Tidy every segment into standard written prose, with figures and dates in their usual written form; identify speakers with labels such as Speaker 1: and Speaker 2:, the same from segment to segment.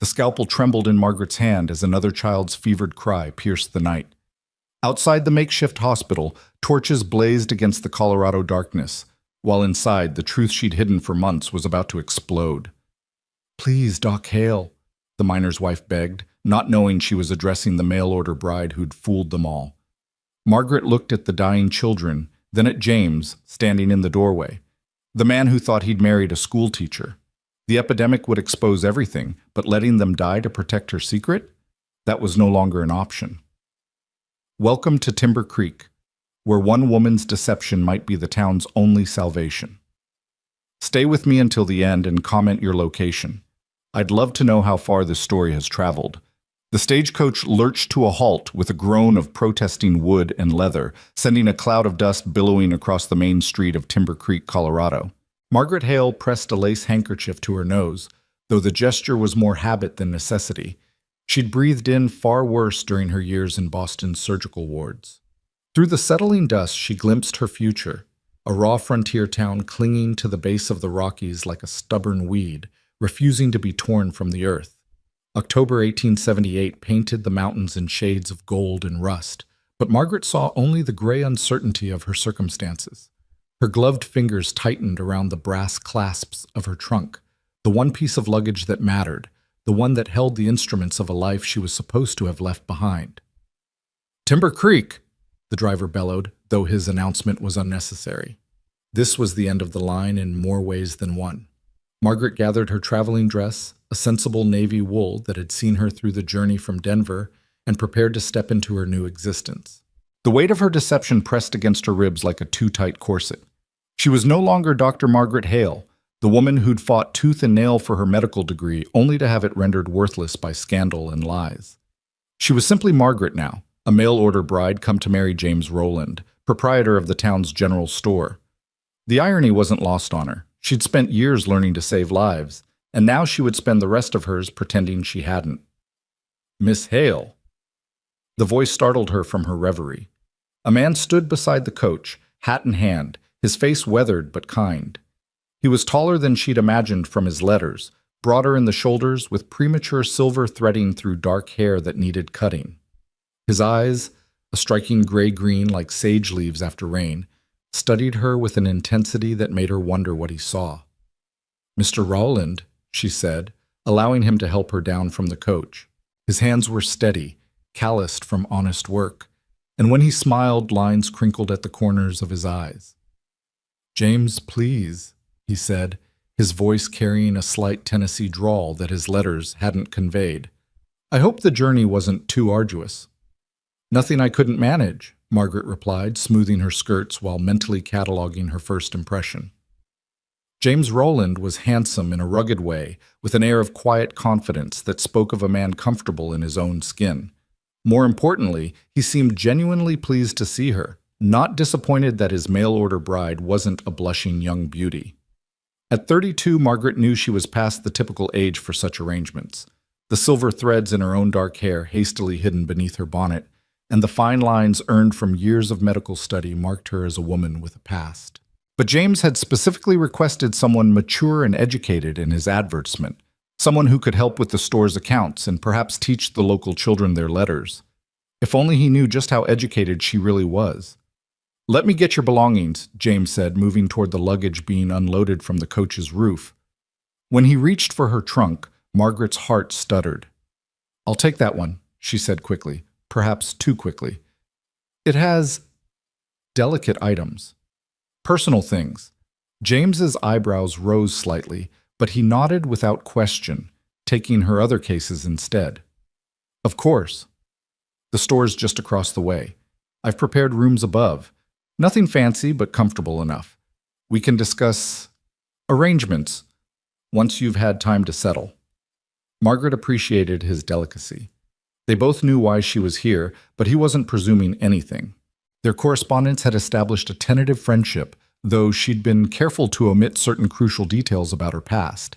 Speaker 1: The scalpel trembled in Margaret's hand as another child's fevered cry pierced the night. Outside the makeshift hospital, torches blazed against the Colorado darkness, while inside, the truth she'd hidden for months was about to explode. "Please, Doc Hale," the miner's wife begged, not knowing she was addressing the mail-order bride who'd fooled them all. Margaret looked at the dying children, then at James, standing in the doorway, the man who thought he'd married a schoolteacher. The epidemic would expose everything, but letting them die to protect her secret? That was no longer an option. Welcome to Timber Creek, where one woman's deception might be the town's only salvation. Stay with me until the end and comment your location. I'd love to know how far this story has traveled. The stagecoach lurched to a halt with a groan of protesting wood and leather, sending a cloud of dust billowing across the main street of Timber Creek, Colorado. Margaret Hale pressed a lace handkerchief to her nose, though the gesture was more habit than necessity. She'd breathed in far worse during her years in Boston's surgical wards. Through the settling dust, she glimpsed her future, a raw frontier town clinging to the base of the Rockies like a stubborn weed, refusing to be torn from the earth. October 1878 painted the mountains in shades of gold and rust, but Margaret saw only the gray uncertainty of her circumstances. Her gloved fingers tightened around the brass clasps of her trunk, the one piece of luggage that mattered, the one that held the instruments of a life she was supposed to have left behind. "Timber Creek!" the driver bellowed, though his announcement was unnecessary. This was the end of the line in more ways than one. Margaret gathered her traveling dress, a sensible navy wool that had seen her through the journey from Denver, and prepared to step into her new existence. The weight of her deception pressed against her ribs like a too-tight corset. She was no longer Dr. Margaret Hale, the woman who'd fought tooth and nail for her medical degree only to have it rendered worthless by scandal and lies. She was simply Margaret now, a mail-order bride come to marry James Rowland, proprietor of the town's general store. The irony wasn't lost on her. She'd spent years learning to save lives, and now she would spend the rest of hers pretending she hadn't. "Miss Hale." The voice startled her from her reverie. A man stood beside the coach, hat in hand, his face weathered but kind. He was taller than she'd imagined from his letters, broader in the shoulders, with premature silver threading through dark hair that needed cutting. His eyes, a striking gray-green like sage leaves after rain, studied her with an intensity that made her wonder what he saw. "Mr. Rowland," she said, allowing him to help her down from the coach. His hands were steady, calloused from honest work, and when he smiled, lines crinkled at the corners of his eyes. "James, please," he said, his voice carrying a slight Tennessee drawl that his letters hadn't conveyed. "I hope the journey wasn't too arduous." "Nothing I couldn't manage," Margaret replied, smoothing her skirts while mentally cataloging her first impression. James Rowland was handsome in a rugged way, with an air of quiet confidence that spoke of a man comfortable in his own skin. More importantly, he seemed genuinely pleased to see her, not disappointed that his mail-order bride wasn't a blushing young beauty. At 32, Margaret knew she was past the typical age for such arrangements. The silver threads in her own dark hair hastily hidden beneath her bonnet, and the fine lines earned from years of medical study marked her as a woman with a past. But James had specifically requested someone mature and educated in his advertisement, someone who could help with the store's accounts and perhaps teach the local children their letters. If only he knew just how educated she really was. "Let me get your belongings," James said, moving toward the luggage being unloaded from the coach's roof. When he reached for her trunk, Margaret's heart stuttered. "I'll take that one," she said quickly, perhaps too quickly. "It has delicate items. Personal things." James's eyebrows rose slightly, but he nodded without question, taking her other cases instead. "Of course. The store's just across the way. I've prepared rooms above. Nothing fancy, but comfortable enough. We can discuss arrangements once you've had time to settle." Margaret appreciated his delicacy. They both knew why she was here, but he wasn't presuming anything. Their correspondence had established a tentative friendship, though she'd been careful to omit certain crucial details about her past.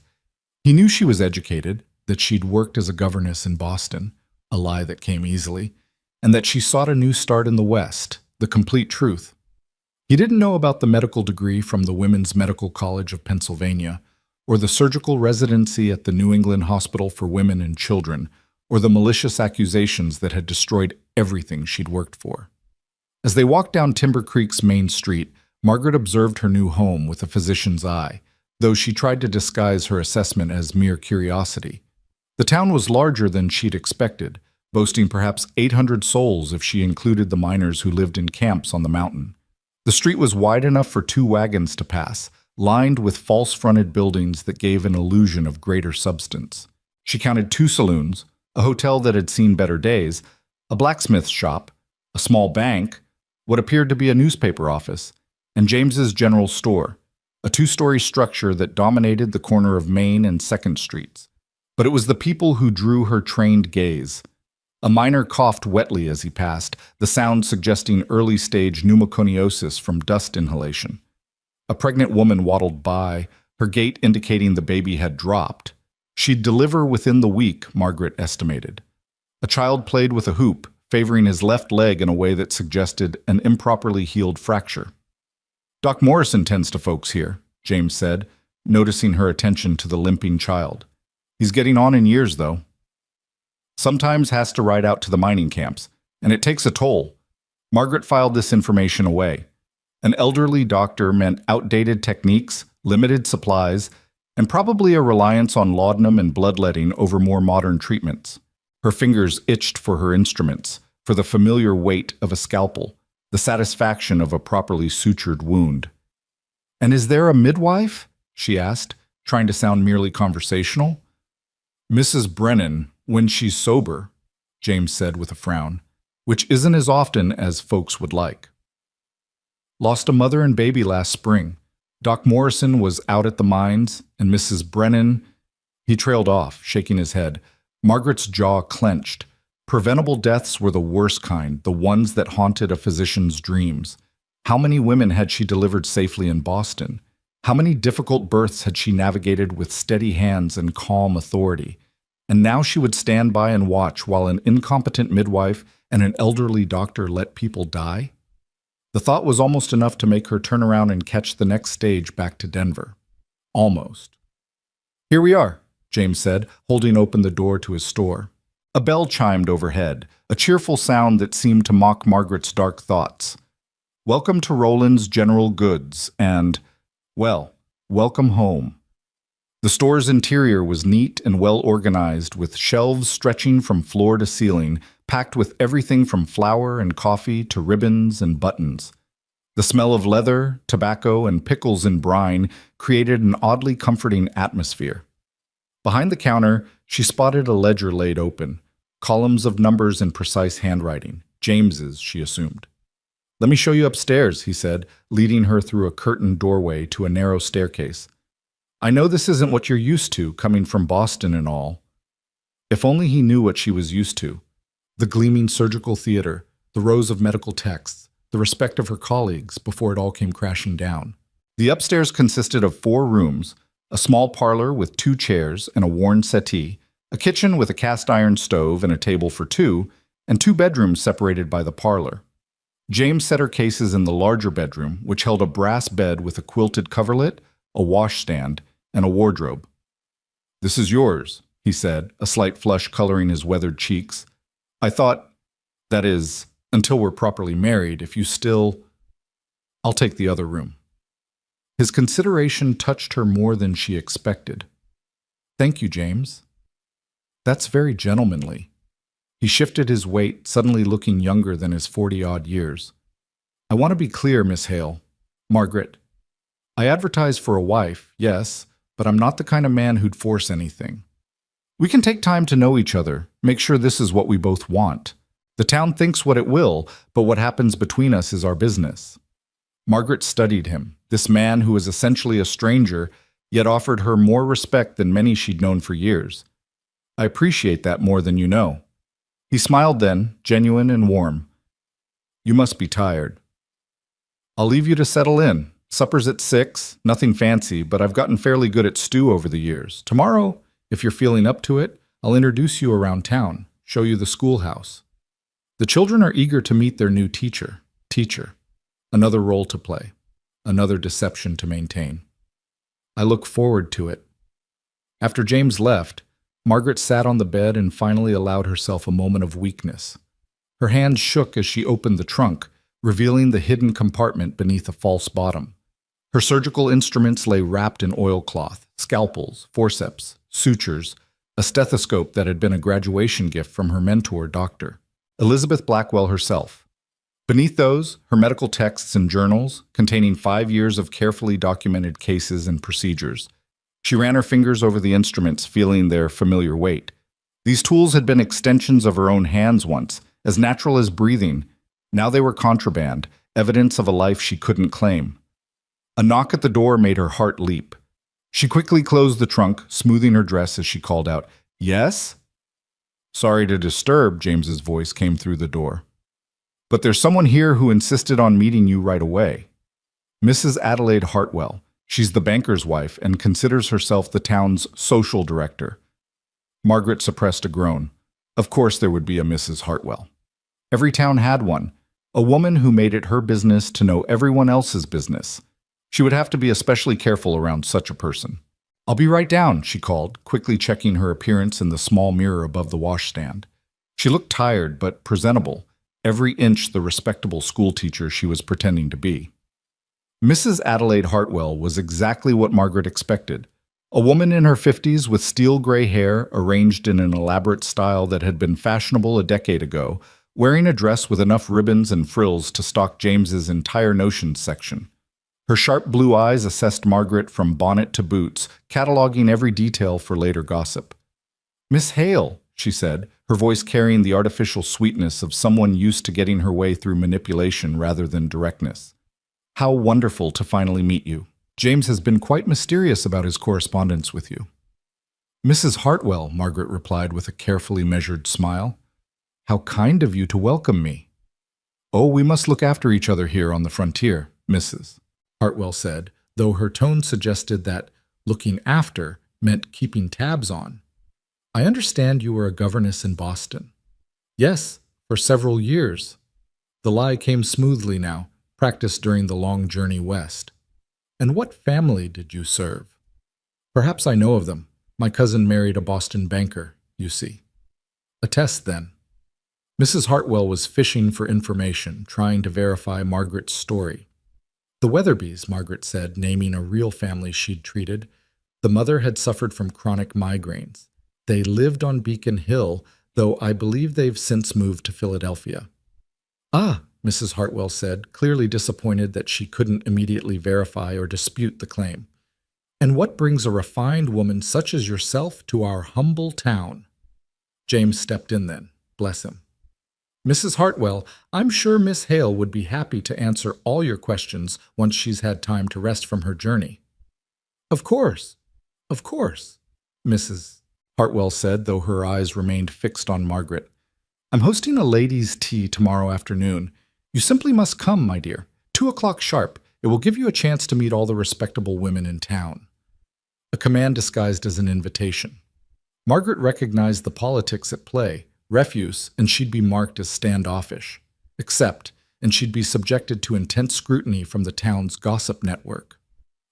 Speaker 1: He knew she was educated, that she'd worked as a governess in Boston, a lie that came easily, and that she sought a new start in the West, the complete truth. He didn't know about the medical degree from the Women's Medical College of Pennsylvania, or the surgical residency at the New England Hospital for Women and Children, or the malicious accusations that had destroyed everything she'd worked for. As they walked down Timber Creek's main street, Margaret observed her new home with a physician's eye, though she tried to disguise her assessment as mere curiosity. The town was larger than she'd expected, boasting perhaps 800 souls if she included the miners who lived in camps on the mountain. The street was wide enough for 2 wagons to pass, lined with false-fronted buildings that gave an illusion of greater substance. She counted 2 saloons, a hotel that had seen better days, a blacksmith shop, a small bank, what appeared to be a newspaper office, and James's General Store, a 2-story structure that dominated the corner of Main and 2nd Streets. But it was the people who drew her trained gaze. A miner coughed wetly as he passed, the sound suggesting early-stage pneumoconiosis from dust inhalation. A pregnant woman waddled by, her gait indicating the baby had dropped. She'd deliver within the week, Margaret estimated. A child played with a hoop, favoring his left leg in a way that suggested an improperly healed fracture. "Doc Morrison tends to folks here," James said, noticing her attention to the limping child. "He's getting on in years, though. Sometimes has to ride out to the mining camps, and it takes a toll." Margaret filed this information away. An elderly doctor meant outdated techniques, limited supplies, and probably a reliance on laudanum and bloodletting over more modern treatments. Her fingers itched for her instruments, for the familiar weight of a scalpel, the satisfaction of a properly sutured wound. "And is there a midwife?" she asked, trying to sound merely conversational. "Mrs. Brennan, when she's sober," James said with a frown, "which isn't as often as folks would like. Lost a mother and baby last spring. Doc Morrison was out at the mines, and Mrs. Brennan—" He trailed off, shaking his head. Margaret's jaw clenched. Preventable deaths were the worst kind, the ones that haunted a physician's dreams. How many women had she delivered safely in Boston? How many difficult births had she navigated with steady hands and calm authority? And now she would stand by and watch while an incompetent midwife and an elderly doctor let people die? The thought was almost enough to make her turn around and catch the next stage back to Denver. Almost. "Here we are," James said, holding open the door to his store. A bell chimed overhead, a cheerful sound that seemed to mock Margaret's dark thoughts. "Welcome to Roland's General Goods," and, well, welcome home. The store's interior was neat and well organized, with shelves stretching from floor to ceiling, packed with everything from flour and coffee to ribbons and buttons. The smell of leather, tobacco, and pickles in brine created an oddly comforting atmosphere. Behind the counter, she spotted a ledger laid open, columns of numbers in precise handwriting, James's, she assumed. "Let me show you upstairs," he said, leading her through a curtained doorway to a narrow staircase. "I know this isn't what you're used to, coming from Boston and all." If only he knew what she was used to. The gleaming surgical theater, the rows of medical texts, the respect of her colleagues before it all came crashing down. The upstairs consisted of 4 rooms, a small parlor with 2 chairs and a worn settee, a kitchen with a cast-iron stove and a table for 2, and 2 bedrooms separated by the parlor. James set her cases in the larger bedroom, which held a brass bed with a quilted coverlet, a washstand, and a wardrobe. "This is yours," he said, a slight flush coloring his weathered cheeks. "I thought, that is, until we're properly married, if you still—" "I'll take the other room." His consideration touched her more than she expected. "Thank you, James. That's very gentlemanly." He shifted his weight, suddenly looking younger than his 40-odd years. "I want to be clear, Miss Hale. Margaret. I advertise for a wife, yes, but I'm not the kind of man who'd force anything. We can take time to know each other, make sure this is what we both want. The town thinks what it will, but what happens between us is our business." Margaret studied him, this man who was essentially a stranger, yet offered her more respect than many she'd known for years. "I appreciate that more than you know." He smiled then, genuine and warm. "You must be tired. I'll leave you to settle in. Supper's at 6, nothing fancy, but I've gotten fairly good at stew over the years. Tomorrow, if you're feeling up to it, I'll introduce you around town, show you the schoolhouse. The children are eager to meet their new teacher. Another role to play, another deception to maintain. I look forward to it," After James left, Margaret sat on the bed and finally allowed herself a moment of weakness. Her hands shook as she opened the trunk, revealing the hidden compartment beneath a false bottom. Her surgical instruments lay wrapped in oilcloth, scalpels, forceps, sutures, a stethoscope that had been a graduation gift from her mentor, Dr. Elizabeth Blackwell herself. Beneath those, her medical texts and journals, containing 5 years of carefully documented cases and procedures. She ran her fingers over the instruments, feeling their familiar weight. These tools had been extensions of her own hands once, as natural as breathing. Now they were contraband, evidence of a life she couldn't claim. A knock at the door made her heart leap. She quickly closed the trunk, smoothing her dress as she called out, "Yes?" "Sorry to disturb," James's voice came through the door. "But there's someone here who insisted on meeting you right away. Mrs. Adelaide Hartwell. She's the banker's wife and considers herself the town's social director." Margaret suppressed a groan. Of course there would be a Mrs. Hartwell. Every town had one, a woman who made it her business to know everyone else's business. She would have to be especially careful around such a person. "I'll be right down," she called, quickly checking her appearance in the small mirror above the washstand. She looked tired but presentable, every inch the respectable schoolteacher she was pretending to be. Mrs. Adelaide Hartwell was exactly what Margaret expected. A woman in her 50s with steel gray hair arranged in an elaborate style that had been fashionable a decade ago, wearing a dress with enough ribbons and frills to stock James's entire notions section. Her sharp blue eyes assessed Margaret from bonnet to boots, cataloging every detail for later gossip. "Miss Hale," she said, her voice carrying the artificial sweetness of someone used to getting her way through manipulation rather than directness. "How wonderful to finally meet you. James has been quite mysterious about his correspondence with you." "Mrs. Hartwell," Margaret replied with a carefully measured smile. "How kind of you to welcome me." "Oh, we must look after each other here on the frontier, Mrs." Hartwell said, though her tone suggested that looking after meant keeping tabs on. "I understand you were a governess in Boston." "Yes, for several years." The lie came smoothly now, practiced during the long journey west. "And what family did you serve?" "Perhaps I know of them. My cousin married a Boston banker, you see." "A test, then." Mrs. Hartwell was fishing for information, trying to verify Margaret's story. "The Weatherbys," Margaret said, naming a real family she'd treated. The mother had suffered from chronic migraines. They lived on Beacon Hill, though I believe they've since moved to Philadelphia. "Ah," Mrs. Hartwell said, clearly disappointed that she couldn't immediately verify or dispute the claim. "And what brings a refined woman such as yourself to our humble town?" James stepped in then, bless him. "Mrs. Hartwell, I'm sure Miss Hale would be happy to answer all your questions once she's had time to rest from her journey." Of course," Mrs. Hartwell said, though her eyes remained fixed on Margaret. "I'm hosting a ladies' tea tomorrow afternoon. You simply must come, my dear. 2 o'clock sharp. It will give you a chance to meet all the respectable women in town." A command disguised as an invitation. Margaret recognized the politics at play. Refuse, and she'd be marked as standoffish. Accept, and she'd be subjected to intense scrutiny from the town's gossip network.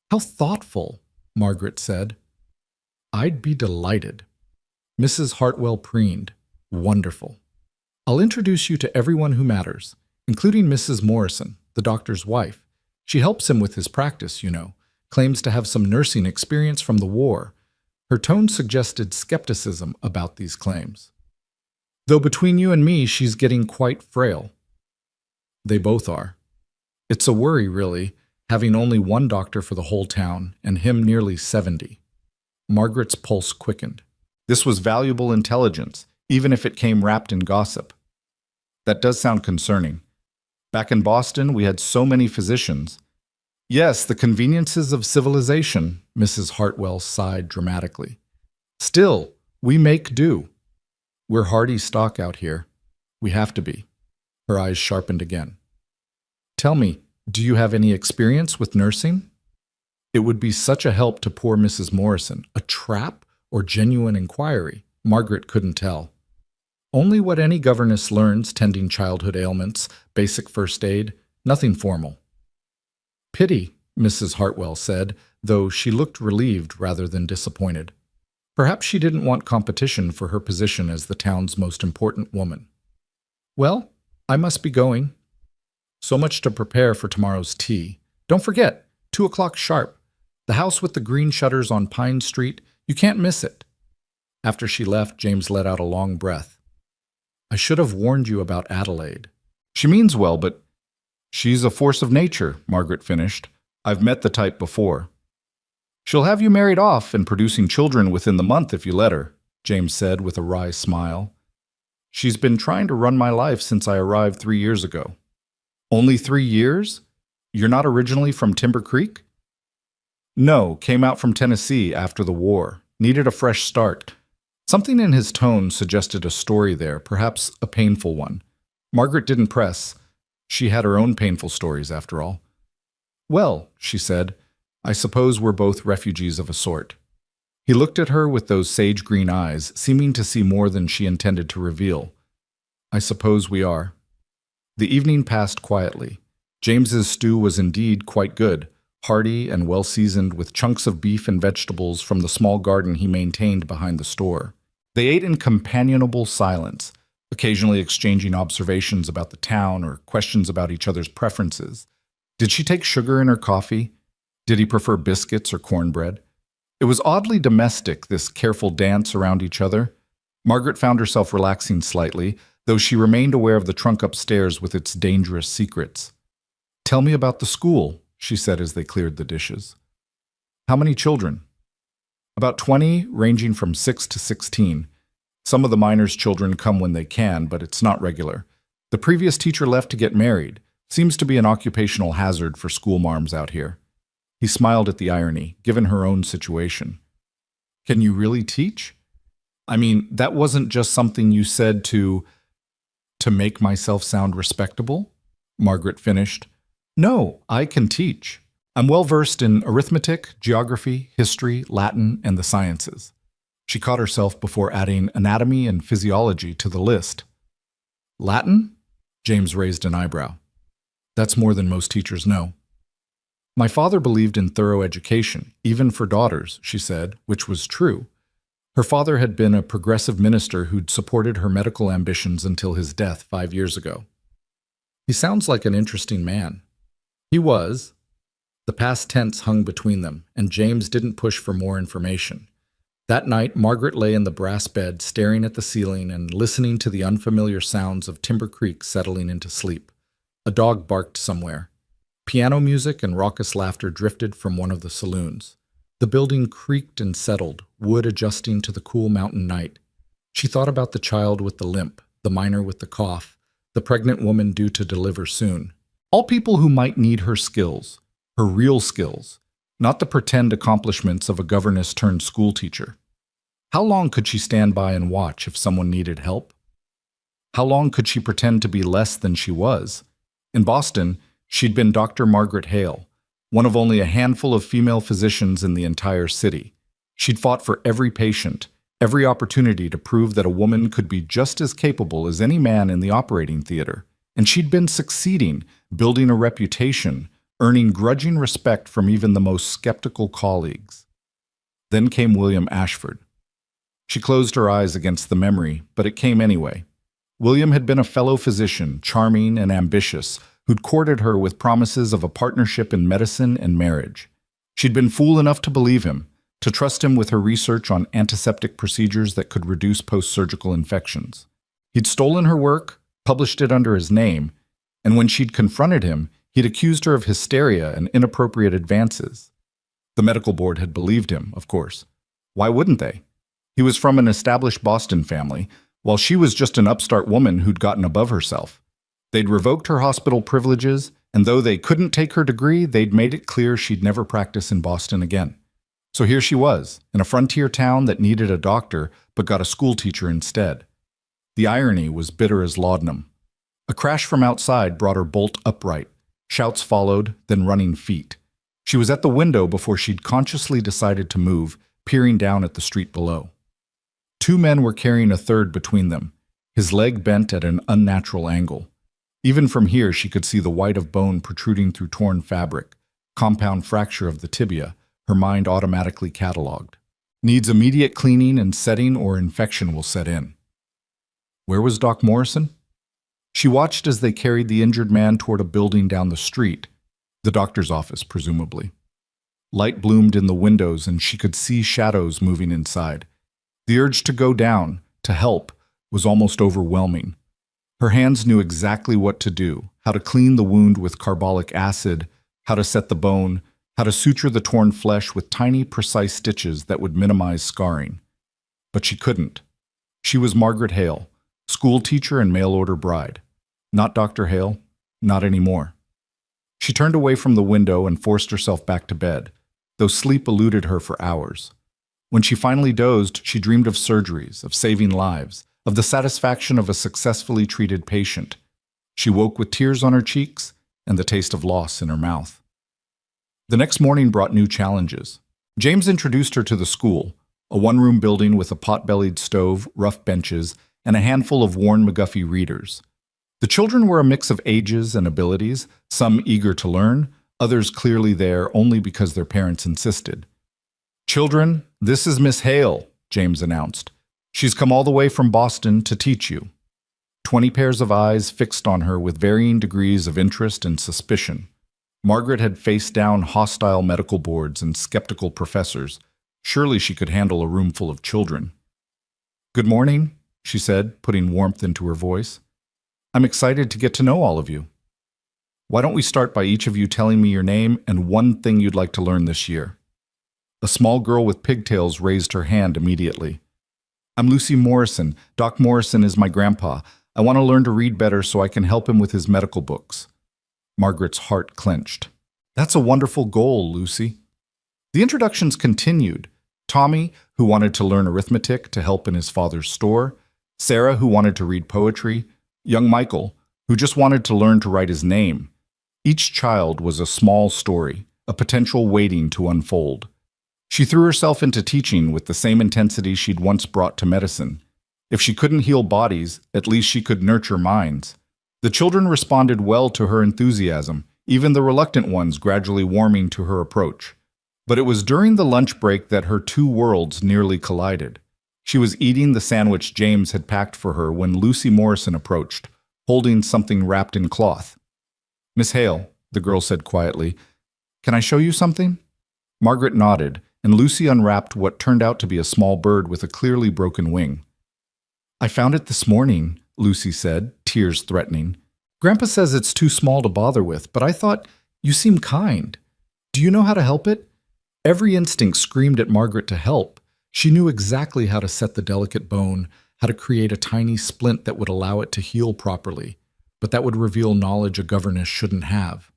Speaker 1: "How thoughtful," Margaret said. "I'd be delighted." Mrs. Hartwell preened. "Wonderful. I'll introduce you to everyone who matters, including Mrs. Morrison, the doctor's wife. She helps him with his practice, you know, claims to have some nursing experience from the war." Her tone suggested skepticism about these claims. "Though between you and me, she's getting quite frail." "They both are. It's a worry, really, having only one doctor for the whole town, and him nearly 70. Margaret's pulse quickened. This was valuable intelligence, even if it came wrapped in gossip. "That does sound concerning. Back in Boston, we had so many physicians." "Yes, the conveniences of civilization," Mrs. Hartwell sighed dramatically. "Still, we make do. We're hardy stock out here. We have to be." Her eyes sharpened again. "Tell me, do you have any experience with nursing?" It would be such a help to poor Mrs. Morrison. A trap or genuine inquiry? Margaret couldn't tell. "Only what any governess learns tending childhood ailments, basic first aid, nothing formal." "Pity," Mrs. Hartwell said, though she looked relieved rather than disappointed. Perhaps she didn't want competition for her position as the town's most important woman. Well, I must be going. So much to prepare for tomorrow's tea. Don't forget, 2 o'clock sharp. The house with the green shutters on Pine Street, you can't miss it. After she left, James let out a long breath. I should have warned you about Adelaide. She means well, but she's a force of nature, Margaret finished. I've met the type before. She'll have you married off and producing children within the month if you let her, James said with a wry smile. She's been trying to run my life since I arrived 3 years ago. Only 3 years? You're not originally from Timber Creek? No, came out from Tennessee after the war. Needed a fresh start. Something in his tone suggested a story there, perhaps a painful one. Margaret didn't press. She had her own painful stories, after all. Well, she said, I suppose we're both refugees of a sort. He looked at her with those sage green eyes, seeming to see more than she intended to reveal. I suppose we are. The evening passed quietly. James's stew was indeed quite good, hearty and well-seasoned with chunks of beef and vegetables from the small garden he maintained behind the store. They ate in companionable silence, occasionally exchanging observations about the town or questions about each other's preferences. Did she take sugar in her coffee? Did he prefer biscuits or cornbread? It was oddly domestic, this careful dance around each other. Margaret found herself relaxing slightly, though she remained aware of the trunk upstairs with its dangerous secrets. Tell me about the school, she said as they cleared the dishes. How many children? About 20, ranging from 6 to 16. Some of the miners' children come when they can, but it's not regular. The previous teacher left to get married. Seems to be an occupational hazard for schoolmarms out here. He smiled at the irony, given her own situation. Can you really teach? I mean, that wasn't just something you said to make myself sound respectable? Margaret finished. No, I can teach. I'm well versed in arithmetic, geography, history, Latin, and the sciences. She caught herself before adding anatomy and physiology to the list. Latin? James raised an eyebrow. That's more than most teachers know. My father believed in thorough education, even for daughters, she said, which was true. Her father had been a progressive minister who'd supported her medical ambitions until his death 5 years ago. He sounds like an interesting man. He was. The past tense hung between them, and James didn't push for more information. That night, Margaret lay in the brass bed, staring at the ceiling and listening to the unfamiliar sounds of Timber Creek settling into sleep. A dog barked somewhere. Piano music and raucous laughter drifted from one of the saloons. The building creaked and settled, wood adjusting to the cool mountain night. She thought about the child with the limp, the miner with the cough, the pregnant woman due to deliver soon. All people who might need her skills, her real skills, not the pretend accomplishments of a governess-turned-schoolteacher. How long could she stand by and watch if someone needed help? How long could she pretend to be less than she was? In Boston, she'd been Dr. Margaret Hale, one of only a handful of female physicians in the entire city. She'd fought for every patient, every opportunity to prove that a woman could be just as capable as any man in the operating theater. And she'd been succeeding, building a reputation, earning grudging respect from even the most skeptical colleagues. Then came William Ashford. She closed her eyes against the memory, but it came anyway. William had been a fellow physician, charming and ambitious, who'd courted her with promises of a partnership in medicine and marriage. She'd been fool enough to believe him, to trust him with her research on antiseptic procedures that could reduce post-surgical infections. He'd stolen her work, published it under his name, and when she'd confronted him, he'd accused her of hysteria and inappropriate advances. The medical board had believed him, of course. Why wouldn't they? He was from an established Boston family, while she was just an upstart woman who'd gotten above herself. They'd revoked her hospital privileges, and though they couldn't take her degree, they'd made it clear she'd never practice in Boston again. So here she was, in a frontier town that needed a doctor, but got a schoolteacher instead. The irony was bitter as laudanum. A crash from outside brought her bolt upright. Shouts followed, then running feet. She was at the window before she'd consciously decided to move, peering down at the street below. 2 men were carrying a third between them, his leg bent at an unnatural angle. Even from here, she could see the white of bone protruding through torn fabric, compound fracture of the tibia, her mind automatically catalogued. Needs immediate cleaning and setting or infection will set in. Where was Doc Morrison? She watched as they carried the injured man toward a building down the street, the doctor's office, presumably. Light bloomed in the windows and she could see shadows moving inside. The urge to go down, to help, was almost overwhelming. Her hands knew exactly what to do, how to clean the wound with carbolic acid, how to set the bone, how to suture the torn flesh with tiny, precise stitches that would minimize scarring. But she couldn't. She was Margaret Hale, school teacher and mail-order bride. Not Dr. Hale, not anymore. She turned away from the window and forced herself back to bed, though sleep eluded her for hours. When she finally dozed, she dreamed of surgeries, of saving lives, of the satisfaction of a successfully treated patient. She woke with tears on her cheeks and the taste of loss in her mouth. The next morning brought new challenges. James introduced her to the school, a one-room building with a pot-bellied stove, rough benches, and a handful of worn McGuffey readers. The children were a mix of ages and abilities, some eager to learn, others clearly there only because their parents insisted. "Children, this is Miss Hale," James announced. "She's come all the way from Boston to teach you." 20 pairs of eyes fixed on her with varying degrees of interest and suspicion. Margaret had faced down hostile medical boards and skeptical professors. Surely she could handle a room full of children. "Good morning," she said, putting warmth into her voice. "I'm excited to get to know all of you. Why don't we start by each of you telling me your name and one thing you'd like to learn this year?" A small girl with pigtails raised her hand immediately. "I'm Lucy Morrison. Doc Morrison is my grandpa. I want to learn to read better so I can help him with his medical books." Margaret's heart clenched. "That's a wonderful goal, Lucy." The introductions continued. Tommy, who wanted to learn arithmetic to help in his father's store, Sarah, who wanted to read poetry, young Michael, who just wanted to learn to write his name. Each child was a small story, a potential waiting to unfold. She threw herself into teaching with the same intensity she'd once brought to medicine. If she couldn't heal bodies, at least she could nurture minds. The children responded well to her enthusiasm, even the reluctant ones gradually warming to her approach. But it was during the lunch break that her two worlds nearly collided. She was eating the sandwich James had packed for her when Lucy Morrison approached, holding something wrapped in cloth. "Miss Hale," the girl said quietly, "can I show you something?" Margaret nodded, and Lucy unwrapped what turned out to be a small bird with a clearly broken wing. "I found it this morning," Lucy said, tears threatening. "Grandpa says it's too small to bother with, but I thought, you seem kind. Do you know how to help it?" Every instinct screamed at Margaret to help. She knew exactly how to set the delicate bone, how to create a tiny splint that would allow it to heal properly, but that would reveal knowledge a governess shouldn't have.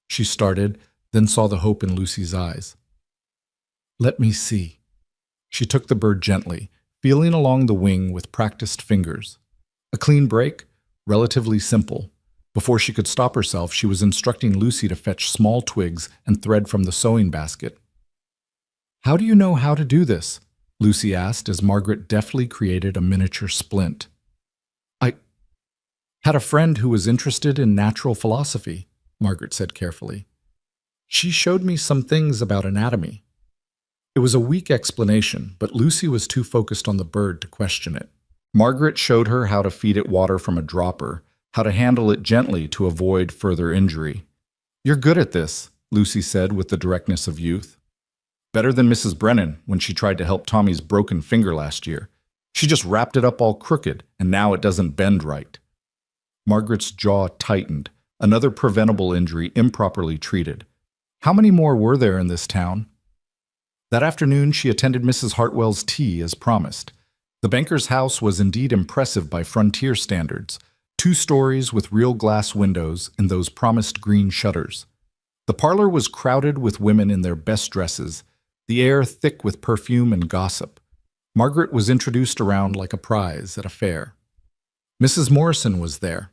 Speaker 1: She started, then saw the hope in Lucy's eyes. "Let me see." She took the bird gently, feeling along the wing with practiced fingers. A clean break, relatively simple. Before she could stop herself, she was instructing Lucy to fetch small twigs and thread from the sewing basket. "How do you know how to do this?" Lucy asked as Margaret deftly created a miniature splint. "I had a friend who was interested in natural philosophy," Margaret said carefully. "She showed me some things about anatomy." It was a weak explanation, but Lucy was too focused on the bird to question it. Margaret showed her how to feed it water from a dropper, how to handle it gently to avoid further injury. "You're good at this," Lucy said with the directness of youth. "Better than Mrs. Brennan when she tried to help Tommy's broken finger last year. She just wrapped it up all crooked, and now it doesn't bend right." Margaret's jaw tightened, another preventable injury improperly treated. How many more were there in this town? That afternoon, she attended Mrs. Hartwell's tea as promised. The banker's house was indeed impressive by frontier standards, 2 stories with real glass windows and those promised green shutters. The parlor was crowded with women in their best dresses, the air thick with perfume and gossip. Margaret was introduced around like a prize at a fair. Mrs. Morrison was there,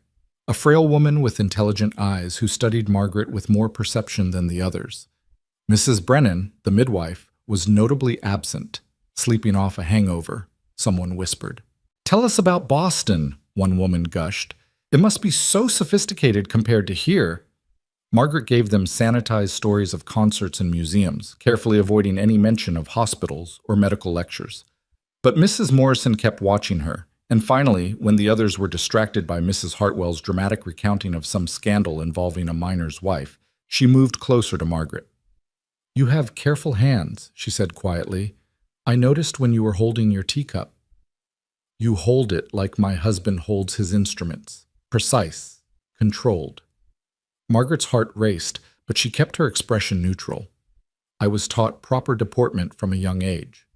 Speaker 1: a frail woman with intelligent eyes who studied Margaret with more perception than the others. Mrs. Brennan, the midwife, was notably absent, sleeping off a hangover, someone whispered. "Tell us about Boston," one woman gushed. "It must be so sophisticated compared to here." Margaret gave them sanitized stories of concerts and museums, carefully avoiding any mention of hospitals or medical lectures. But Mrs. Morrison kept watching her, and finally, when the others were distracted by Mrs. Hartwell's dramatic recounting of some scandal involving a miner's wife, she moved closer to Margaret. "You have careful hands," she said quietly. "I noticed when you were holding your teacup. You hold it like my husband holds his instruments, precise, controlled." Margaret's heart raced, but she kept her expression neutral. "I was taught proper deportment from a young age."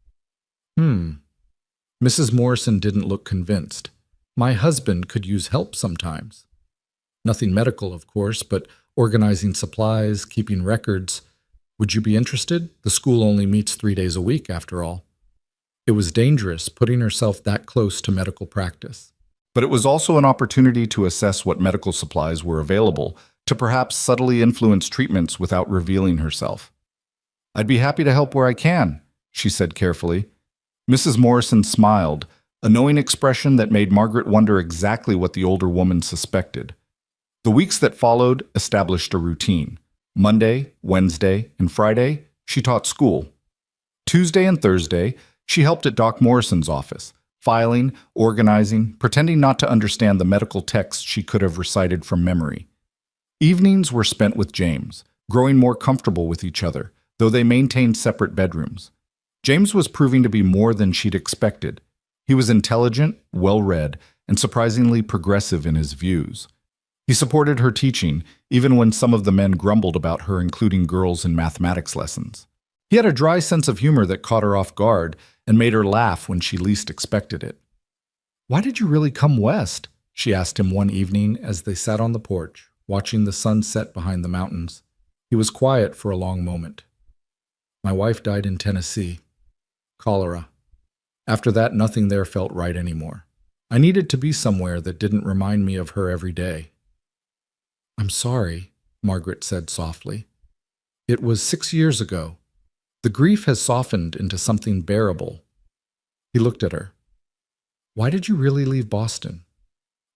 Speaker 1: Mrs. Morrison didn't look convinced. "My husband could use help sometimes. Nothing medical, of course, but organizing supplies, keeping records. Would you be interested? The school only meets 3 days a week, after all." It was dangerous putting herself that close to medical practice. But it was also an opportunity to assess what medical supplies were available, to perhaps subtly influence treatments without revealing herself. "I'd be happy to help where I can," she said carefully. Mrs. Morrison smiled, a knowing expression that made Margaret wonder exactly what the older woman suspected. The weeks that followed established a routine. Monday, Wednesday, and Friday, she taught school. Tuesday and Thursday, she helped at Doc Morrison's office, filing, organizing, pretending not to understand the medical texts she could have recited from memory. Evenings were spent with James, growing more comfortable with each other, though they maintained separate bedrooms. James was proving to be more than she'd expected. He was intelligent, well-read, and surprisingly progressive in his views. He supported her teaching, even when some of the men grumbled about her including girls in mathematics lessons. He had a dry sense of humor that caught her off guard and made her laugh when she least expected it. "Why did you really come west?" she asked him one evening as they sat on the porch, watching the sun set behind the mountains. He was quiet for a long moment. "My wife died in Tennessee. Cholera. After that, nothing there felt right anymore. I needed to be somewhere that didn't remind me of her every day." "I'm sorry," Margaret said softly. "It was 6 years ago. The grief has softened into something bearable." He looked at her. "Why did you really leave Boston?"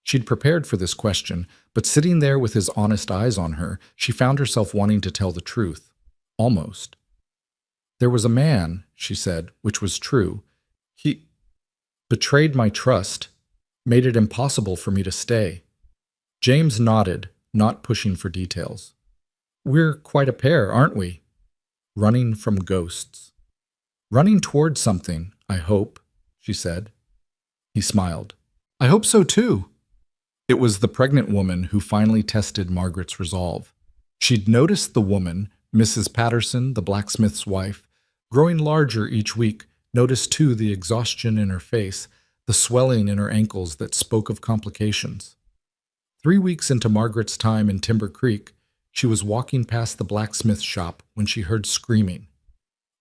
Speaker 1: She'd prepared for this question, but sitting there with his honest eyes on her, she found herself wanting to tell the truth. Almost. "There was a man," she said, which was true. "He betrayed my trust, made it impossible for me to stay." James nodded, not pushing for details. "We're quite a pair, aren't we? Running from ghosts." "Running towards something, I hope," she said. He smiled. "I hope so too." It was the pregnant woman who finally tested Margaret's resolve. She'd noticed the woman, Mrs. Patterson, the blacksmith's wife, growing larger each week, noticed too the exhaustion in her face, the swelling in her ankles that spoke of complications. 3 weeks into Margaret's time in Timber Creek, she was walking past the blacksmith shop when she heard screaming.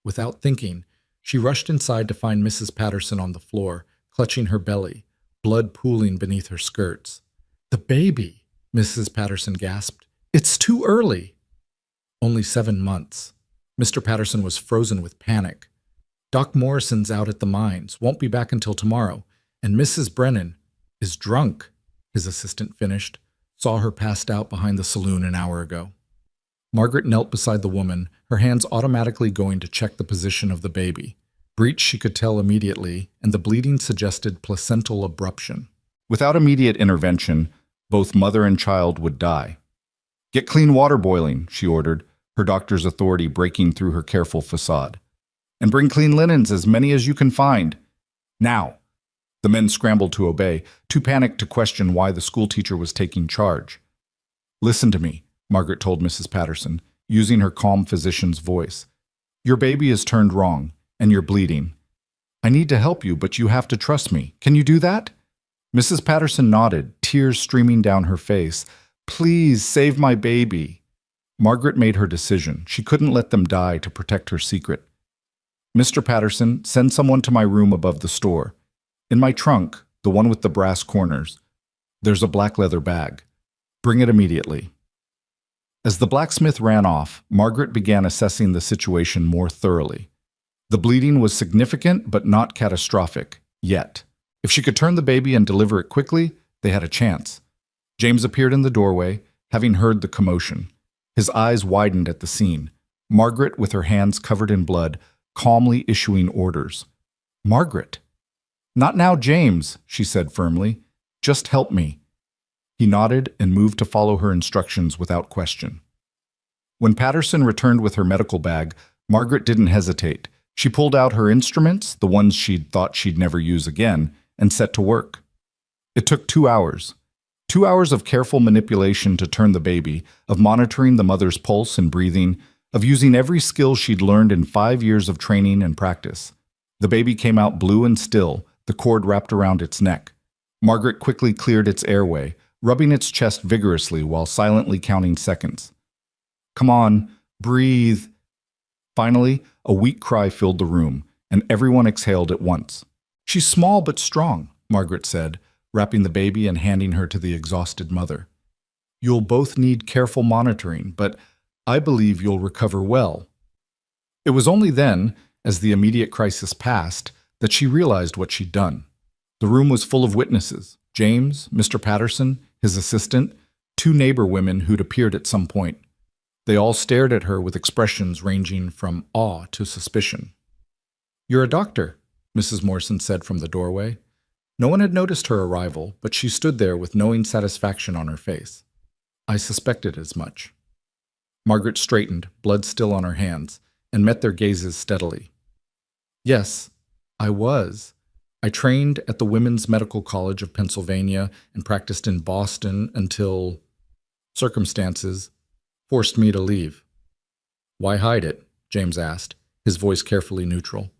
Speaker 1: Without thinking, she rushed inside to find Mrs. Patterson on the floor, clutching her belly, blood pooling beneath her skirts. "The baby," Mrs. Patterson gasped. "It's too early." "Only 7 months." Mr. Patterson was frozen with panic. "Doc Morrison's out at the mines, won't be back until tomorrow, and Mrs. Brennan is drunk," his assistant finished. "Saw her passed out behind the saloon an hour ago." Margaret knelt beside the woman, her hands automatically going to check the position of the baby. Breach she could tell immediately, and the bleeding suggested placental abruption. Without immediate intervention, both mother and child would die. "Get clean water boiling," she ordered, her doctor's authority breaking through her careful facade. "And bring clean linens, as many as you can find. Now!" The men scrambled to obey, too panicked to question why the schoolteacher was taking charge. "Listen to me," Margaret told Mrs. Patterson, using her calm physician's voice. "Your baby is turned wrong, and you're bleeding. I need to help you, but you have to trust me. Can you do that?" Mrs. Patterson nodded, tears streaming down her face. "Please, save my baby." Margaret made her decision. She couldn't let them die to protect her secret. "Mr. Patterson, send someone to my room above the store. In my trunk, the one with the brass corners, there's a black leather bag. Bring it immediately." As the blacksmith ran off, Margaret began assessing the situation more thoroughly. The bleeding was significant but not catastrophic, yet. If she could turn the baby and deliver it quickly, they had a chance. James appeared in the doorway, having heard the commotion. His eyes widened at the scene. Margaret, with her hands covered in blood, calmly issuing orders. Margaret. Not now, James, she said firmly. Just help me. He nodded and moved to follow her instructions without question. When Patterson returned with her medical bag, Margaret didn't hesitate. She pulled out her instruments, the ones she'd thought she'd never use again, and set to work. It took 2 hours. 2 hours of careful manipulation to turn the baby, of monitoring the mother's pulse and breathing, of using every skill she'd learned in 5 years of training and practice. The baby came out blue and still, the cord wrapped around its neck. Margaret quickly cleared its airway, rubbing its chest vigorously while silently counting seconds. Come on, breathe. Finally, a weak cry filled the room, and everyone exhaled at once. She's small but strong, Margaret said, wrapping the baby and handing her to the exhausted mother. You'll both need careful monitoring, but I believe you'll recover well. It was only then, as the immediate crisis passed, that she realized what she'd done. The room was full of witnesses: James, Mr. Patterson, his assistant, 2 neighbor women who'd appeared at some point. They all stared at her with expressions ranging from awe to suspicion. You're a doctor, Mrs. Morrison said from the doorway. No one had noticed her arrival, but she stood there with knowing satisfaction on her face. I suspected as much. Margaret straightened, blood still on her hands, and met their gazes steadily. Yes, I was. I trained at the Women's Medical College of Pennsylvania and practiced in Boston until circumstances forced me to leave. Why hide it? James asked, his voice carefully neutral.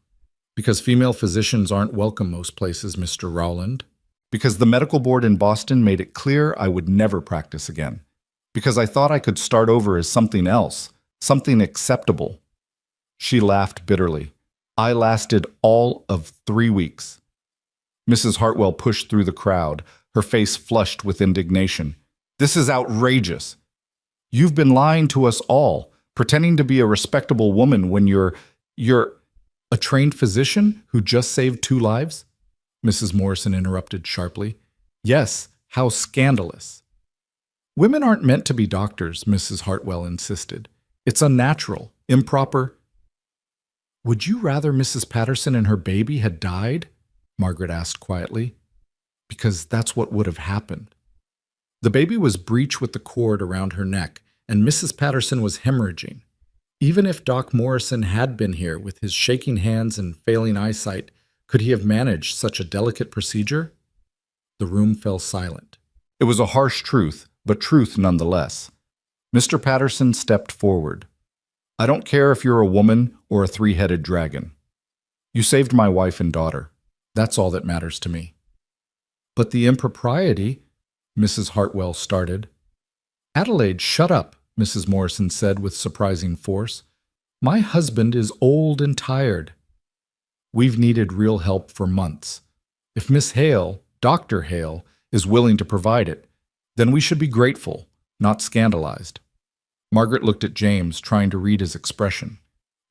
Speaker 1: Because female physicians aren't welcome most places, Mr. Rowland. Because the medical board in Boston made it clear I would never practice again. Because I thought I could start over as something else, something acceptable. She laughed bitterly. I lasted all of 3 weeks. Mrs. Hartwell pushed through the crowd, her face flushed with indignation. This is outrageous. You've been lying to us all, pretending to be a respectable woman when you're a trained physician who just saved 2 lives? Mrs. Morrison interrupted sharply. Yes, how scandalous. Women aren't meant to be doctors, Mrs. Hartwell insisted. It's unnatural, improper. Would you rather Mrs. Patterson and her baby had died? Margaret asked quietly. Because that's what would have happened. The baby was breech with the cord around her neck, and Mrs. Patterson was hemorrhaging. Even if Doc Morrison had been here with his shaking hands and failing eyesight, could he have managed such a delicate procedure? The room fell silent. It was a harsh truth, but truth nonetheless. Mr. Patterson stepped forward. I don't care if you're a woman or a 3-headed dragon. You saved my wife and daughter. That's all that matters to me. But the impropriety, Mrs. Hartwell started. Adelaide, shut up, Mrs. Morrison said with surprising force. My husband is old and tired. We've needed real help for months. If Miss Hale, Dr. Hale, is willing to provide it, then we should be grateful, not scandalized. Margaret looked at James, trying to read his expression.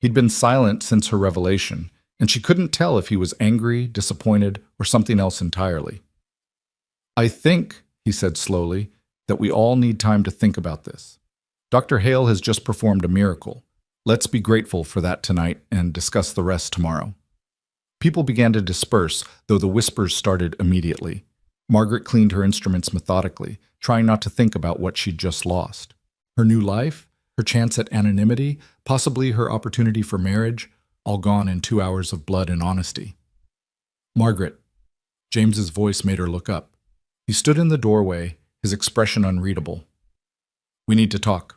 Speaker 1: He'd been silent since her revelation, and she couldn't tell if he was angry, disappointed, or something else entirely. I think, he said slowly, that we all need time to think about this. Dr. Hale has just performed a miracle. Let's be grateful for that tonight and discuss the rest tomorrow. People began to disperse, though the whispers started immediately. Margaret cleaned her instruments methodically, trying not to think about what she'd just lost. Her new life, her chance at anonymity, possibly her opportunity for marriage, all gone in 2 hours of blood and honesty. Margaret. James's voice made her look up. He stood in the doorway, his expression unreadable. We need to talk.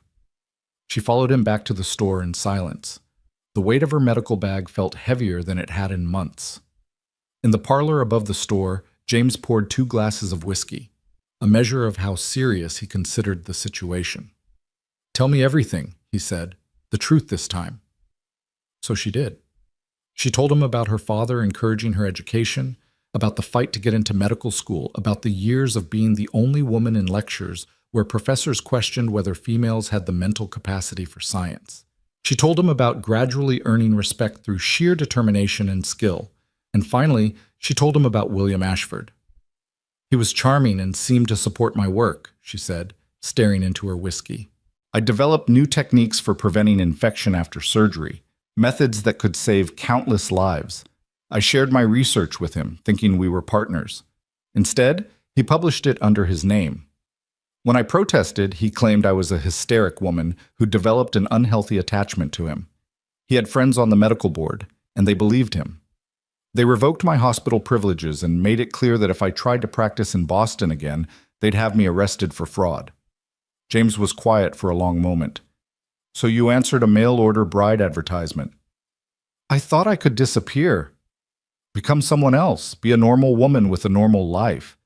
Speaker 1: She followed him back to the store in silence. The weight of her medical bag felt heavier than it had in months. In the parlor above the store, James poured 2 glasses of whiskey, a measure of how serious he considered the situation. Tell me everything, he said, the truth this time. So she did. She told him about her father encouraging her education, about the fight to get into medical school, about the years of being the only woman in lectures where professors questioned whether females had the mental capacity for science. She told him about gradually earning respect through sheer determination and skill, and finally, she told him about William Ashford. He was charming and seemed to support my work, she said, staring into her whiskey. I developed new techniques for preventing infection after surgery, methods that could save countless lives. I shared my research with him, thinking we were partners. Instead, he published it under his name. When I protested, he claimed I was a hysteric woman who developed an unhealthy attachment to him. He had friends on the medical board, and they believed him. They revoked my hospital privileges and made it clear that if I tried to practice in Boston again, they'd have me arrested for fraud. James was quiet for a long moment. So you answered a mail-order bride advertisement. I thought I could disappear. Become someone else, be a normal woman with a normal life.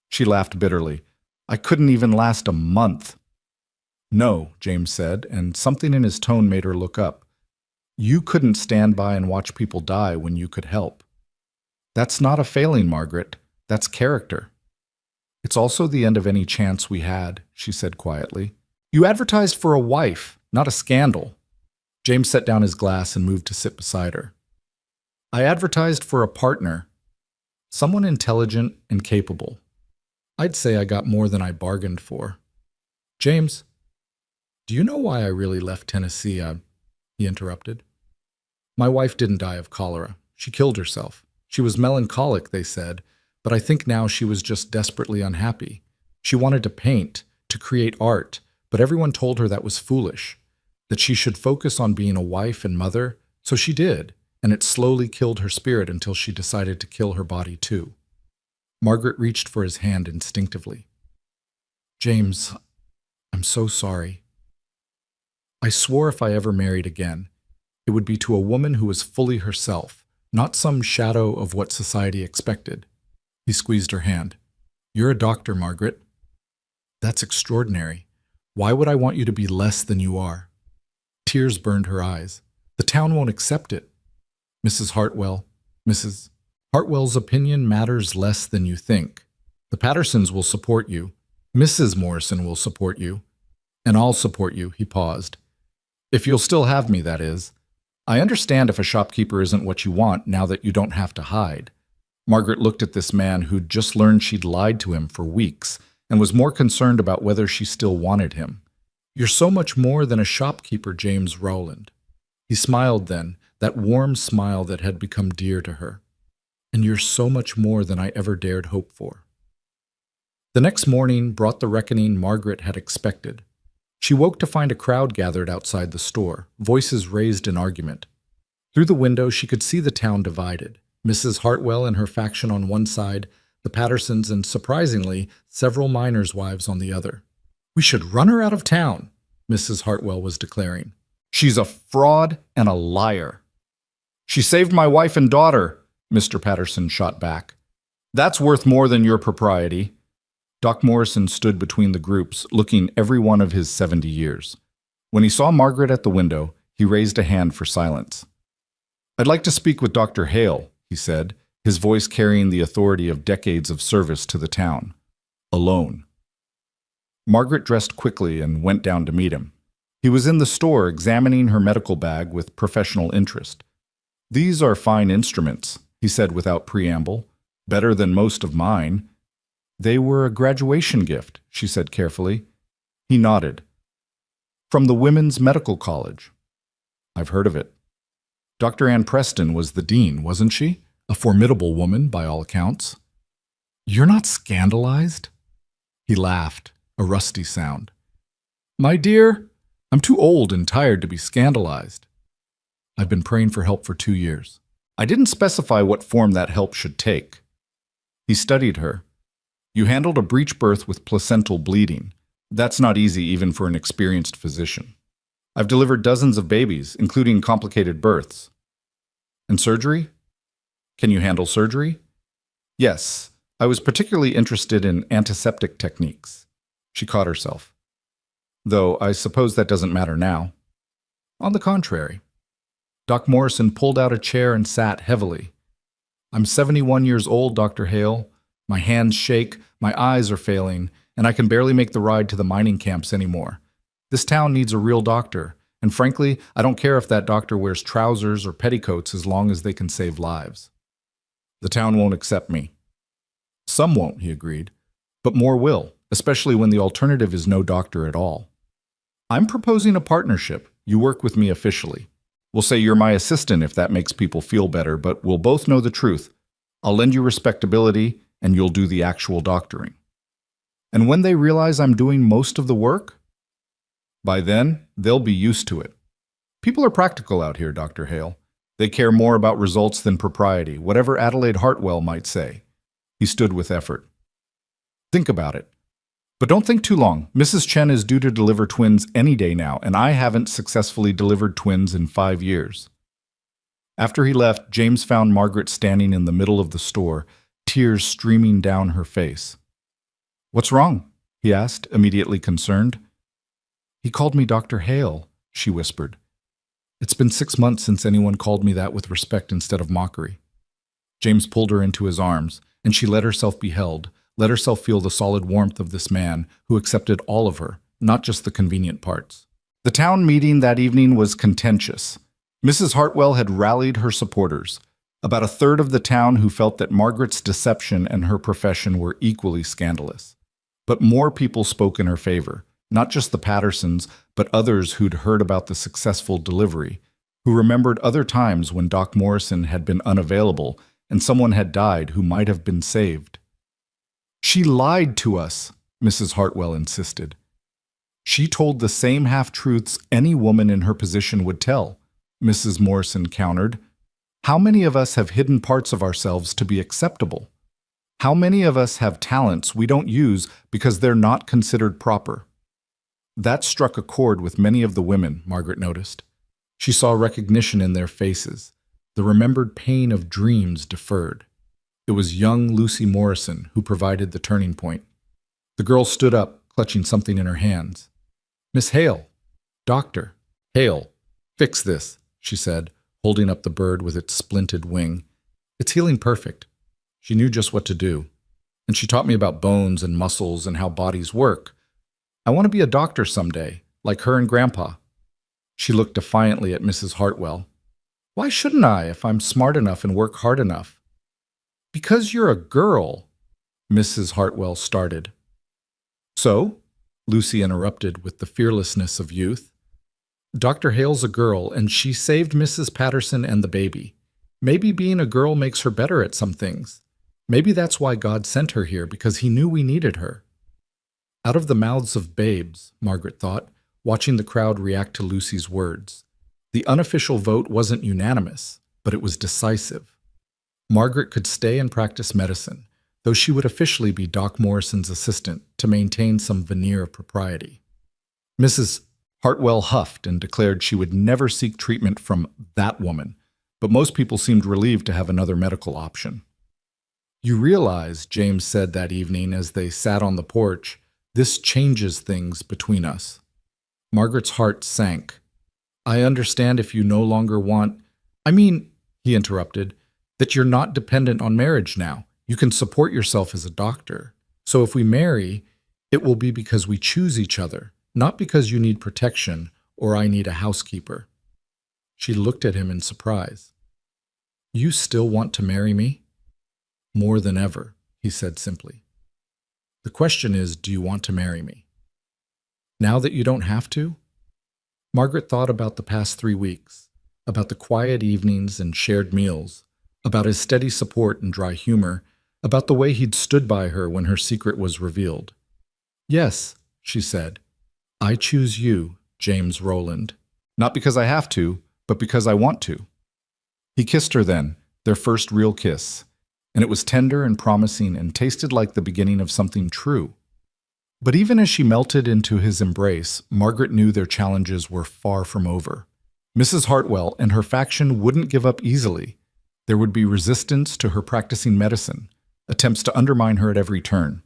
Speaker 1: She laughed bitterly. I couldn't even last a month. No, James said, and something in his tone made her look up. You couldn't stand by and watch people die when you could help. That's not a failing, Margaret. That's character. It's also the end of any chance we had, she said quietly. You advertised for a wife, not a scandal. James set down his glass and moved to sit beside her. I advertised for a partner, someone intelligent and capable. I'd say I got more than I bargained for. James, do you know why I really left Tennessee? He interrupted. My wife didn't die of cholera. She killed herself. She was melancholic, they said, but I think now she was just desperately unhappy. She wanted to paint, to create art, but everyone told her that was foolish, that she should focus on being a wife and mother, so she did, and it slowly killed her spirit until she decided to kill her body too. Margaret reached for his hand instinctively. James, I'm so sorry. I swore if I ever married again, it would be to a woman who was fully herself, not some shadow of what society expected. He squeezed her hand. You're a doctor, Margaret. That's extraordinary. Why would I want you to be less than you are? Tears burned her eyes. The town won't accept it. Mrs. Hartwell's opinion matters less than you think. The Pattersons will support you. Mrs. Morrison will support you. And I'll support you, he paused. If you'll still have me, that is. I understand if a shopkeeper isn't what you want now that you don't have to hide. Margaret looked at this man who'd just learned she'd lied to him for weeks and was more concerned about whether she still wanted him. You're so much more than a shopkeeper, James Rowland. He smiled then, that warm smile that had become dear to her. And you're so much more than I ever dared hope for. The next morning brought the reckoning Margaret had expected. She woke to find a crowd gathered outside the store, voices raised in argument. Through the window she could see the town divided. Mrs. Hartwell and her faction on one side, the Pattersons and, surprisingly, several miners' wives on the other. We should run her out of town, Mrs. Hartwell was declaring. She's a fraud and a liar. She saved my wife and daughter, Mr. Patterson shot back. That's worth more than your propriety. Doc Morrison stood between the groups, looking every one of his 70 years. When he saw Margaret at the window, he raised a hand for silence. I'd like to speak with Dr. Hale, he said, his voice carrying the authority of decades of service to the town. Alone. Margaret dressed quickly and went down to meet him. He was in the store examining her medical bag with professional interest. These are fine instruments, he said without preamble. Better than most of mine. They were a graduation gift, she said carefully. He nodded. From the Women's Medical College. I've heard of it. Dr. Ann Preston was the dean, wasn't she? A formidable woman, by all accounts. You're not scandalized? He laughed, a rusty sound. My dear, I'm too old and tired to be scandalized. I've been praying for help for 2 years. I didn't specify what form that help should take. He studied her. You handled a breech birth with placental bleeding. That's not easy even for an experienced physician. I've delivered dozens of babies, including complicated births. And surgery? Can you handle surgery? Yes, I was particularly interested in antiseptic techniques. She caught herself. Though I suppose that doesn't matter now. On the contrary. Doc Morrison pulled out a chair and sat heavily. I'm 71 years old, Dr. Hale. My hands shake, my eyes are failing, and I can barely make the ride to the mining camps anymore. This town needs a real doctor, and frankly, I don't care if that doctor wears trousers or petticoats as long as they can save lives. The town won't accept me. Some won't, he agreed, but more will, especially when the alternative is no doctor at all. I'm proposing a partnership. You work with me officially. We'll say you're my assistant if that makes people feel better, but we'll both know the truth. I'll lend you respectability, and you'll do the actual doctoring. And when they realize I'm doing most of the work, by then, they'll be used to it. People are practical out here, Dr. Hale. They care more about results than propriety, whatever Adelaide Hartwell might say. He stood with effort. Think about it. But don't think too long. Mrs. Chen is due to deliver twins any day now, and I haven't successfully delivered twins in 5 years. After he left, James found Margaret standing in the middle of the store, tears streaming down her face. "What's wrong?" he asked, immediately concerned. "He called me Dr. Hale," she whispered. "It's been 6 months since anyone called me that with respect instead of mockery." James pulled her into his arms, and she let herself be held, let herself feel the solid warmth of this man who accepted all of her, not just the convenient parts. The town meeting that evening was contentious. Mrs. Hartwell had rallied her supporters, about a third of the town who felt that Margaret's deception and her profession were equally scandalous. But more people spoke in her favor, not just the Pattersons, but others who'd heard about the successful delivery, who remembered other times when Doc Morrison had been unavailable and someone had died who might have been saved. "She lied to us," Mrs. Hartwell insisted. "She told the same half-truths any woman in her position would tell," Mrs. Morrison countered. "How many of us have hidden parts of ourselves to be acceptable? How many of us have talents we don't use because they're not considered proper?" That struck a chord with many of the women, Margaret noticed. She saw recognition in their faces, the remembered pain of dreams deferred. It was young Lucy Morrison who provided the turning point. The girl stood up, clutching something in her hands. "Miss Hale, Doctor Hale, fix this," she said, holding up the bird with its splinted wing. "It's healing perfect." She knew just what to do. And she taught me about bones and muscles and how bodies work. I want to be a doctor someday, like her and Grandpa. She looked defiantly at Mrs. Hartwell. "Why shouldn't I if I'm smart enough and work hard enough?" "Because you're a girl," Mrs. Hartwell started. "So?" Lucy interrupted with the fearlessness of youth. "Dr. Hale's a girl, and she saved Mrs. Patterson and the baby. Maybe being a girl makes her better at some things. Maybe that's why God sent her here, because he knew we needed her." Out of the mouths of babes, Margaret thought, watching the crowd react to Lucy's words. The unofficial vote wasn't unanimous, but it was decisive. Margaret could stay and practice medicine, though she would officially be Doc Morrison's assistant to maintain some veneer of propriety. Mrs. Hartwell huffed and declared she would never seek treatment from that woman, but most people seemed relieved to have another medical option. "You realize," James said that evening as they sat on the porch, "this changes things between us." Margaret's heart sank. "I understand if you no longer want—" he interrupted, "that you're not dependent on marriage now. You can support yourself as a doctor. So if we marry, it will be because we choose each other, not because you need protection or I need a housekeeper." She looked at him in surprise. "You still want to marry me?" "More than ever," he said simply. "The question is, do you want to marry me? Now that you don't have to?" Margaret thought about the past 3 weeks, about the quiet evenings and shared meals, about his steady support and dry humor, about the way he'd stood by her when her secret was revealed. "Yes," she said, "I choose you, James Rowland. Not because I have to, but because I want to." He kissed her then, their first real kiss, and it was tender and promising and tasted like the beginning of something true. But even as she melted into his embrace, Margaret knew their challenges were far from over. Mrs. Hartwell and her faction wouldn't give up easily. There would be resistance to her practicing medicine, attempts to undermine her at every turn.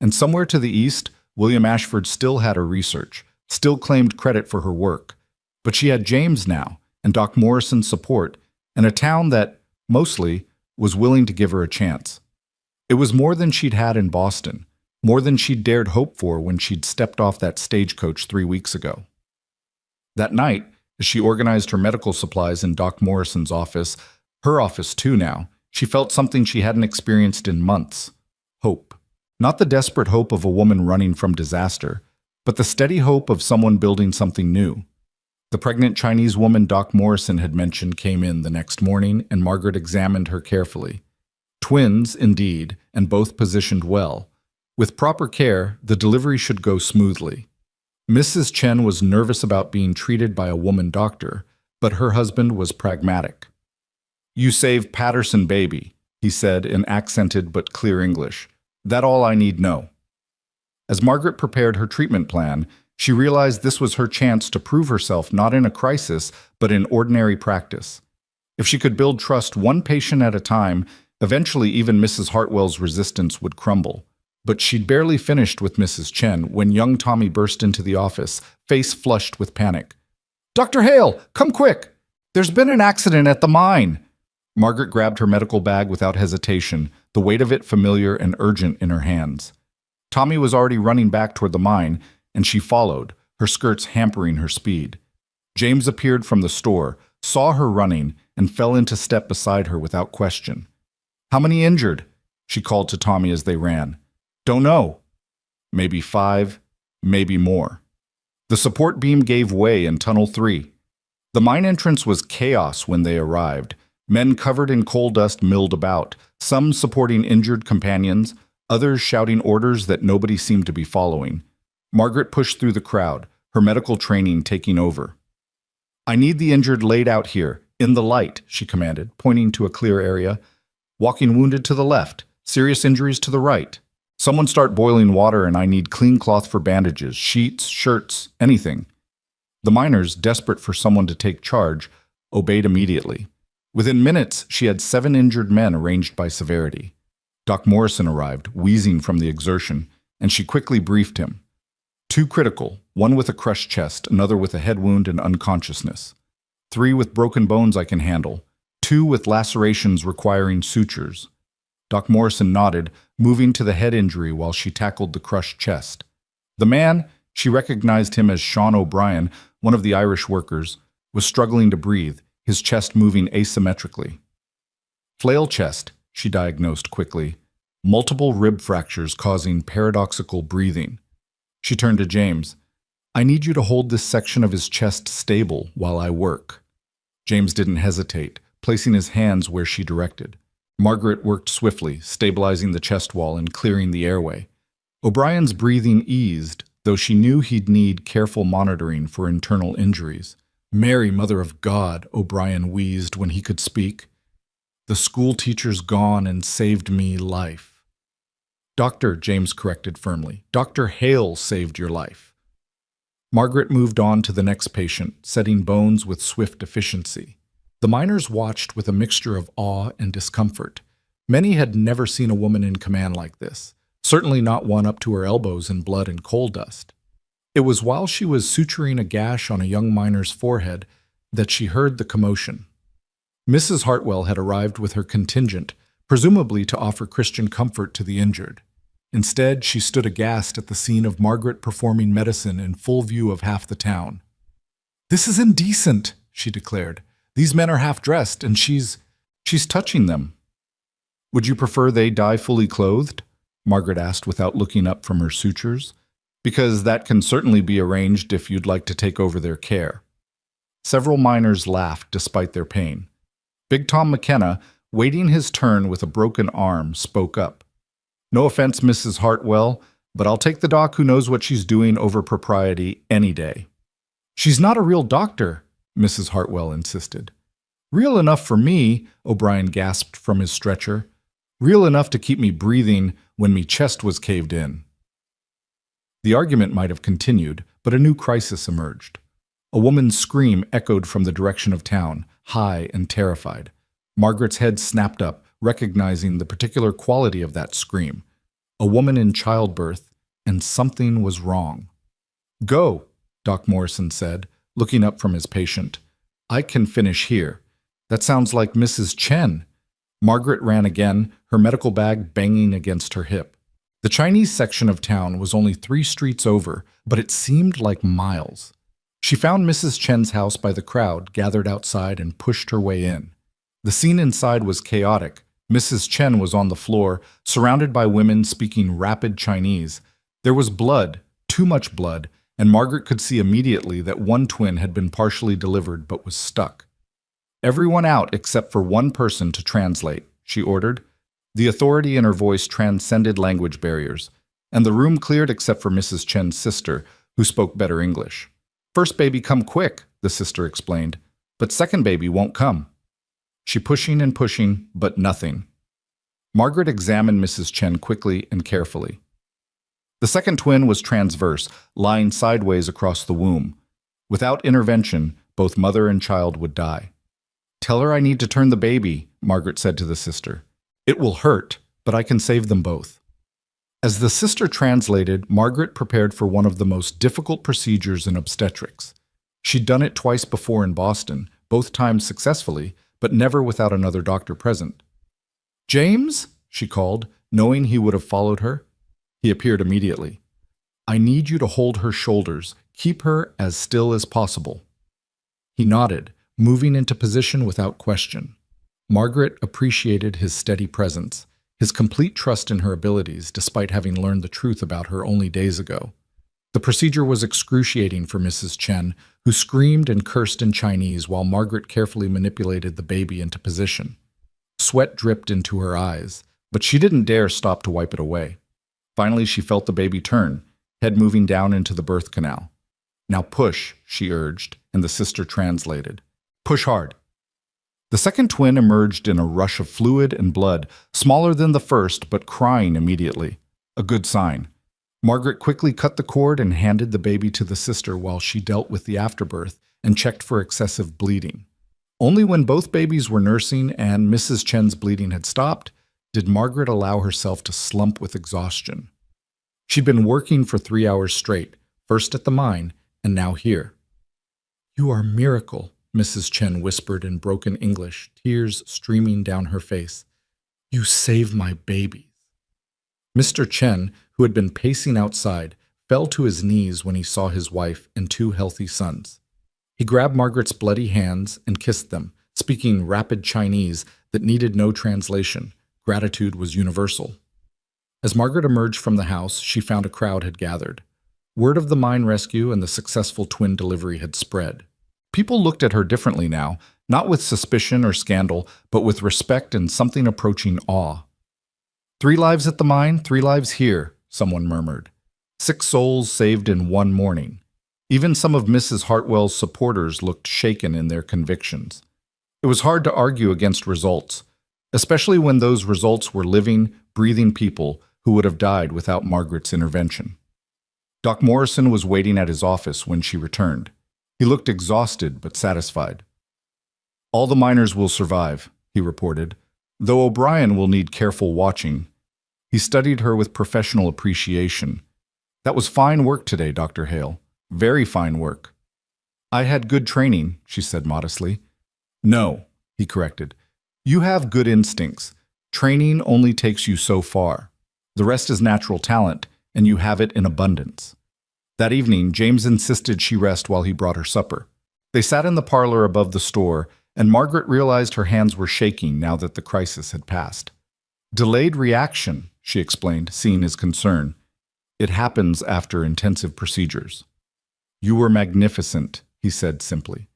Speaker 1: And somewhere to the east, William Ashford still had her research, still claimed credit for her work. But she had James now, and Doc Morrison's support, and a town that, mostly, was willing to give her a chance. It was more than she'd had in Boston, more than she'd dared hope for when she'd stepped off that stagecoach 3 weeks ago. That night, as she organized her medical supplies in Doc Morrison's office, her office too now, she felt something she hadn't experienced in months. Hope. Not the desperate hope of a woman running from disaster, but the steady hope of someone building something new. The pregnant Chinese woman Doc Morrison had mentioned came in the next morning, and Margaret examined her carefully. Twins, indeed, and both positioned well. With proper care, the delivery should go smoothly. Mrs. Chen was nervous about being treated by a woman doctor, but her husband was pragmatic. "You saved Patterson baby," he said in accented but clear English. "That all I need know." As Margaret prepared her treatment plan, she realized this was her chance to prove herself not in a crisis, but in ordinary practice. If she could build trust one patient at a time, eventually even Mrs. Hartwell's resistance would crumble. But she'd barely finished with Mrs. Chen when young Tommy burst into the office, face flushed with panic. "Dr. Hale, come quick! There's been an accident at the mine!" Margaret grabbed her medical bag without hesitation, the weight of it familiar and urgent in her hands. Tommy was already running back toward the mine, and she followed, her skirts hampering her speed. James appeared from the store, saw her running, and fell into step beside her without question. "How many injured?" she called to Tommy as they ran. "Don't know." Maybe 5, maybe more. The support beam gave way in Tunnel 3. The mine entrance was chaos when they arrived. Men covered in coal dust milled about, some supporting injured companions, others shouting orders that nobody seemed to be following. Margaret pushed through the crowd, her medical training taking over. "I need the injured laid out here, in the light," she commanded, pointing to a clear area. "Walking wounded to the left, serious injuries to the right. Someone start boiling water and I need clean cloth for bandages, sheets, shirts, anything." The miners, desperate for someone to take charge, obeyed immediately. Within minutes, she had 7 injured men arranged by severity. Doc Morrison arrived, wheezing from the exertion, and she quickly briefed him. 2 critical, 1 with a crushed chest, another with a head wound and unconsciousness. 3 with broken bones I can handle, 2 with lacerations requiring sutures. Doc Morrison nodded, moving to the head injury while she tackled the crushed chest. The man, she recognized him as Sean O'Brien, one of the Irish workers, was struggling to breathe, his chest moving asymmetrically. "Flail chest," she diagnosed quickly. "Multiple rib fractures causing paradoxical breathing." She turned to James. "I need you to hold this section of his chest stable while I work." James didn't hesitate, placing his hands where she directed. Margaret worked swiftly, stabilizing the chest wall and clearing the airway. O'Brien's breathing eased, though she knew he'd need careful monitoring for internal injuries. "Mary, Mother of God," O'Brien wheezed when he could speak. "The school teacher's gone and saved me life." "Doctor," James corrected firmly. "Dr. Hale saved your life." Margaret moved on to the next patient, setting bones with swift efficiency. The miners watched with a mixture of awe and discomfort. Many had never seen a woman in command like this, certainly not one up to her elbows in blood and coal dust. It was while she was suturing a gash on a young miner's forehead that she heard the commotion. Mrs. Hartwell had arrived with her contingent, presumably to offer Christian comfort to the injured. Instead, she stood aghast at the scene of Margaret performing medicine in full view of half the town. "This is indecent," she declared. "These men are half-dressed, and she's touching them." "Would you prefer they die fully clothed?" Margaret asked without looking up from her sutures. "Because that can certainly be arranged if you'd like to take over their care." Several miners laughed despite their pain. Big Tom McKenna, waiting his turn with a broken arm, spoke up. "No offense, Mrs. Hartwell, but I'll take the doc who knows what she's doing over propriety any day." "She's not a real doctor," Mrs. Hartwell insisted. "Real enough for me," O'Brien gasped from his stretcher. "Real enough to keep me breathing when me chest was caved in." The argument might have continued, but a new crisis emerged. A woman's scream echoed from the direction of town, high and terrified. Margaret's head snapped up, recognizing the particular quality of that scream. A woman in childbirth, and something was wrong. "Go," Doc Morrison said, looking up from his patient. "I can finish here. That sounds like Mrs. Chen." Margaret ran again, her medical bag banging against her hip. The Chinese section of town was only 3 streets over, but it seemed like miles. She found Mrs. Chen's house by the crowd gathered outside and pushed her way in. The scene inside was chaotic. Mrs. Chen was on the floor, surrounded by women speaking rapid Chinese. There was blood, too much blood, and Margaret could see immediately that one twin had been partially delivered but was stuck. "Everyone out except for one person to translate," she ordered. The authority in her voice transcended language barriers, and the room cleared except for Mrs. Chen's sister, who spoke better English. "First baby come quick," the sister explained, "but second baby won't come." She pushing and pushing, but nothing. Margaret examined Mrs. Chen quickly and carefully. The second twin was transverse, lying sideways across the womb. Without intervention, both mother and child would die. "Tell her I need to turn the baby," Margaret said to the sister. "It will hurt, but I can save them both." As the sister translated, Margaret prepared for one of the most difficult procedures in obstetrics. She'd done it twice before in Boston, both times successfully, but never without another doctor present. "James?" she called, knowing he would have followed her. He appeared immediately. "I need you to hold her shoulders. Keep her as still as possible." He nodded, moving into position without question. Margaret appreciated his steady presence, his complete trust in her abilities despite having learned the truth about her only days ago. The procedure was excruciating for Mrs. Chen, who screamed and cursed in Chinese while Margaret carefully manipulated the baby into position. Sweat dripped into her eyes, but she didn't dare stop to wipe it away. Finally, she felt the baby turn, head moving down into the birth canal. "Now push," she urged, and the sister translated. "Push hard." The second twin emerged in a rush of fluid and blood, smaller than the first, but crying immediately. A good sign. Margaret quickly cut the cord and handed the baby to the sister while she dealt with the afterbirth and checked for excessive bleeding. Only when both babies were nursing and Mrs. Chen's bleeding had stopped did Margaret allow herself to slump with exhaustion. She'd been working for 3 hours straight, first at the mine and now here. "You are a miracle," Mrs. Chen whispered in broken English, tears streaming down her face. "You saved my babies." Mr. Chen, who had been pacing outside, fell to his knees when he saw his wife and 2 healthy sons. He grabbed Margaret's bloody hands and kissed them, speaking rapid Chinese that needed no translation. Gratitude was universal. As Margaret emerged from the house, she found a crowd had gathered. Word of the mine rescue and the successful twin delivery had spread. People looked at her differently now, not with suspicion or scandal, but with respect and something approaching awe. "3 lives at the mine, 3 lives here," someone murmured. 6 souls saved in one morning. Even some of Mrs. Hartwell's supporters looked shaken in their convictions. It was hard to argue against results, especially when those results were living, breathing people who would have died without Margaret's intervention. Doc Morrison was waiting at his office when she returned. He looked exhausted but satisfied. "All the miners will survive," he reported, "though O'Brien will need careful watching." He studied her with professional appreciation. "That was fine work today, Dr. Hale. Very fine work." "I had good training," she said modestly. "No," he corrected. "You have good instincts. Training only takes you so far. The rest is natural talent, and you have it in abundance." That evening, James insisted she rest while he brought her supper. They sat in the parlor above the store, and Margaret realized her hands were shaking now that the crisis had passed. "Delayed reaction," she explained, seeing his concern. "It happens after intensive procedures." "You were magnificent," he said simply.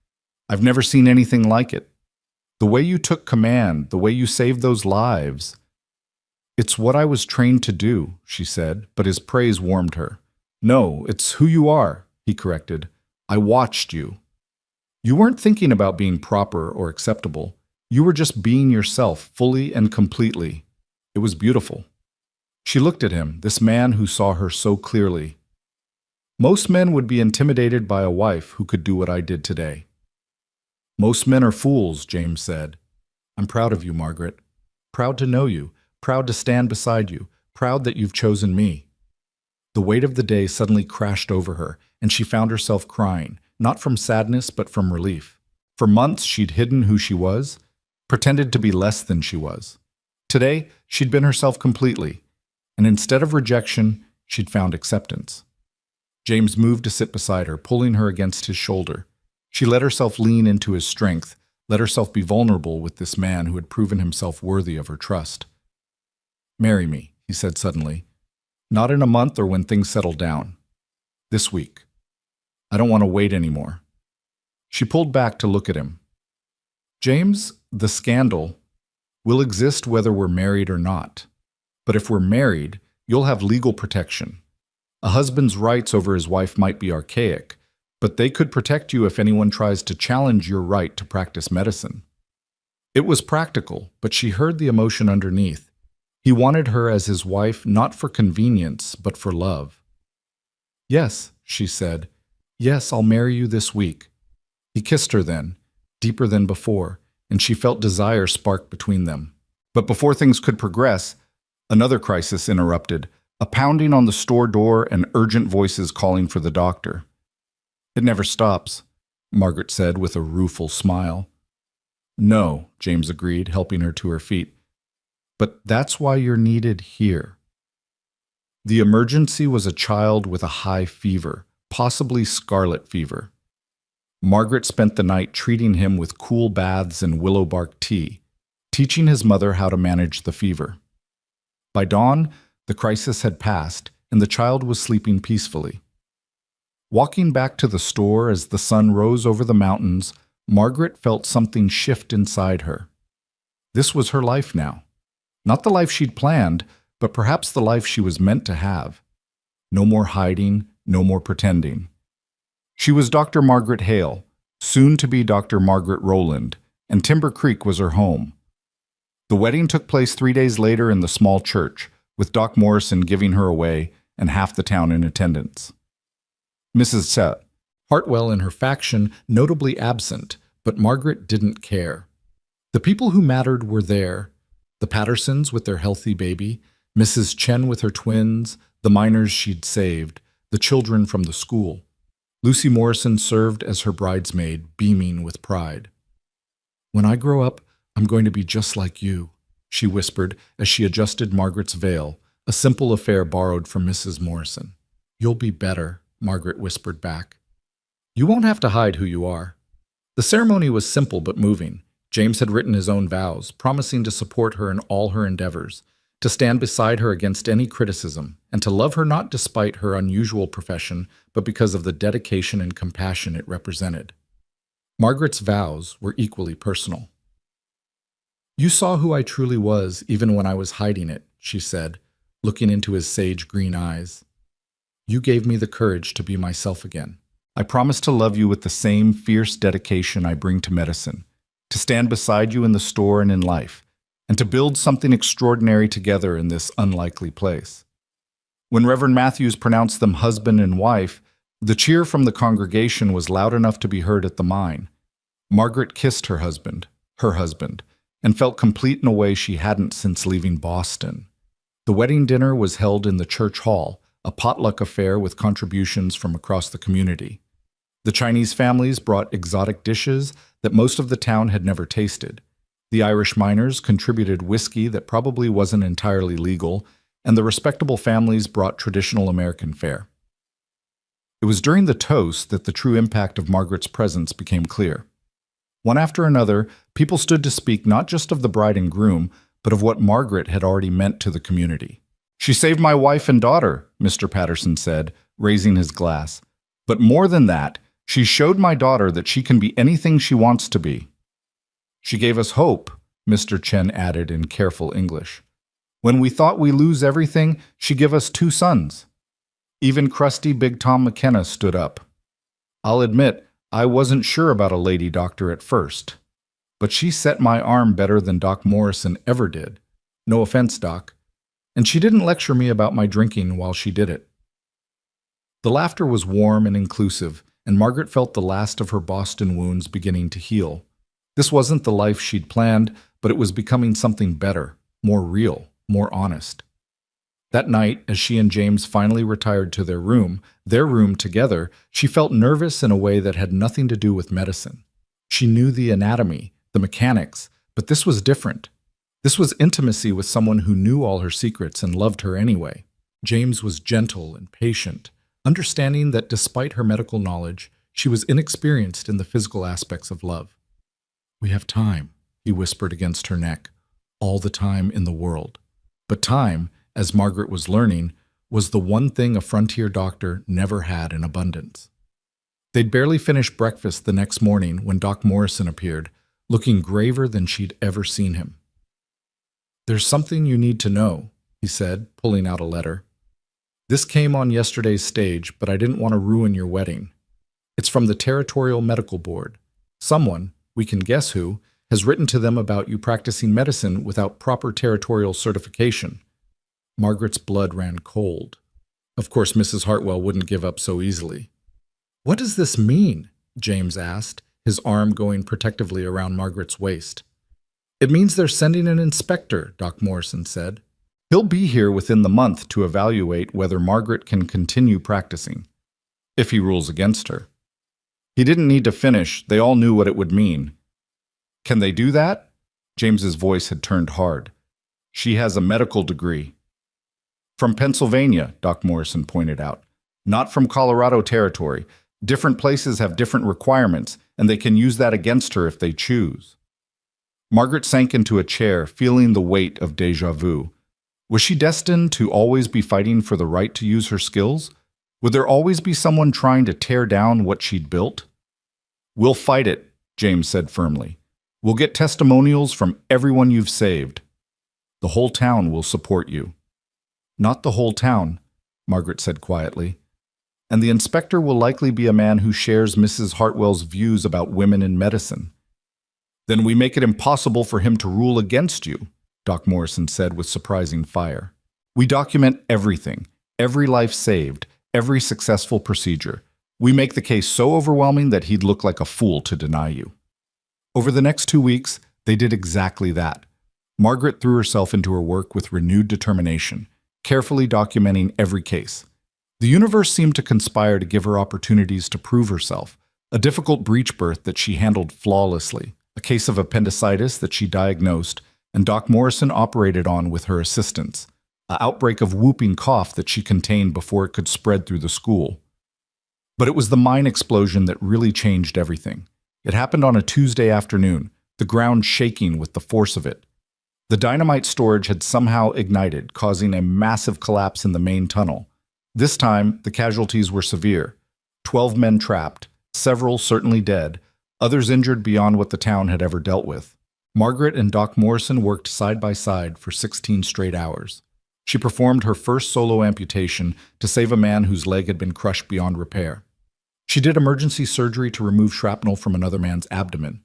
Speaker 1: "I've never seen anything like it. The way you took command, the way you saved those lives." "It's what I was trained to do," she said, but his praise warmed her. "No, it's who you are," he corrected. "I watched you. You weren't thinking about being proper or acceptable. You were just being yourself fully and completely. It was beautiful." She looked at him, this man who saw her so clearly. "Most men would be intimidated by a wife who could do what I did today." "Most men are fools," James said. "I'm proud of you, Margaret. Proud to know you, proud to stand beside you, proud that you've chosen me." The weight of the day suddenly crashed over her, and she found herself crying, not from sadness but from relief. For months she'd hidden who she was, pretended to be less than she was. Today, she'd been herself completely, and instead of rejection, she'd found acceptance. James moved to sit beside her, pulling her against his shoulder. She let herself lean into his strength, let herself be vulnerable with this man who had proven himself worthy of her trust. "Marry me," he said suddenly. "Not in a month or when things settle down. This week." I don't want to wait anymore." She pulled back to look at him. "James, the scandal will exist whether we're married or not. But if we're married, you'll have legal protection. A husband's rights over his wife might be archaic, but they could protect you if anyone tries to challenge your right to practice medicine." It was practical, but she heard the emotion underneath. He wanted her as his wife not for convenience, but for love. "Yes," she said. "Yes, I'll marry you this week." He kissed her then, deeper than before, and she felt desire spark between them. But before things could progress, another crisis interrupted, a pounding on the store door and urgent voices calling for the doctor. "It never stops," Margaret said with a rueful smile. "No," James agreed, helping her to her feet. "But that's why you're needed here." The emergency was a child with a high fever, possibly scarlet fever. Margaret spent the night treating him with cool baths and willow bark tea, teaching his mother how to manage the fever. By dawn, the crisis had passed, and the child was sleeping peacefully. Walking back to the store as the sun rose over the mountains, Margaret felt something shift inside her. This was her life now. Not the life she'd planned, but perhaps the life she was meant to have. No more hiding, no more pretending. She was Dr. Margaret Hale, soon to be Dr. Margaret Rowland, and Timber Creek was her home. The wedding took place 3 days later in the small church, with Doc Morrison giving her away and half the town in attendance. Mrs. Hartwell and her faction notably absent, but Margaret didn't care. The people who mattered were there: the Pattersons with their healthy baby, Mrs. Chen with her twins, the miners she'd saved, the children from the school. Lucy Morrison served as her bridesmaid, beaming with pride. "When I grow up, I'm going to be just like you," she whispered as she adjusted Margaret's veil, a simple affair borrowed from Mrs. Morrison. "You'll be better," Margaret whispered back. "You won't have to hide who you are." The ceremony was simple but moving. James had written his own vows, promising to support her in all her endeavors, to stand beside her against any criticism, and to love her not despite her unusual profession, but because of the dedication and compassion it represented. Margaret's vows were equally personal. "You saw who I truly was, even when I was hiding it," she said, looking into his sage green eyes. "You gave me the courage to be myself again. I promise to love you with the same fierce dedication I bring to medicine, to stand beside you in the store and in life, and to build something extraordinary together in this unlikely place." When Reverend Matthews pronounced them husband and wife, the cheer from the congregation was loud enough to be heard at the mine. Margaret kissed her husband, and felt complete in a way she hadn't since leaving Boston. The wedding dinner was held in the church hall, a potluck affair with contributions from across the community. The Chinese families brought exotic dishes that most of the town had never tasted. The Irish miners contributed whiskey that probably wasn't entirely legal, and the respectable families brought traditional American fare. It was during the toast that the true impact of Margaret's presence became clear. One after another, people stood to speak not just of the bride and groom, but of what Margaret had already meant to the community. "She saved my wife and daughter," Mr. Patterson said, raising his glass. "But more than that, she showed my daughter that she can be anything she wants to be." "She gave us hope," Mr. Chen added in careful English. "When we thought we lose everything, she gave us 2 sons." Even crusty Big Tom McKenna stood up. "I'll admit, I wasn't sure about a lady doctor at first, but she set my arm better than Doc Morrison ever did. No offense, Doc. And she didn't lecture me about my drinking while she did it." The laughter was warm and inclusive, and Margaret felt the last of her Boston wounds beginning to heal. This wasn't the life she'd planned, but it was becoming something better, more real, more honest. That night, as she and James finally retired to their room together, she felt nervous in a way that had nothing to do with medicine. She knew the anatomy, the mechanics, but this was different. This was intimacy with someone who knew all her secrets and loved her anyway. James was gentle and patient, understanding that despite her medical knowledge, she was inexperienced in the physical aspects of love. "We have time," he whispered against her neck, "all the time in the world." But time, as Margaret was learning, was the one thing a frontier doctor never had in abundance. They'd barely finished breakfast the next morning when Doc Morrison appeared, looking graver than she'd ever seen him. "There's something you need to know," he said, pulling out a letter. "This came on yesterday's stage, but I didn't want to ruin your wedding. It's from the Territorial Medical Board. Someone, we can guess who, has written to them about you practicing medicine without proper territorial certification." Margaret's blood ran cold. Of course, Mrs. Hartwell wouldn't give up so easily. "What does this mean?" James asked, his arm going protectively around Margaret's waist. "It means they're sending an inspector," Doc Morrison said. "He'll be here within the month to evaluate whether Margaret can continue practicing, if he rules against her." He didn't need to finish. They all knew what it would mean. "Can they do that?" James's voice had turned hard. "She has a medical degree." "From Pennsylvania," Doc Morrison pointed out. "Not from Colorado Territory. Different places have different requirements, and they can use that against her if they choose." Margaret sank into a chair, feeling the weight of déjà vu. Was she destined to always be fighting for the right to use her skills? Would there always be someone trying to tear down what she'd built? "We'll fight it," James said firmly. "We'll get testimonials from everyone you've saved. The whole town will support you." "Not the whole town," Margaret said quietly. "And the inspector will likely be a man who shares Mrs. Hartwell's views about women in medicine." "Then we make it impossible for him to rule against you," Doc Morrison said with surprising fire. "We document everything, every life saved, every successful procedure. We make the case so overwhelming that he'd look like a fool to deny you." Over the next 2 weeks, they did exactly that. Margaret threw herself into her work with renewed determination, carefully documenting every case. The universe seemed to conspire to give her opportunities to prove herself. A difficult breech birth that she handled flawlessly, a case of appendicitis that she diagnosed and Doc Morrison operated on with her assistants, an outbreak of whooping cough that she contained before it could spread through the school. But it was the mine explosion that really changed everything. It happened on a Tuesday afternoon, the ground shaking with the force of it. The dynamite storage had somehow ignited, causing a massive collapse in the main tunnel. This time, the casualties were severe. 12 men trapped, several certainly dead, others injured beyond what the town had ever dealt with. Margaret and Doc Morrison worked side by side for 16 straight hours. She performed her first solo amputation to save a man whose leg had been crushed beyond repair. She did emergency surgery to remove shrapnel from another man's abdomen.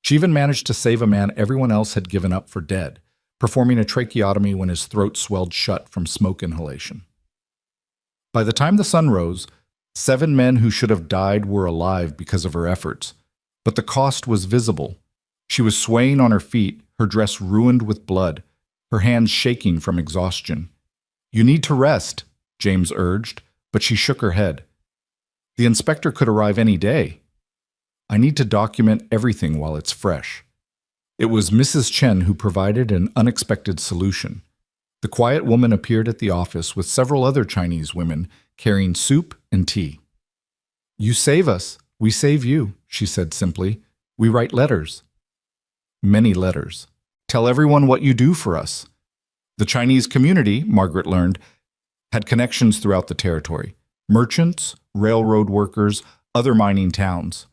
Speaker 1: She even managed to save a man everyone else had given up for dead, performing a tracheotomy when his throat swelled shut from smoke inhalation. By the time the sun rose, 7 men who should have died were alive because of her efforts, but the cost was visible. She was swaying on her feet, her dress ruined with blood, her hands shaking from exhaustion. "You need to rest," James urged, but she shook her head. "The inspector could arrive any day. I need to document everything while it's fresh." It was Mrs. Chen who provided an unexpected solution. The quiet woman appeared at the office with several other Chinese women carrying soup and tea. "You save us, we save you," she said simply. "We write letters." Many letters. "Tell everyone what you do for us." The Chinese community, Margaret learned, had connections throughout the territory. Merchants, railroad workers, other mining towns.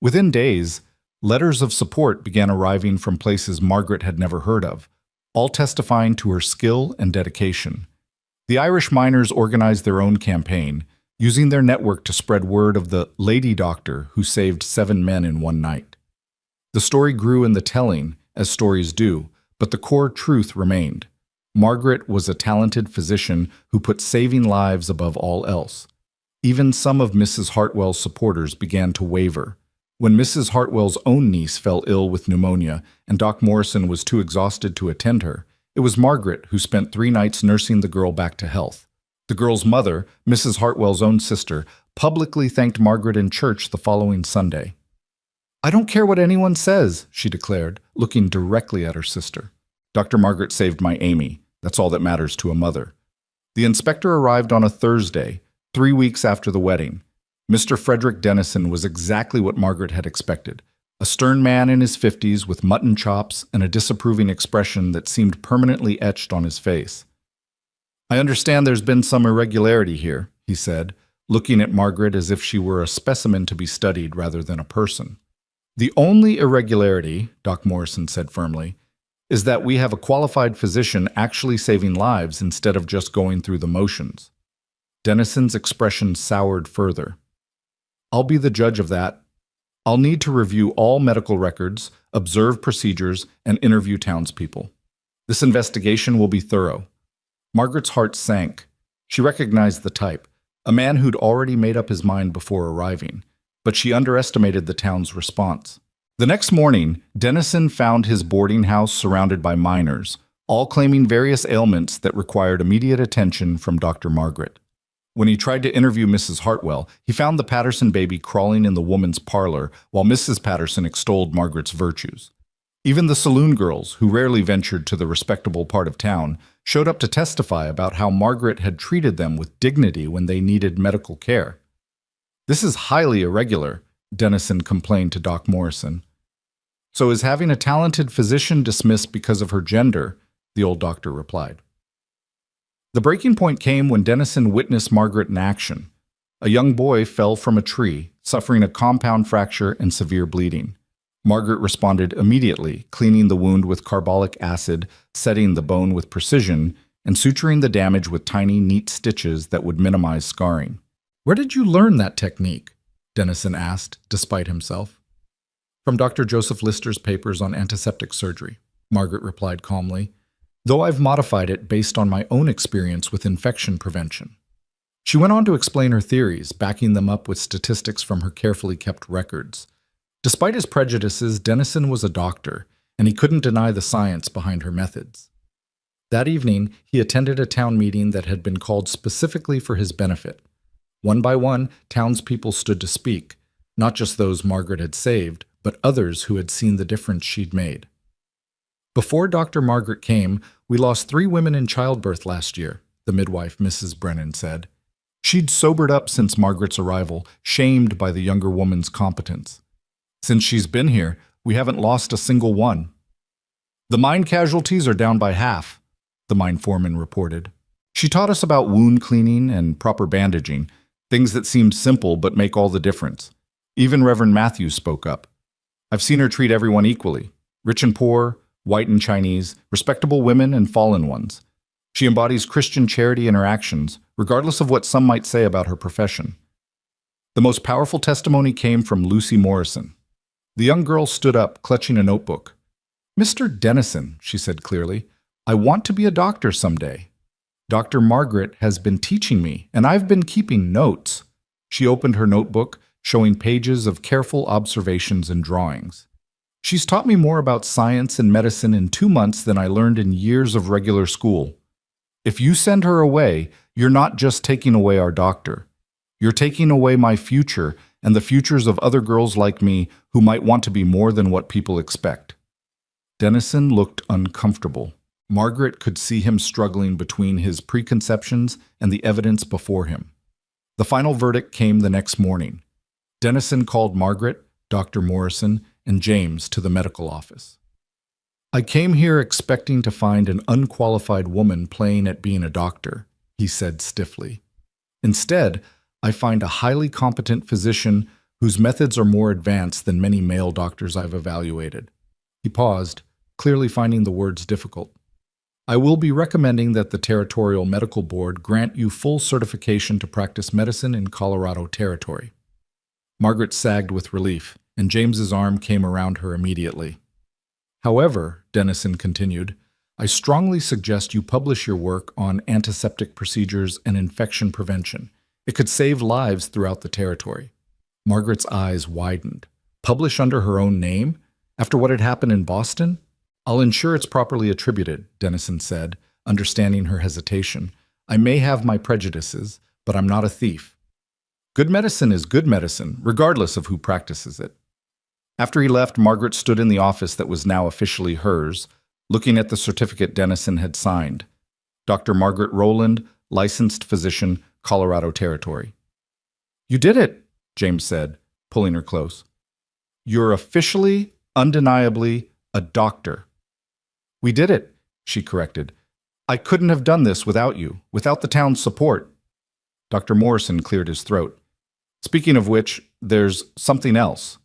Speaker 1: Within days, letters of support began arriving from places Margaret had never heard of, all testifying to her skill and dedication. The Irish miners organized their own campaign, using their network to spread word of the lady doctor who saved 7 men in one night. The story grew in the telling, as stories do, but the core truth remained. Margaret was a talented physician who put saving lives above all else. Even some of Mrs. Hartwell's supporters began to waver. When Mrs. Hartwell's own niece fell ill with pneumonia and Doc Morrison was too exhausted to attend her, it was Margaret who spent 3 nights nursing the girl back to health. The girl's mother, Mrs. Hartwell's own sister, publicly thanked Margaret in church the following Sunday. "I don't care what anyone says," she declared, looking directly at her sister. "Dr. Margaret saved my Amy. That's all that matters to a mother." The inspector arrived on a Thursday, 3 weeks after the wedding. Mr. Frederick Dennison was exactly what Margaret had expected. A stern man in his 50s with mutton chops and a disapproving expression that seemed permanently etched on his face. "I understand there's been some irregularity here," he said, looking at Margaret as if she were a specimen to be studied rather than a person. "The only irregularity," Doc Morrison said firmly, "is that we have a qualified physician actually saving lives instead of just going through the motions." Dennison's expression soured further. "I'll be the judge of that. I'll need to review all medical records, observe procedures, and interview townspeople. This investigation will be thorough." Margaret's heart sank. She recognized the type, a man who'd already made up his mind before arriving, but she underestimated the town's response. The next morning, Dennison found his boarding house surrounded by miners, all claiming various ailments that required immediate attention from Dr. Margaret. When he tried to interview Mrs. Hartwell, he found the Patterson baby crawling in the woman's parlor while Mrs. Patterson extolled Margaret's virtues. Even the saloon girls, who rarely ventured to the respectable part of town, showed up to testify about how Margaret had treated them with dignity when they needed medical care. "This is highly irregular," Dennison complained to Doc Morrison. "So is having a talented physician dismissed because of her gender?" the old doctor replied. The breaking point came when Dennison witnessed Margaret in action. A young boy fell from a tree, suffering a compound fracture and severe bleeding. Margaret responded immediately, cleaning the wound with carbolic acid, setting the bone with precision, and suturing the damage with tiny, neat stitches that would minimize scarring. "Where did you learn that technique?" Dennison asked, despite himself. "From Dr. Joseph Lister's papers on antiseptic surgery," Margaret replied calmly, "though I've modified it based on my own experience with infection prevention." She went on to explain her theories, backing them up with statistics from her carefully kept records. Despite his prejudices, Dennison was a doctor, and he couldn't deny the science behind her methods. That evening, he attended a town meeting that had been called specifically for his benefit. One by one, townspeople stood to speak, not just those Margaret had saved, but others who had seen the difference she'd made. "Before Dr. Margaret came, we lost 3 women in childbirth last year," the midwife, Mrs. Brennan, said. She'd sobered up since Margaret's arrival, shamed by the younger woman's competence. "Since she's been here, we haven't lost a single one." "The mine casualties are down by half," the mine foreman reported. "She taught us about wound cleaning and proper bandaging, things that seemed simple but make all the difference. Even Reverend Matthews spoke up. I've seen her treat everyone equally, rich and poor, white and Chinese, respectable women and fallen ones. She embodies Christian charity in her actions, regardless of what some might say about her profession." The most powerful testimony came from Lucy Morrison. The young girl stood up, clutching a notebook. "Mr. Dennison," she said clearly, "I want to be a doctor someday. Dr. Margaret has been teaching me, and I've been keeping notes." She opened her notebook, showing pages of careful observations and drawings. "She's taught me more about science and medicine in 2 months than I learned in years of regular school. If you send her away, you're not just taking away our doctor. You're taking away my future and the futures of other girls like me who might want to be more than what people expect." Dennison looked uncomfortable. Margaret could see him struggling between his preconceptions and the evidence before him. The final verdict came the next morning. Dennison called Margaret, Dr. Morrison, and James to the medical office. "I came here expecting to find an unqualified woman playing at being a doctor," he said stiffly. "Instead, I find a highly competent physician whose methods are more advanced than many male doctors I've evaluated." He paused, clearly finding the words difficult. "I will be recommending that the Territorial Medical Board grant you full certification to practice medicine in Colorado Territory." Margaret sagged with relief, and James's arm came around her immediately. "However," Dennison continued, "I strongly suggest you publish your work on antiseptic procedures and infection prevention. It could save lives throughout the territory." Margaret's eyes widened. Publish under her own name? After what had happened in Boston? "I'll ensure it's properly attributed," Dennison said, understanding her hesitation. "I may have my prejudices, but I'm not a thief. Good medicine is good medicine, regardless of who practices it." After he left, Margaret stood in the office that was now officially hers, looking at the certificate Dennison had signed. Dr. Margaret Rowland, licensed physician, Colorado Territory. "You did it," James said, pulling her close. "You're officially, undeniably, a doctor." "We did it," she corrected. "I couldn't have done this without you, without the town's support." Dr. Morrison cleared his throat. Speaking of which, there's something else.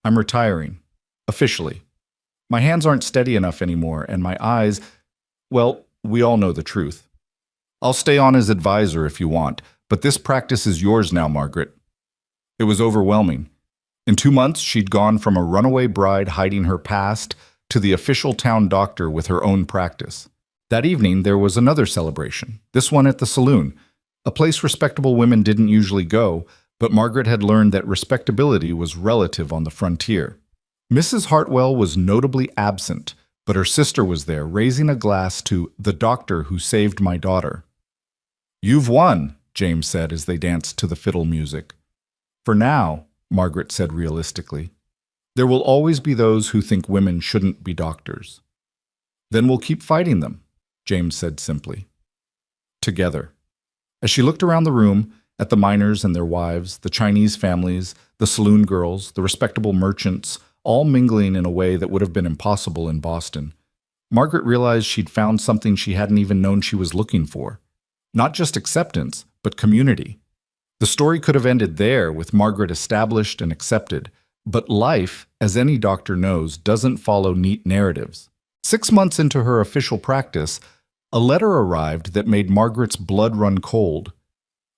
Speaker 1: I'm retiring. Officially. My hands aren't steady enough anymore, and my eyes, well, we all know the truth. I'll stay on as advisor if you want, but this practice is yours now, Margaret. It was overwhelming. In 2 months, she'd gone from a runaway bride hiding her past to the official town doctor with her own practice. That evening, there was another celebration, this one at the saloon, a place respectable women didn't usually go, but Margaret had learned that respectability was relative on the frontier. Mrs. Hartwell was notably absent, but her sister was there, raising a glass to the doctor who saved my daughter. "You've won," James said as they danced to the fiddle music. "For now," Margaret said realistically. "There will always be those who think women shouldn't be doctors." "Then we'll keep fighting them," James said simply. Together. As she looked around the room, at the miners and their wives, the Chinese families, the saloon girls, the respectable merchants, all mingling in a way that would have been impossible in Boston, Margaret realized she'd found something she hadn't even known she was looking for. Not just acceptance, but community. The story could have ended there, with Margaret established and accepted, but life, as any doctor knows, doesn't follow neat narratives. 6 months into her official practice, a letter arrived that made Margaret's blood run cold.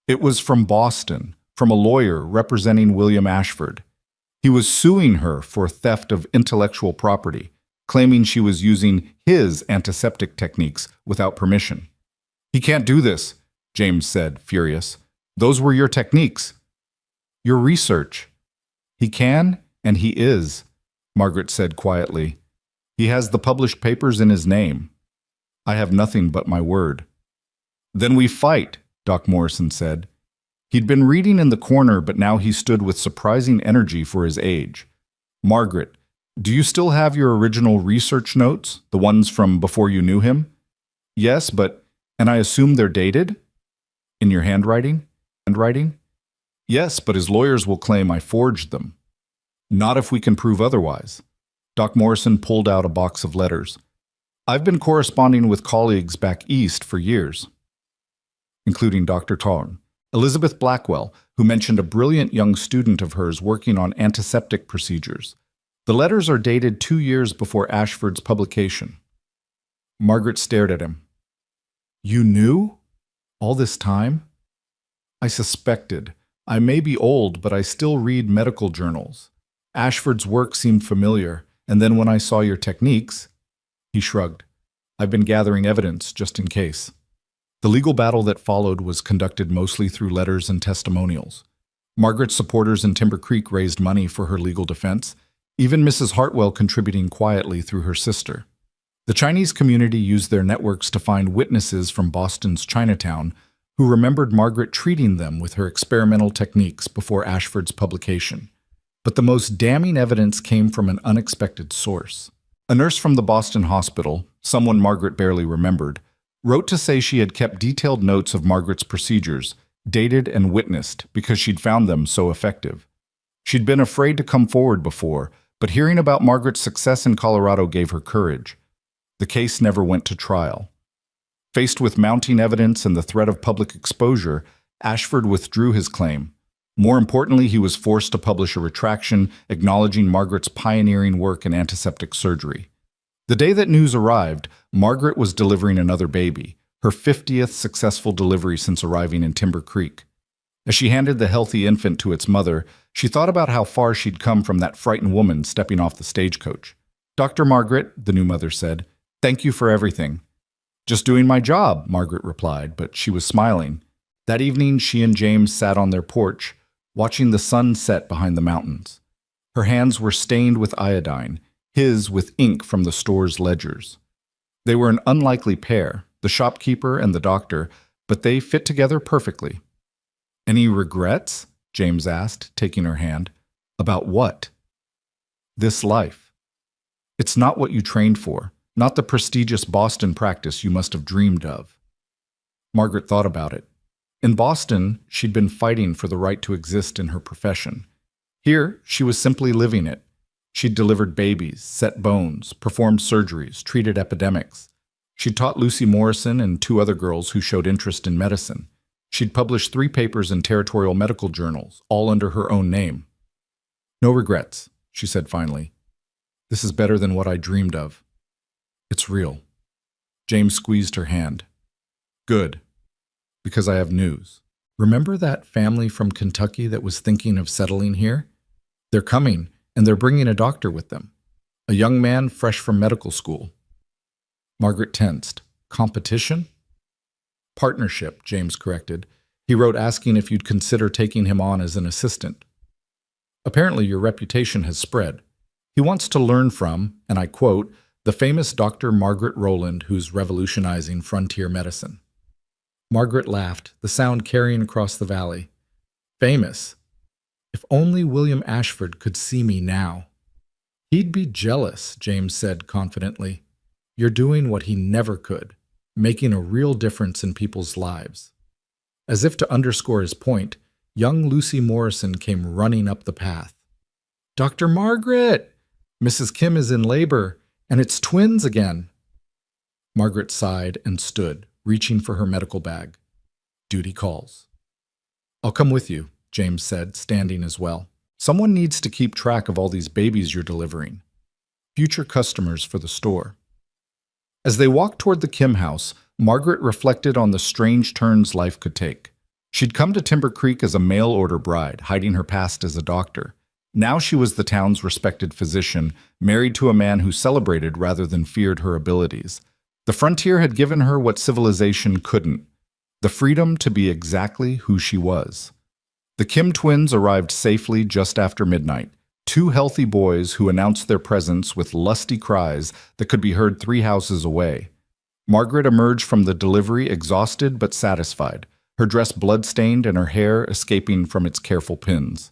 Speaker 1: It was from Boston, from a lawyer representing William Ashford. He was suing her for theft of intellectual property, claiming she was using his antiseptic techniques without permission. "He can't do this," James said, furious. "Those were your techniques. Your research." "He can, and he is," Margaret said quietly. "He has the published papers in his name. I have nothing but my word." "Then we fight," Doc Morrison said. He'd been reading in the corner, but now he stood with surprising energy for his age. "Margaret, do you still have your original research notes, the ones from before you knew him?" "Yes, but, and I assume they're dated?" "In your handwriting?" "Handwriting?" "Yes, but his lawyers will claim I forged them." "Not if we can prove otherwise." Doc Morrison pulled out a box of letters. "I've been corresponding with colleagues back east for years," including Dr. Tarn. Elizabeth Blackwell, who mentioned a brilliant young student of hers working on antiseptic procedures. The letters are dated 2 years before Ashford's publication. Margaret stared at him. "You knew? All this time?" "I suspected. I may be old, but I still read medical journals. Ashford's work seemed familiar, and then when I saw your techniques..." He shrugged. "I've been gathering evidence, just in case." The legal battle that followed was conducted mostly through letters and testimonials. Margaret's supporters in Timber Creek raised money for her legal defense, even Mrs. Hartwell contributing quietly through her sister. The Chinese community used their networks to find witnesses from Boston's Chinatown who remembered Margaret treating them with her experimental techniques before Ashford's publication. But the most damning evidence came from an unexpected source. A nurse from the Boston hospital, someone Margaret barely remembered, wrote to say she had kept detailed notes of Margaret's procedures, dated and witnessed, because she'd found them so effective. She'd been afraid to come forward before, but hearing about Margaret's success in Colorado gave her courage. The case never went to trial. Faced with mounting evidence and the threat of public exposure, Ashford withdrew his claim. More importantly, he was forced to publish a retraction acknowledging Margaret's pioneering work in antiseptic surgery. The day that news arrived, Margaret was delivering another baby, her 50th successful delivery since arriving in Timber Creek. As she handed the healthy infant to its mother, she thought about how far she'd come from that frightened woman stepping off the stagecoach. "Dr. Margaret," the new mother said, "thank you for everything." "Just doing my job," Margaret replied, but she was smiling. That evening, she and James sat on their porch, watching the sun set behind the mountains. Her hands were stained with iodine, his with ink from the store's ledgers. They were an unlikely pair, the shopkeeper and the doctor, but they fit together perfectly. "Any regrets?" James asked, taking her hand. "About what?" "This life. It's not what you trained for, not the prestigious Boston practice you must have dreamed of." Margaret thought about it. In Boston, she'd been fighting for the right to exist in her profession. Here, she was simply living it. She'd delivered babies, set bones, performed surgeries, treated epidemics. She'd taught Lucy Morrison and 2 other girls who showed interest in medicine. She'd published 3 papers in territorial medical journals, all under her own name. "No regrets," she said finally. "This is better than what I dreamed of. It's real." James squeezed her hand. "Good, because I have news. Remember that family from Kentucky that was thinking of settling here? They're coming, and they're bringing a doctor with them. A young man fresh from medical school." Margaret tensed. "Competition?" "Partnership," James corrected. "He wrote asking if you'd consider taking him on as an assistant. Apparently your reputation has spread. He wants to learn from, and I quote, the famous Dr. Margaret Rowland who's revolutionizing frontier medicine." Margaret laughed, the sound carrying across the valley. "Famous? If only William Ashford could see me now." "He'd be jealous," James said confidently. "You're doing what he never could, making a real difference in people's lives." As if to underscore his point, young Lucy Morrison came running up the path. "Dr. Margaret! Mrs. Kim is in labor, and it's twins again." Margaret sighed and stood, reaching for her medical bag. "Duty calls." "I'll come with you," James said, standing as well. "Someone needs to keep track of all these babies you're delivering. Future customers for the store." As they walked toward the Kim house, Margaret reflected on the strange turns life could take. She'd come to Timber Creek as a mail-order bride, hiding her past as a doctor. Now she was the town's respected physician, married to a man who celebrated rather than feared her abilities. The frontier had given her what civilization couldn't, the freedom to be exactly who she was. The Kim twins arrived safely just after midnight, 2 healthy boys who announced their presence with lusty cries that could be heard 3 houses away. Margaret emerged from the delivery exhausted but satisfied, her dress blood-stained and her hair escaping from its careful pins.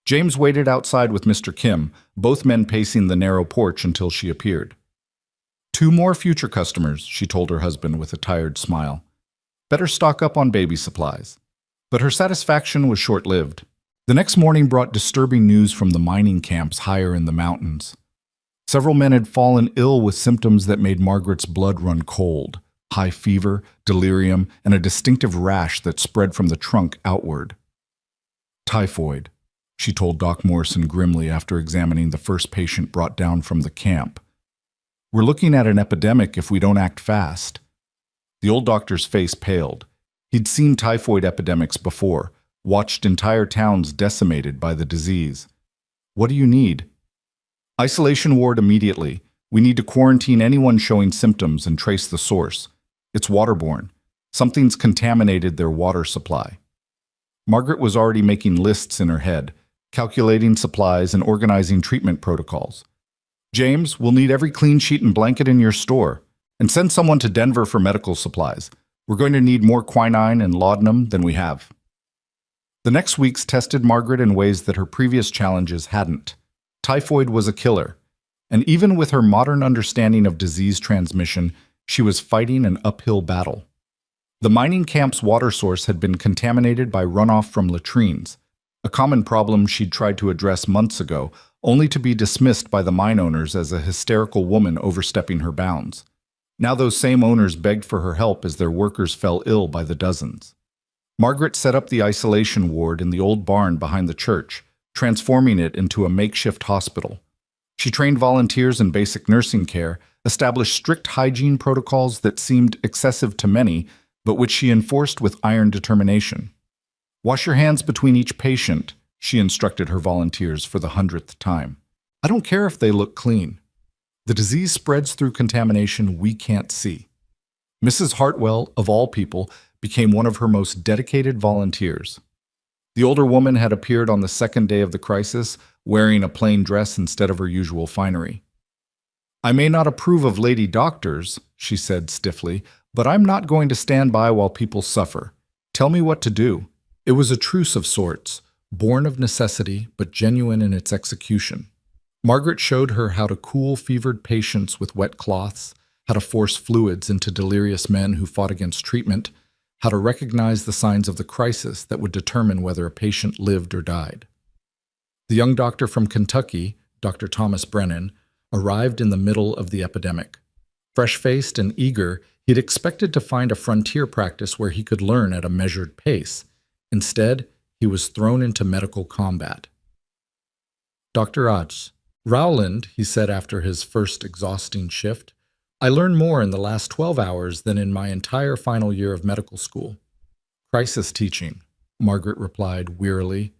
Speaker 1: James waited outside with Mr. Kim, both men pacing the narrow porch until she appeared. 2 more future customers, she told her husband with a tired smile. Better stock up on baby supplies. But her satisfaction was short-lived. The next morning brought disturbing news from the mining camps higher in the mountains. Several men had fallen ill with symptoms that made Margaret's blood run cold: high fever, delirium, and a distinctive rash that spread from the trunk outward. "Typhoid," she told Doc Morrison grimly after examining the first patient brought down from the camp. "We're looking at an epidemic if we don't act fast." The old doctor's face paled. He'd seen typhoid epidemics before, watched entire towns decimated by the disease. "What do you need?" "Isolation ward immediately. We need to quarantine anyone showing symptoms and trace the source. It's waterborne. Something's contaminated their water supply." Margaret was already making lists in her head, calculating supplies and organizing treatment protocols. "James, we'll need every clean sheet and blanket in your store. And send someone to Denver for medical supplies. We're going to need more quinine and laudanum than we have." The next weeks tested Margaret in ways that her previous challenges hadn't. Typhoid was a killer, and even with her modern understanding of disease transmission, she was fighting an uphill battle. The mining camp's water source had been contaminated by runoff from latrines, a common problem she'd tried to address months ago, only to be dismissed by the mine owners as a hysterical woman overstepping her bounds. Now those same owners begged for her help as their workers fell ill by the dozens. Margaret set up the isolation ward in the old barn behind the church, transforming it into a makeshift hospital. She trained volunteers in basic nursing care, established strict hygiene protocols that seemed excessive to many, but which she enforced with iron determination. "Wash your hands between each patient," she instructed her volunteers for the 100th time. "I don't care if they look clean. The disease spreads through contamination we can't see." Mrs. Hartwell, of all people, became one of her most dedicated volunteers. The older woman had appeared on the second day of the crisis, wearing a plain dress instead of her usual finery. "I may not approve of lady doctors," she said stiffly, "but I'm not going to stand by while people suffer. Tell me what to do." It was a truce of sorts, born of necessity but genuine in its execution. Margaret showed her how to cool fevered patients with wet cloths, how to force fluids into delirious men who fought against treatment, how to recognize the signs of the crisis that would determine whether a patient lived or died. The young doctor from Kentucky, Dr. Thomas Brennan, arrived in the middle of the epidemic. Fresh-faced and eager, he'd expected to find a frontier practice where he could learn at a measured pace. Instead, he was thrown into medical combat. Dr. Aj, Rowland, he said after his first exhausting shift, I learned more in the last 12 hours than in my entire final year of medical school. Crisis teaching, Margaret replied wearily.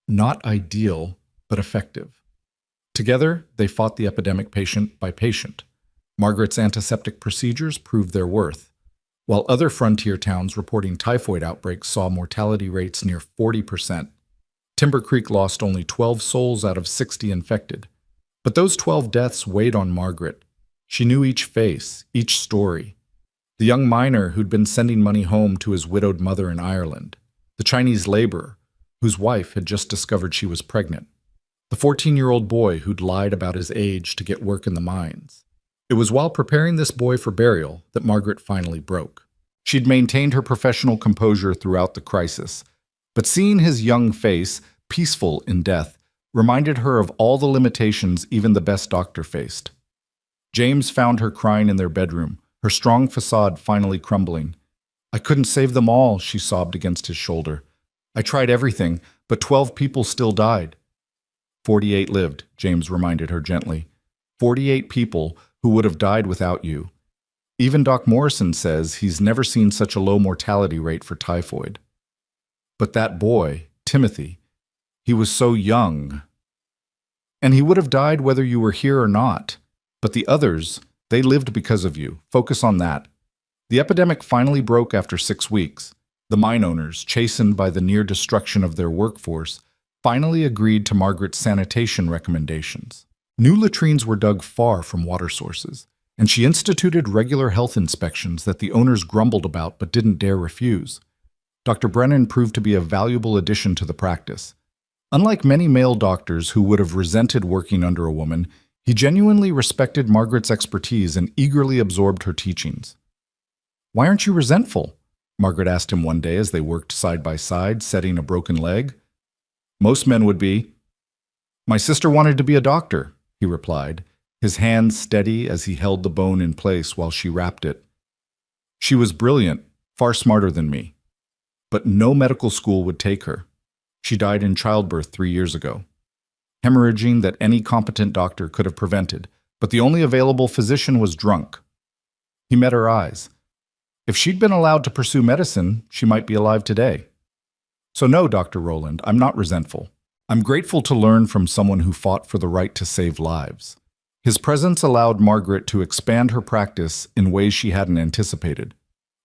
Speaker 1: Not ideal, but effective. Together, they fought the epidemic patient by patient. Margaret's antiseptic procedures proved their worth, while other frontier towns reporting typhoid outbreaks saw mortality rates near 40%. Timber Creek lost only 12 souls out of 60 infected. But those 12 deaths weighed on Margaret. She knew each face, each story. The young miner who'd been sending money home to his widowed mother in Ireland. The Chinese laborer whose wife had just discovered she was pregnant. The 14-year-old boy who'd lied about his age to get work in the mines. It was while preparing this boy for burial that Margaret finally broke. She'd maintained her professional composure throughout the crisis, but seeing his young face, peaceful in death, reminded her of all the limitations even the best doctor faced. James found her crying in their bedroom, her strong facade finally crumbling. I couldn't save them all, she sobbed against his shoulder. I tried everything, but 12 people still died. 48 lived, James reminded her gently. 48 people who would have died without you. Even Doc Morrison says he's never seen such a low mortality rate for typhoid. But that boy, Timothy, he was so young. And he would have died whether you were here or not. But the others, they lived because of you. Focus on that. The epidemic finally broke after 6 weeks. The mine owners, chastened by the near destruction of their workforce, finally agreed to Margaret's sanitation recommendations. New latrines were dug far from water sources, and she instituted regular health inspections that the owners grumbled about but didn't dare refuse. Dr. Brennan proved to be a valuable addition to the practice. Unlike many male doctors who would have resented working under a woman, he genuinely respected Margaret's expertise and eagerly absorbed her teachings. Why aren't you resentful? Margaret asked him one day as they worked side by side, setting a broken leg. Most men would be. My sister wanted to be a doctor, he replied, his hands steady as he held the bone in place while she wrapped it. She was brilliant, far smarter than me. But no medical school would take her. She died in childbirth 3 years ago. Hemorrhaging that any competent doctor could have prevented, but the only available physician was drunk. He met her eyes. If she'd been allowed to pursue medicine, she might be alive today. So no, Dr. Rowland, I'm not resentful. I'm grateful to learn from someone who fought for the right to save lives. His presence allowed Margaret to expand her practice in ways she hadn't anticipated.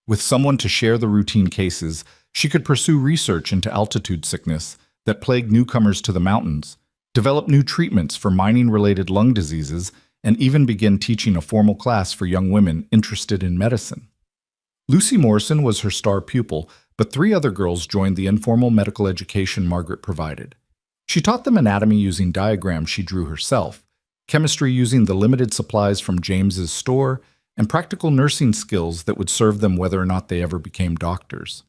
Speaker 1: With someone to share the routine cases, she could pursue research into altitude sickness that plagued newcomers to the mountains, develop new treatments for mining-related lung diseases, and even begin teaching a formal class for young women interested in medicine. Lucy Morrison was her star pupil, but 3 other girls joined the informal medical education Margaret provided. She taught them anatomy using diagrams she drew herself, chemistry using the limited supplies from James's store, and practical nursing skills that would serve them whether or not they ever became doctors.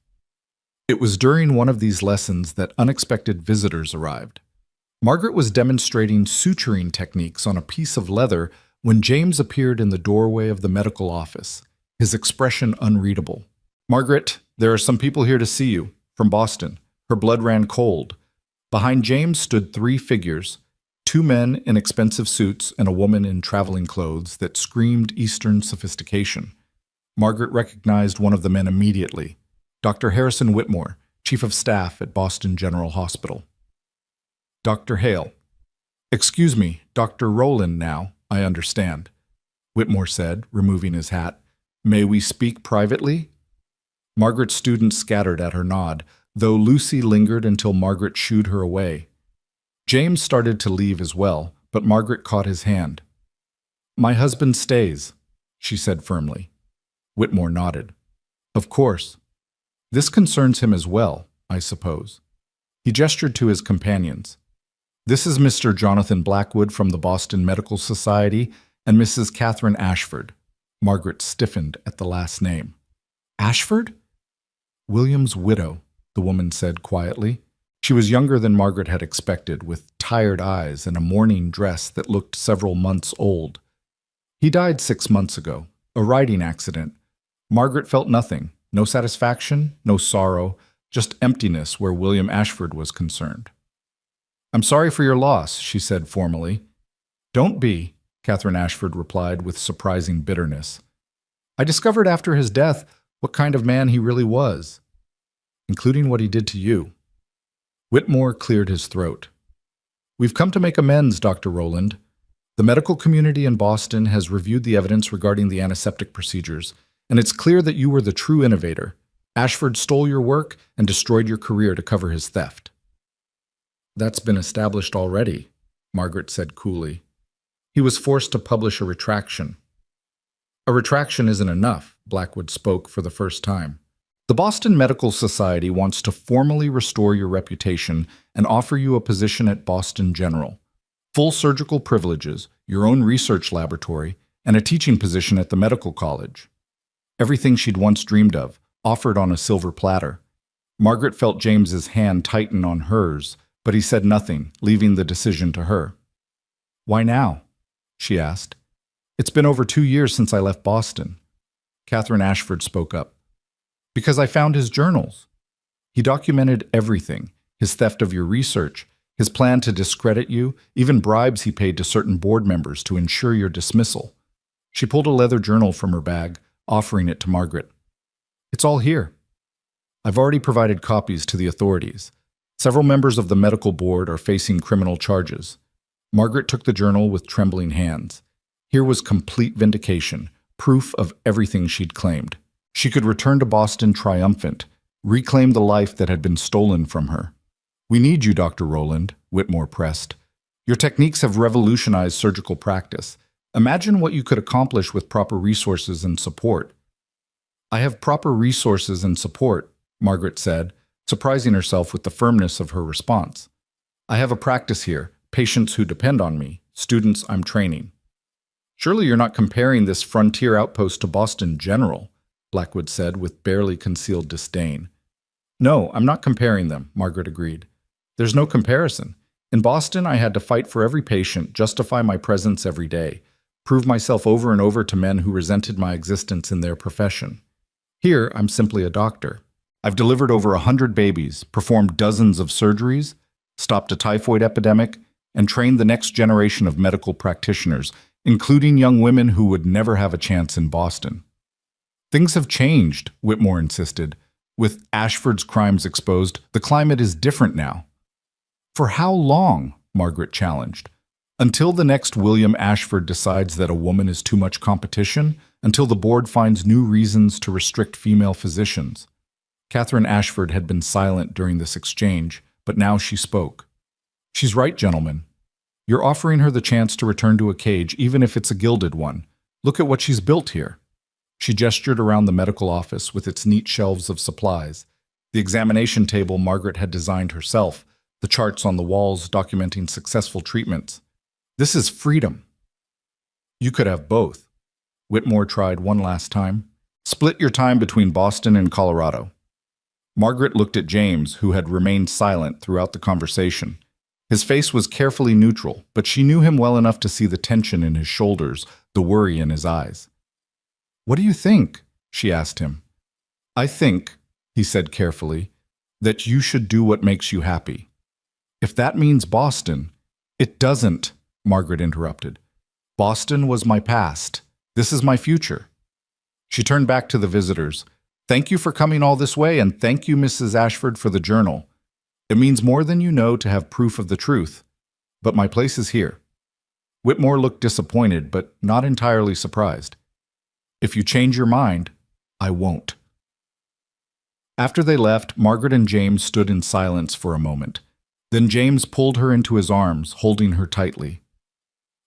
Speaker 1: It was during one of these lessons that unexpected visitors arrived. Margaret was demonstrating suturing techniques on a piece of leather when James appeared in the doorway of the medical office, his expression unreadable. Margaret, there are some people here to see you, from Boston. Her blood ran cold. Behind James stood 3 figures, 2 men in expensive suits and a woman in traveling clothes that screamed Eastern sophistication. Margaret recognized one of the men immediately, Dr. Harrison Whitmore, Chief of Staff at Boston General Hospital. Dr. Hale. Excuse me, Dr. Rowland now, I understand, Whitmore said, removing his hat. May we speak privately? Margaret's students scattered at her nod, though Lucy lingered until Margaret shooed her away. James started to leave as well, but Margaret caught his hand. My husband stays, she said firmly. Whitmore nodded. Of course. This concerns him as well, I suppose. He gestured to his companions. This is Mr. Jonathan Blackwood from the Boston Medical Society and Mrs. Catherine Ashford. Margaret stiffened at the last name. Ashford? William's widow, the woman said quietly. She was younger than Margaret had expected, with tired eyes and a mourning dress that looked several months old. He died 6 months ago. A riding accident. Margaret felt nothing. No satisfaction, no sorrow, just emptiness where William Ashford was concerned. I'm sorry for your loss, she said formally. Don't be, Catherine Ashford replied with surprising bitterness. I discovered after his death what kind of man he really was, including what he did to you. Whitmore cleared his throat. We've come to make amends, Dr. Rowland. The medical community in Boston has reviewed the evidence regarding the antiseptic procedures, and it's clear that you were the true innovator. Ashford stole your work and destroyed your career to cover his theft. That's been established already, Margaret said coolly. He was forced to publish a retraction. A retraction isn't enough, Blackwood spoke for the first time. The Boston Medical Society wants to formally restore your reputation and offer you a position at Boston General. Full surgical privileges, your own research laboratory, and a teaching position at the medical college. Everything she'd once dreamed of, offered on a silver platter. Margaret felt James's hand tighten on hers, but he said nothing, leaving the decision to her. Why now? She asked. It's been over 2 years since I left Boston. Catherine Ashford spoke up. Because I found his journals. He documented everything, his theft of your research, his plan to discredit you, even bribes he paid to certain board members to ensure your dismissal. She pulled a leather journal from her bag, offering it to Margaret. It's all here. I've already provided copies to the authorities. Several members of the medical board are facing criminal charges. Margaret took the journal with trembling hands. Here was complete vindication, proof of everything she'd claimed. She could return to Boston triumphant, reclaim the life that had been stolen from her. We need you, Dr. Rowland, Whitmore pressed. Your techniques have revolutionized surgical practice. Imagine what you could accomplish with proper resources and support. I have proper resources and support, Margaret said, surprising herself with the firmness of her response. I have a practice here, patients who depend on me, students I'm training. Surely you're not comparing this frontier outpost to Boston General, Blackwood said with barely concealed disdain. No, I'm not comparing them, Margaret agreed. There's no comparison. In Boston, I had to fight for every patient, justify my presence every day, prove myself over and over to men who resented my existence in their profession. Here, I'm simply a doctor. I've delivered over 100 babies, performed dozens of surgeries, stopped a typhoid epidemic, and trained the next generation of medical practitioners, including young women who would never have a chance in Boston. Things have changed, Whitmore insisted. With Ashford's crimes exposed, the climate is different now. For how long? Margaret challenged. Until the next William Ashford decides that a woman is too much competition, until the board finds new reasons to restrict female physicians. Catherine Ashford had been silent during this exchange, but now she spoke. She's right, gentlemen. You're offering her the chance to return to a cage, even if it's a gilded one. Look at what she's built here. She gestured around the medical office with its neat shelves of supplies, the examination table Margaret had designed herself, the charts on the walls documenting successful treatments. This is freedom. You could have both. Whitmore tried one last time. Split your time between Boston and Colorado. Margaret looked at James, who had remained silent throughout the conversation. His face was carefully neutral, but she knew him well enough to see the tension in his shoulders, the worry in his eyes. What do you think? She asked him. I think, he said carefully, that you should do what makes you happy. If that means Boston, it doesn't, Margaret interrupted. Boston was my past. This is my future. She turned back to the visitors. Thank you for coming all this way, and thank you, Mrs. Ashford, for the journal. It means more than you know to have proof of the truth. But my place is here. Whitmore looked disappointed, but not entirely surprised. If you change your mind, I won't. After they left, Margaret and James stood in silence for a moment. Then James pulled her into his arms, holding her tightly.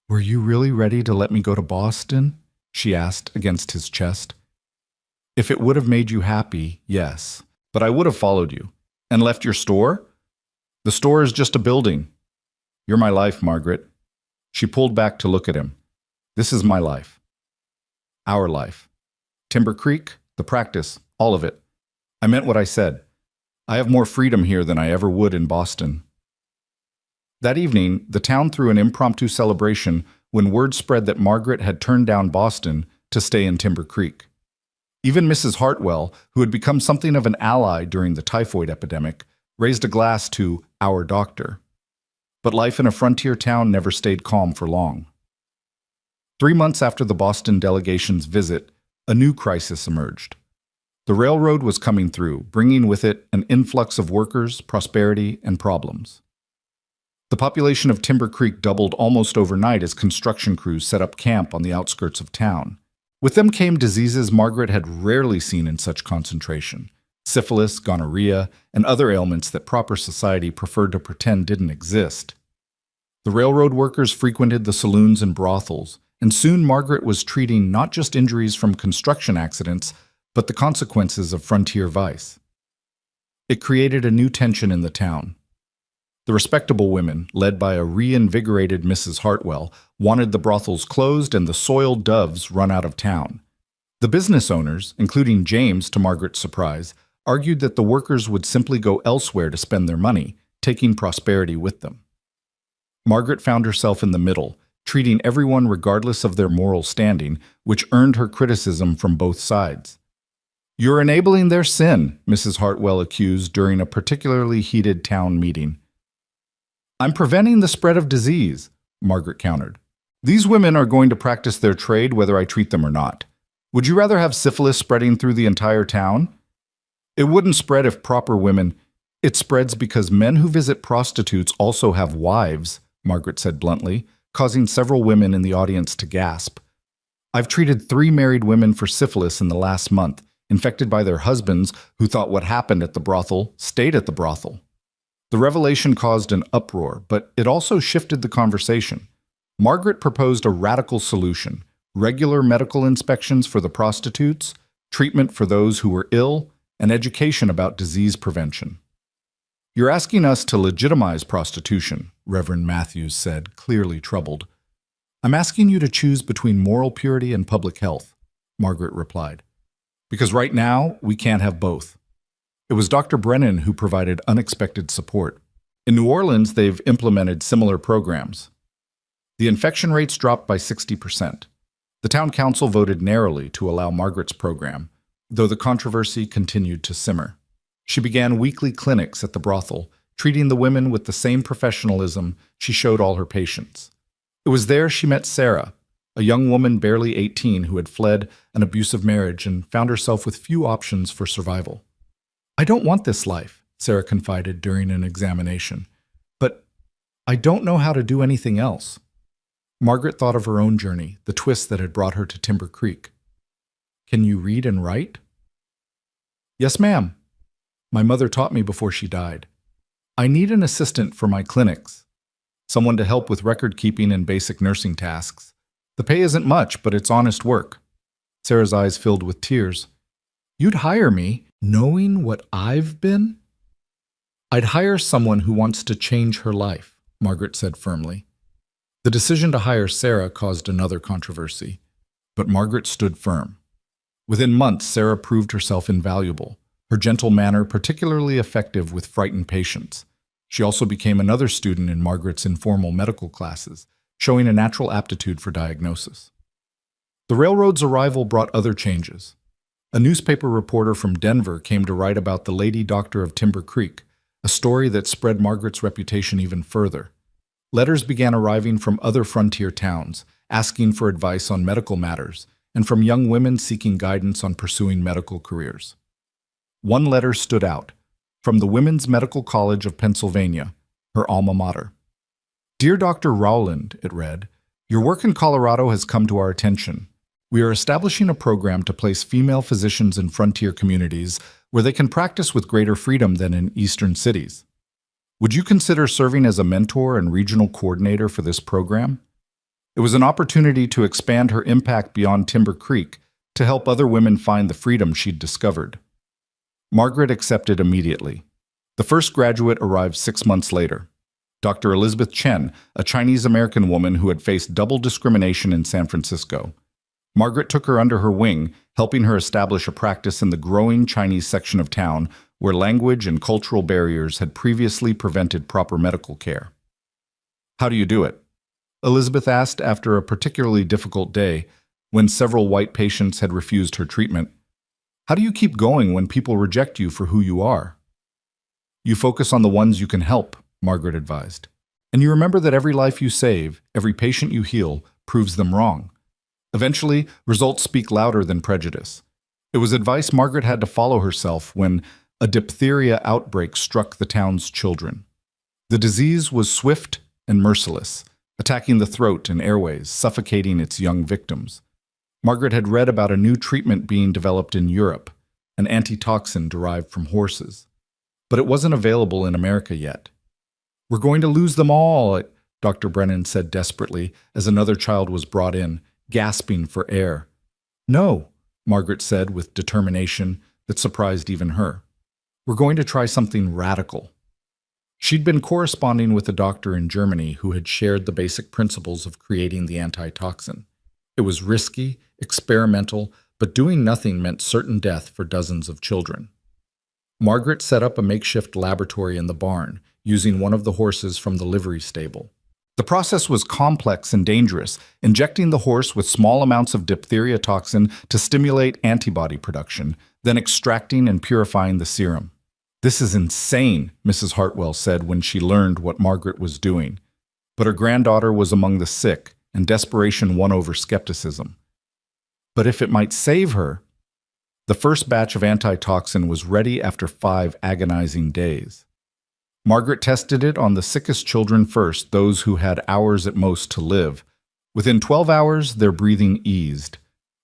Speaker 1: Were you really ready to let me go to Boston? She asked against his chest. If it would have made you happy, yes. But I would have followed you. And left your store? The store is just a building. You're my life, Margaret. She pulled back to look at him. This is my life. Our life. Timber Creek, the practice, all of it. I meant what I said. I have more freedom here than I ever would in Boston. That evening, the town threw an impromptu celebration when word spread that Margaret had turned down Boston to stay in Timber Creek. Even Mrs. Hartwell, who had become something of an ally during the typhoid epidemic, raised a glass to our doctor. But life in a frontier town never stayed calm for long. 3 months after the Boston delegation's visit, a new crisis emerged. The railroad was coming through, bringing with it an influx of workers, prosperity, and problems. The population of Timber Creek doubled almost overnight as construction crews set up camp on the outskirts of town. With them came diseases Margaret had rarely seen in such concentration: syphilis, gonorrhea, and other ailments that proper society preferred to pretend didn't exist. The railroad workers frequented the saloons and brothels, and soon Margaret was treating not just injuries from construction accidents, but the consequences of frontier vice. It created a new tension in the town. The respectable women, led by a reinvigorated Mrs. Hartwell, wanted the brothels closed and the soiled doves run out of town. The business owners, including James to Margaret's surprise, argued that the workers would simply go elsewhere to spend their money, taking prosperity with them. Margaret found herself in the middle, treating everyone regardless of their moral standing, which earned her criticism from both sides. "You're enabling their sin," Mrs. Hartwell accused during a particularly heated town meeting. "I'm preventing the spread of disease," Margaret countered. "These women are going to practice their trade whether I treat them or not. Would you rather have syphilis spreading through the entire town? It wouldn't spread if proper women. It spreads because men who visit prostitutes also have wives," Margaret said bluntly, causing several women in the audience to gasp. "I've treated 3 married women for syphilis in the last month, infected by their husbands who thought what happened at the brothel stayed at the brothel." The revelation caused an uproar, but it also shifted the conversation. Margaret proposed a radical solution: regular medical inspections for the prostitutes, treatment for those who were ill, and education about disease prevention. "You're asking us to legitimize prostitution," Reverend Matthews said, clearly troubled. "I'm asking you to choose between moral purity and public health," Margaret replied. "Because right now, we can't have both." It was Dr. Brennan who provided unexpected support. In New Orleans, they've implemented similar programs. The infection rates dropped by 60%. The town council voted narrowly to allow Margaret's program, though the controversy continued to simmer. She began weekly clinics at the brothel, treating the women with the same professionalism she showed all her patients. It was there she met Sarah, a young woman barely 18 who had fled an abusive marriage and found herself with few options for survival. "I don't want this life," Sarah confided during an examination, "but I don't know how to do anything else." Margaret thought of her own journey, the twist that had brought her to Timber Creek. "Can you read and write?" "Yes, ma'am. My mother taught me before she died. I need an assistant for my clinics, someone to help with record keeping and basic nursing tasks. The pay isn't much, but it's honest work." Sarah's eyes filled with tears. "You'd hire me, knowing what I've been?" "I'd hire someone who wants to change her life," Margaret said firmly. The decision to hire Sarah caused another controversy, but Margaret stood firm. Within months, Sarah proved herself invaluable, her gentle manner particularly effective with frightened patients. She also became another student in Margaret's informal medical classes, showing a natural aptitude for diagnosis. The railroad's arrival brought other changes. A newspaper reporter from Denver came to write about the Lady Doctor of Timber Creek, a story that spread Margaret's reputation even further. Letters began arriving from other frontier towns, asking for advice on medical matters, and from young women seeking guidance on pursuing medical careers. One letter stood out, from the Women's Medical College of Pennsylvania, her alma mater. "Dear Dr. Rowland," it read, "your work in Colorado has come to our attention. We are establishing a program to place female physicians in frontier communities where they can practice with greater freedom than in eastern cities. Would you consider serving as a mentor and regional coordinator for this program?" It was an opportunity to expand her impact beyond Timber Creek to help other women find the freedom she'd discovered. Margaret accepted immediately. The first graduate arrived 6 months later. Dr. Elizabeth Chen, a Chinese-American woman who had faced double discrimination in San Francisco. Margaret took her under her wing, helping her establish a practice in the growing Chinese section of town where language and cultural barriers had previously prevented proper medical care. "How do you do it?" Elizabeth asked after a particularly difficult day when several white patients had refused her treatment. How do you keep going when people reject you for who you are? You focus on the ones you can help, Margaret advised. And you remember that every life you save, every patient you heal, proves them wrong. Eventually, results speak louder than prejudice. It was advice Margaret had to follow herself when a diphtheria outbreak struck the town's children. The disease was swift and merciless, attacking the throat and airways, suffocating its young victims. Margaret had read about a new treatment being developed in Europe, an antitoxin derived from horses. But it wasn't available in America yet. "We're going to lose them all," Dr. Brennan said desperately as another child was brought in, gasping for air. "No," Margaret said with determination that surprised even her. "We're going to try something radical." She'd been corresponding with a doctor in Germany who had shared the basic principles of creating the antitoxin. It was risky, experimental, but doing nothing meant certain death for dozens of children. Margaret set up a makeshift laboratory in the barn, using one of the horses from the livery stable. The process was complex and dangerous, injecting the horse with small amounts of diphtheria toxin to stimulate antibody production, then extracting and purifying the serum. "This is insane," Mrs. Hartwell said when she learned what Margaret was doing. But her granddaughter was among the sick, and desperation won over skepticism. But if it might save her, the first batch of antitoxin was ready after 5 agonizing days. Margaret tested it on the sickest children first, those who had hours at most to live. Within 12 hours, their breathing eased.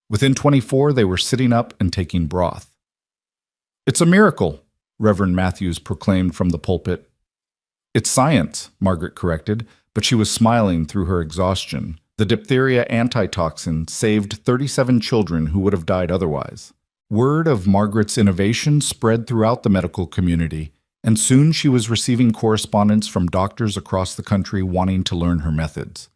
Speaker 1: Within 24, they were sitting up and taking broth. "It's a miracle," Reverend Matthews proclaimed from the pulpit. "It's science," Margaret corrected, but she was smiling through her exhaustion. The diphtheria antitoxin saved 37 children who would have died otherwise. Word of Margaret's innovation spread throughout the medical community, and soon she was receiving correspondence from doctors across the country wanting to learn her methods.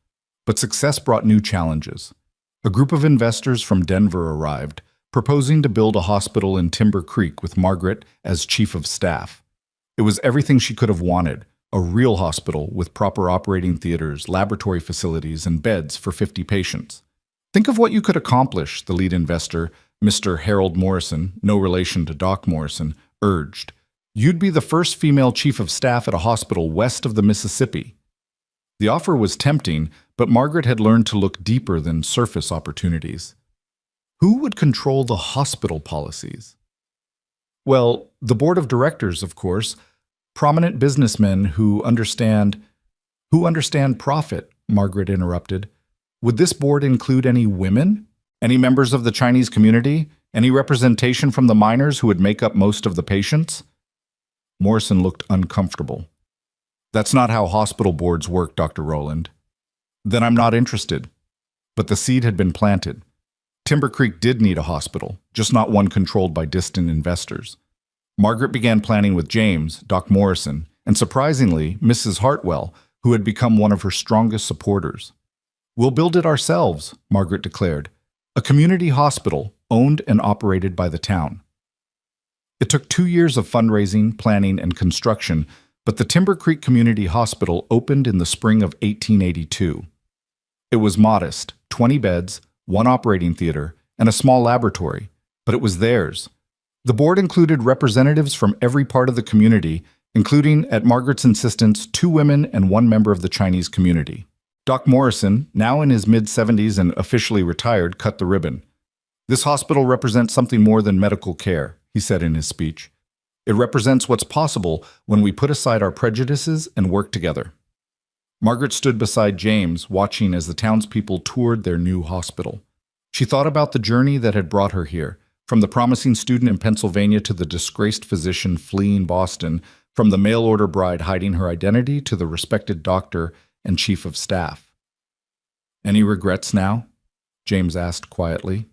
Speaker 1: But success brought new challenges. A group of investors from Denver arrived, proposing to build a hospital in Timber Creek with Margaret as chief of staff. It was everything she could have wanted, a real hospital with proper operating theaters, laboratory facilities, and beds for 50 patients. "Think of what you could accomplish," the lead investor, Mr. Harold Morrison, no relation to Doc Morrison, urged. "You'd be the first female chief of staff at a hospital west of the Mississippi." The offer was tempting, but Margaret had learned to look deeper than surface opportunities. Who would control the hospital policies? Well, the board of directors, of course, prominent businessmen who understand profit, Margaret interrupted. Would this board include any women? Any members of the Chinese community? Any representation from the miners who would make up most of the patients? Morrison looked uncomfortable. "That's not how hospital boards work, Dr. Rowland." "Then I'm not interested." But the seed had been planted. Timber Creek did need a hospital, just not one controlled by distant investors. Margaret began planning with James, Doc Morrison, and surprisingly, Mrs. Hartwell, who had become one of her strongest supporters. "We'll build it ourselves," Margaret declared. "A community hospital, owned and operated by the town." It took 2 years of fundraising, planning, and construction, but the Timber Creek Community Hospital opened in the spring of 1882. It was modest, 20 beds, 1 operating theater, and a small laboratory, but it was theirs. The board included representatives from every part of the community, including, at Margaret's insistence, 2 women and 1 member of the Chinese community. Doc Morrison, now in his mid-70s and officially retired, cut the ribbon. "This hospital represents something more than medical care," he said in his speech. "It represents what's possible when we put aside our prejudices and work together." Margaret stood beside James, watching as the townspeople toured their new hospital. She thought about the journey that had brought her here, from the promising student in Pennsylvania to the disgraced physician fleeing Boston, from the mail-order bride hiding her identity to the respected doctor and chief of staff. "Any regrets now?" James asked quietly.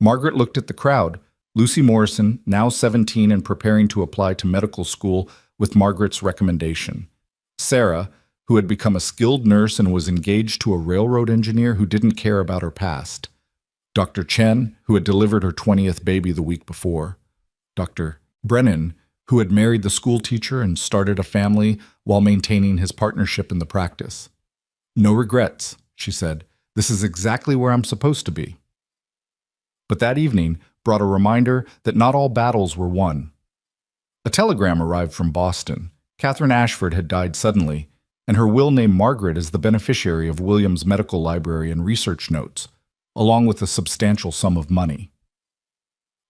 Speaker 1: Margaret looked at the crowd. Lucy Morrison, now 17 and preparing to apply to medical school with Margaret's recommendation. Sarah, who had become a skilled nurse and was engaged to a railroad engineer who didn't care about her past. Dr. Chen, who had delivered her 20th baby the week before. Dr. Brennan, who had married the school teacher and started a family while maintaining his partnership in the practice. No regrets, she said. This is exactly where I'm supposed to be. But that evening brought a reminder that not all battles were won. A telegram arrived from Boston. Catherine Ashford had died suddenly, and her will named Margaret as the beneficiary of William's medical library and research notes, along with a substantial sum of money.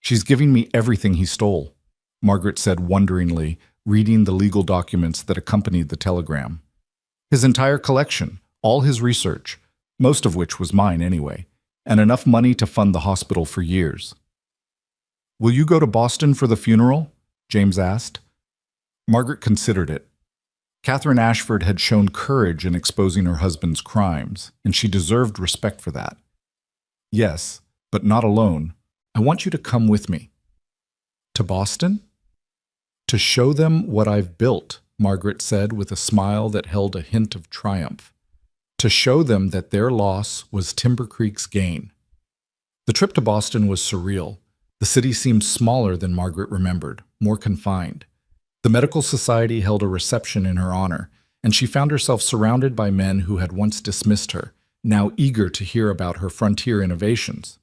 Speaker 1: She's giving me everything he stole, Margaret said wonderingly, reading the legal documents that accompanied the telegram. His entire collection, all his research, most of which was mine anyway, and enough money to fund the hospital for years. Will you go to Boston for the funeral? James asked. Margaret considered it. Catherine Ashford had shown courage in exposing her husband's crimes, and she deserved respect for that. Yes, but not alone. I want you to come with me. To Boston? To show them what I've built, Margaret said with a smile that held a hint of triumph. To show them that their loss was Timber Creek's gain. The trip to Boston was surreal. The city seemed smaller than Margaret remembered, more confined. The medical society held a reception in her honor, and she found herself surrounded by men who had once dismissed her, now eager to hear about her frontier innovations.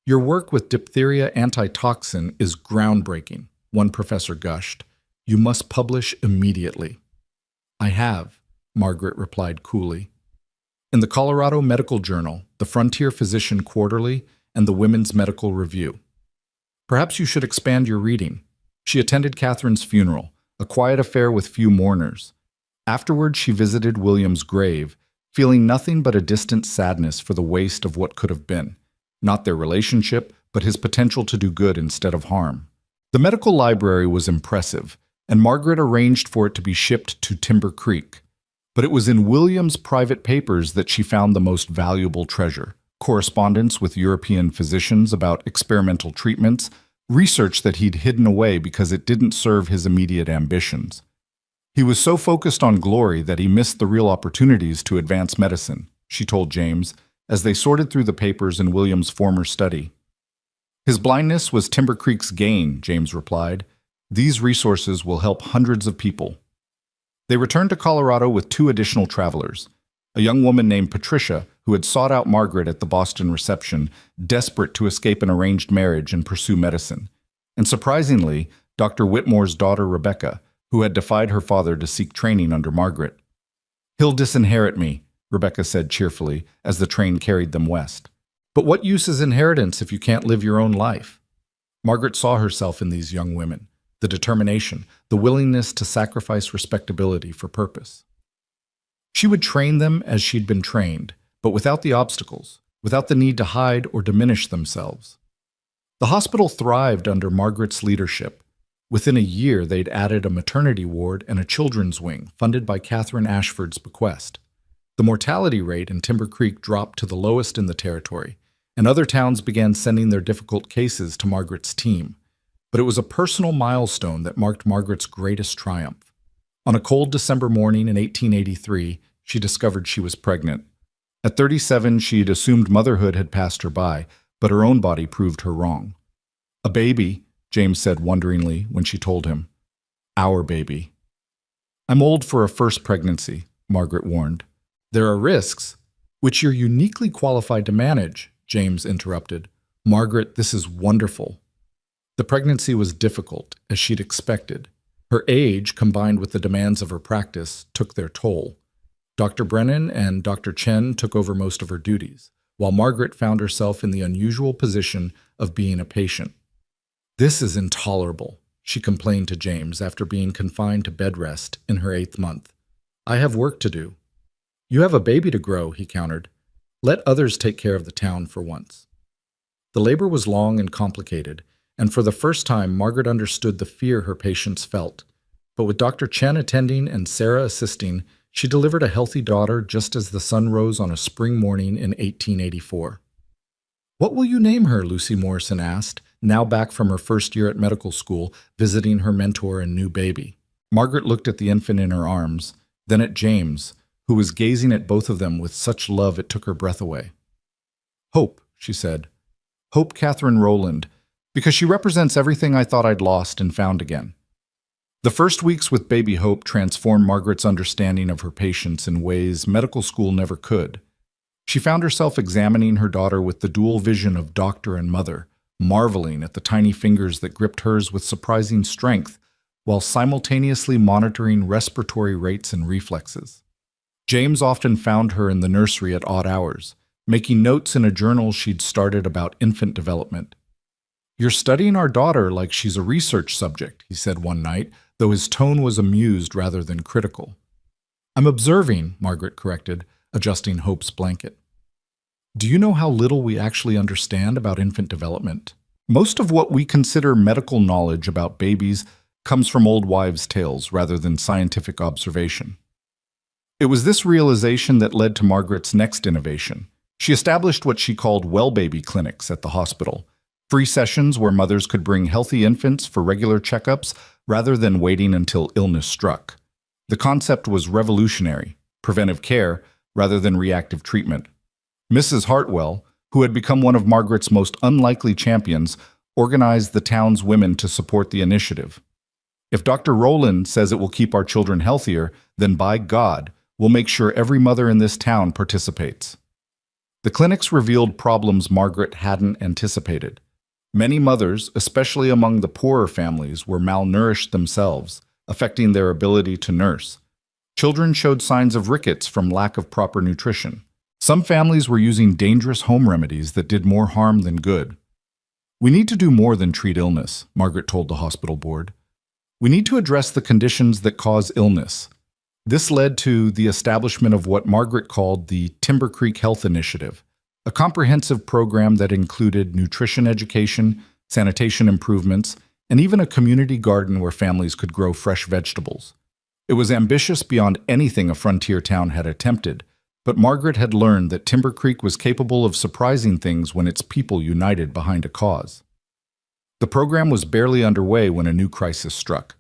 Speaker 1: Your work with diphtheria antitoxin is groundbreaking, one professor gushed. You must publish immediately. I have, Margaret replied coolly. In the Colorado Medical Journal, the Frontier Physician Quarterly, and the Women's Medical Review. Perhaps you should expand your reading. She attended Catherine's funeral, a quiet affair with few mourners. Afterward, she visited William's grave, feeling nothing but a distant sadness for the waste of what could have been. Not their relationship, but his potential to do good instead of harm. The medical library was impressive, and Margaret arranged for it to be shipped to Timber Creek. But it was in William's private papers that she found the most valuable treasure. Correspondence with European physicians about experimental treatments, research that he'd hidden away because it didn't serve his immediate ambitions. He was so focused on glory that he missed the real opportunities to advance medicine, she told James, as they sorted through the papers in William's former study. His blindness was Timber Creek's gain, James replied. These resources will help hundreds of people. They returned to Colorado with 2 additional travelers, a young woman named Patricia, who had sought out Margaret at the Boston reception, desperate to escape an arranged marriage and pursue medicine, and surprisingly, Dr. Whitmore's daughter Rebecca, who had defied her father to seek training under Margaret. He'll disinherit me, Rebecca said cheerfully as the train carried them west. But what use is inheritance if you can't live your own life? Margaret saw herself in these young women, the determination, the willingness to sacrifice respectability for purpose. She would train them as she'd been trained, but without the obstacles, without the need to hide or diminish themselves. The hospital thrived under Margaret's leadership. Within a year, they'd added a maternity ward and a children's wing, funded by Catherine Ashford's bequest. The mortality rate in Timber Creek dropped to the lowest in the territory, and other towns began sending their difficult cases to Margaret's team. But it was a personal milestone that marked Margaret's greatest triumph. On a cold December morning in 1883, she discovered she was pregnant. At 37, she had assumed motherhood had passed her by, but her own body proved her wrong. A baby, James said wonderingly when she told him. Our baby. I'm old for a first pregnancy, Margaret warned. There are risks, which you're uniquely qualified to manage, James interrupted. Margaret, this is wonderful. The pregnancy was difficult, as she'd expected. Her age, combined with the demands of her practice, took their toll. Dr. Brennan and Dr. Chen took over most of her duties, while Margaret found herself in the unusual position of being a patient. This is intolerable, she complained to James after being confined to bed rest in her 8th month. I have work to do. You have a baby to grow, he countered. Let others take care of the town for once. The labor was long and complicated, and for the first time Margaret understood the fear her patients felt. But with Dr. Chen attending and Sarah assisting, she delivered a healthy daughter just as the sun rose on a spring morning in 1884. What will you name her? Lucy Morrison asked, now back from her first year at medical school, visiting her mentor and new baby. Margaret looked at the infant in her arms, then at James, who was gazing at both of them with such love it took her breath away. Hope, she said. Hope Catherine Rowland, because she represents everything I thought I'd lost and found again. The first weeks with baby Hope transformed Margaret's understanding of her patients in ways medical school never could. She found herself examining her daughter with the dual vision of doctor and mother, marveling at the tiny fingers that gripped hers with surprising strength, while simultaneously monitoring respiratory rates and reflexes. James often found her in the nursery at odd hours, making notes in a journal she'd started about infant development. "You're studying our daughter like she's a research subject," he said one night, though his tone was amused rather than critical. "I'm observing," Margaret corrected, adjusting Hope's blanket. "Do you know how little we actually understand about infant development? Most of what we consider medical knowledge about babies comes from old wives' tales rather than scientific observation." It was this realization that led to Margaret's next innovation. She established what she called well-baby clinics at the hospital, free sessions where mothers could bring healthy infants for regular checkups rather than waiting until illness struck. The concept was revolutionary, preventive care rather than reactive treatment. Mrs. Hartwell, who had become one of Margaret's most unlikely champions, organized the town's women to support the initiative. "If Dr. Rowland says it will keep our children healthier, then by God, we'll make sure every mother in this town participates." The clinics revealed problems Margaret hadn't anticipated. Many mothers, especially among the poorer families, were malnourished themselves, affecting their ability to nurse. Children showed signs of rickets from lack of proper nutrition. Some families were using dangerous home remedies that did more harm than good. "We need to do more than treat illness," Margaret told the hospital board. "We need to address the conditions that cause illness." This led to the establishment of what Margaret called the Timber Creek Health Initiative, a comprehensive program that included nutrition education, sanitation improvements, and even a community garden where families could grow fresh vegetables. It was ambitious beyond anything a frontier town had attempted, but Margaret had learned that Timber Creek was capable of surprising things when its people united behind a cause. The program was barely underway when a new crisis struck.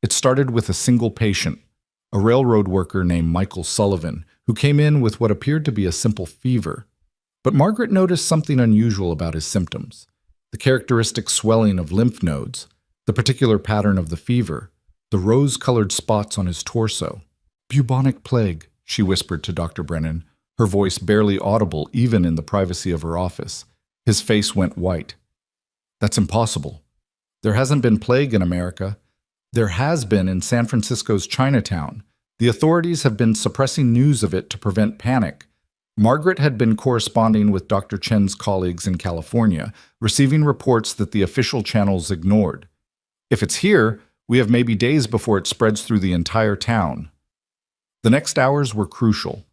Speaker 1: It started with a single patient, a railroad worker named Michael Sullivan, who came in with what appeared to be a simple fever. But Margaret noticed something unusual about his symptoms: the characteristic swelling of lymph nodes, the particular pattern of the fever, the rose-colored spots on his torso. "Bubonic plague," she whispered to Dr. Brennan, her voice barely audible even in the privacy of her office. His face went white. "That's impossible. There hasn't been plague in America. There has been in San Francisco's Chinatown. The authorities have been suppressing news of it to prevent panic." Margaret had been corresponding with Dr. Chen's colleagues in California, receiving reports that the official channels ignored. "If it's here, we have maybe days before it spreads through the entire town." The next hours were crucial.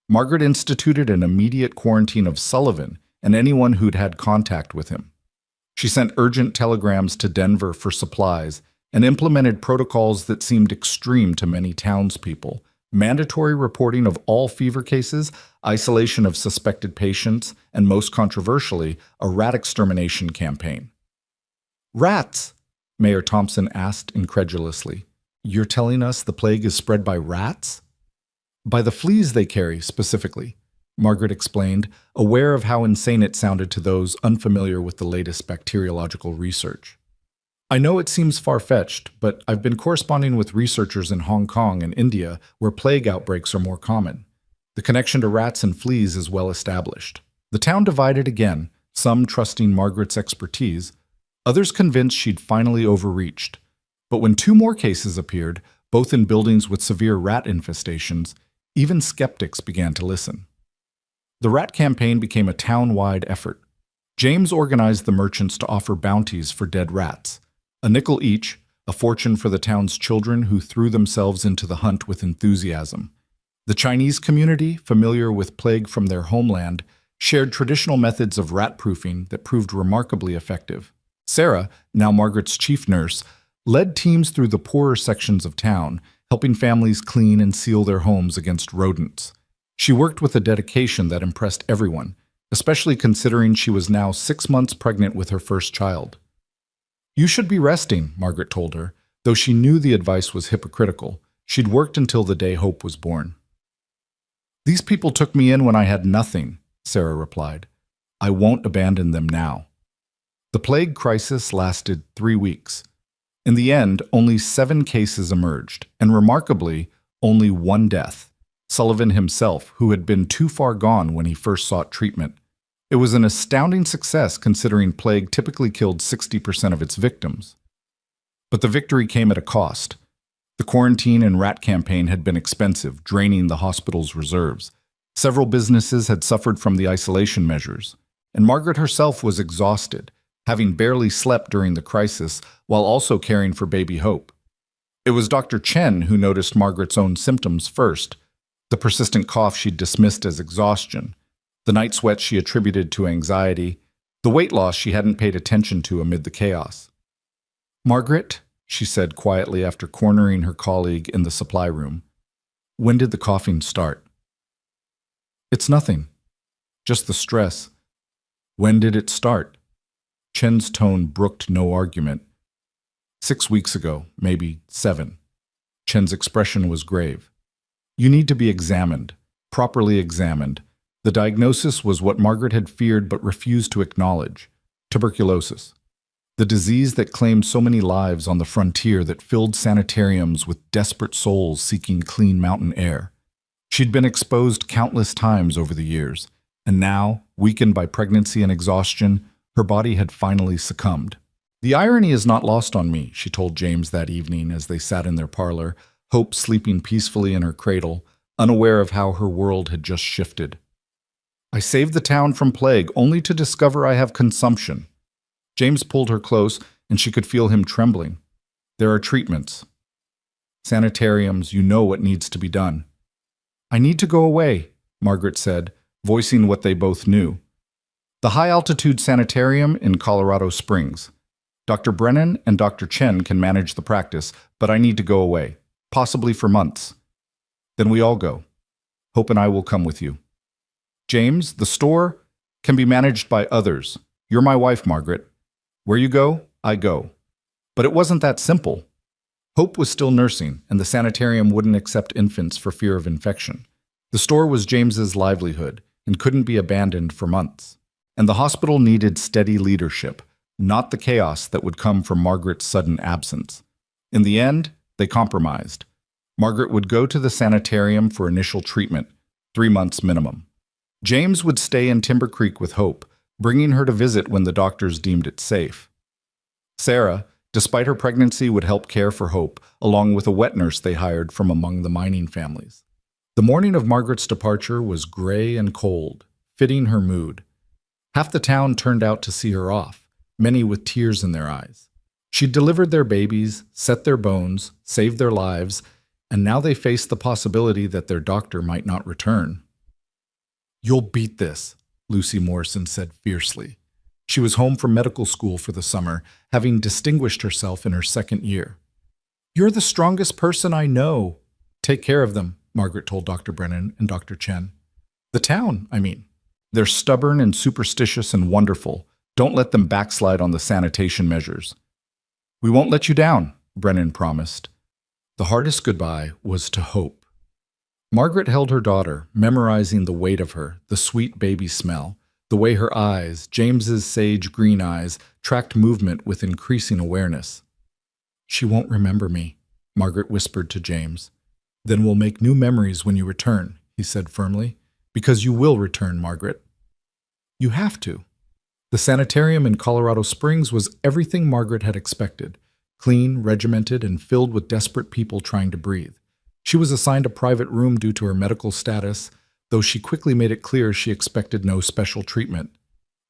Speaker 1: Margaret instituted an immediate quarantine of Sullivan and anyone who'd had contact with him. She sent urgent telegrams to Denver for supplies and implemented protocols that seemed extreme to many townspeople: mandatory reporting of all fever cases, isolation of suspected patients, and most controversially, a rat extermination campaign. "Rats?" Mayor Thompson asked incredulously. "You're telling us the plague is spread by rats?" "By the fleas they carry, specifically," Margaret explained, aware of how insane it sounded to those unfamiliar with the latest bacteriological research. "I know it seems far-fetched, but I've been corresponding with researchers in Hong Kong and India where plague outbreaks are more common. The connection to rats and fleas is well established." The town divided again, some trusting Margaret's expertise, others convinced she'd finally overreached. But when two more cases appeared, both in buildings with severe rat infestations, even skeptics began to listen. The rat campaign became a town-wide effort. James organized the merchants to offer bounties for dead rats, a nickel each, a fortune for the town's children who threw themselves into the hunt with enthusiasm. The Chinese community, familiar with plague from their homeland, shared traditional methods of rat-proofing that proved remarkably effective. Sarah, now Margaret's chief nurse, led teams through the poorer sections of town, helping families clean and seal their homes against rodents. She worked with a dedication that impressed everyone, especially considering she was now 6 months pregnant with her first child. "You should be resting," Margaret told her, though she knew the advice was hypocritical. She'd worked until the day Hope was born. "These people took me in when I had nothing," Sarah replied. "I won't abandon them now." The plague crisis lasted 3 weeks. In the end, only 7 cases emerged, and remarkably, only 1 death. Sullivan himself, who had been too far gone when he first sought treatment. It was an astounding success considering plague typically killed 60% of its victims. But the victory came at a cost. The quarantine and rat campaign had been expensive, draining the hospital's reserves. Several businesses had suffered from the isolation measures, and Margaret herself was exhausted, having barely slept during the crisis while also caring for baby Hope. It was Dr. Chen who noticed Margaret's own symptoms first, the persistent cough she'd dismissed as exhaustion, the night sweats she attributed to anxiety, the weight loss she hadn't paid attention to amid the chaos. "Margaret," she said quietly after cornering her colleague in the supply room, "when did the coughing start?" "It's nothing. Just the stress." "When did it start?" Chen's tone brooked no argument. 6 weeks ago, maybe 7. Chen's expression was grave. "You need to be examined, properly examined." The diagnosis was what Margaret had feared but refused to acknowledge: tuberculosis. The disease that claimed so many lives on the frontier, that filled sanitariums with desperate souls seeking clean mountain air. She'd been exposed countless times over the years, and now, weakened by pregnancy and exhaustion, her body had finally succumbed. "The irony is not lost on me," she told James that evening as they sat in their parlor, Hope sleeping peacefully in her cradle, unaware of how her world had just shifted. "I saved the town from plague only to discover I have consumption." James pulled her close, and she could feel him trembling. "There are treatments. Sanitariums, you know what needs to be done." "I need to go away," Margaret said, voicing what they both knew. "The high-altitude sanitarium in Colorado Springs. Dr. Brennan and Dr. Chen can manage the practice, but I need to go away, possibly for months. Then we all go. Hope and I will come with you. James, the store can be managed by others. You're my wife, Margaret. Where you go, I go." But it wasn't that simple. Hope was still nursing, and the sanitarium wouldn't accept infants for fear of infection. The store was James's livelihood and couldn't be abandoned for months. And the hospital needed steady leadership, not the chaos that would come from Margaret's sudden absence. In the end, they compromised. Margaret would go to the sanitarium for initial treatment, 3 months minimum. James would stay in Timber Creek with Hope, bringing her to visit when the doctors deemed it safe. Sarah, despite her pregnancy, would help care for Hope, along with a wet nurse they hired from among the mining families. The morning of Margaret's departure was gray and cold, fitting her mood. Half the town turned out to see her off, many with tears in their eyes. She'd delivered their babies, set their bones, saved their lives, and now they faced the possibility that their doctor might not return. "You'll beat this," Lucy Morrison said fiercely. She was home from medical school for the summer, having distinguished herself in her 2nd year. "You're the strongest person I know." "Take care of them," Margaret told Dr. Brennan and Dr. Chen. "The town, I mean. They're stubborn and superstitious and wonderful. Don't let them backslide on the sanitation measures." "We won't let you down," Brennan promised. The hardest goodbye was to Hope. Margaret held her daughter, memorizing the weight of her, the sweet baby smell, the way her eyes, James's sage green eyes, tracked movement with increasing awareness. "She won't remember me," Margaret whispered to James. "Then we'll make new memories when you return," he said firmly. "Because you will return, Margaret. You have to." The sanitarium in Colorado Springs was everything Margaret had expected: clean, regimented, and filled with desperate people trying to breathe. She was assigned a private room due to her medical status, though she quickly made it clear she expected no special treatment.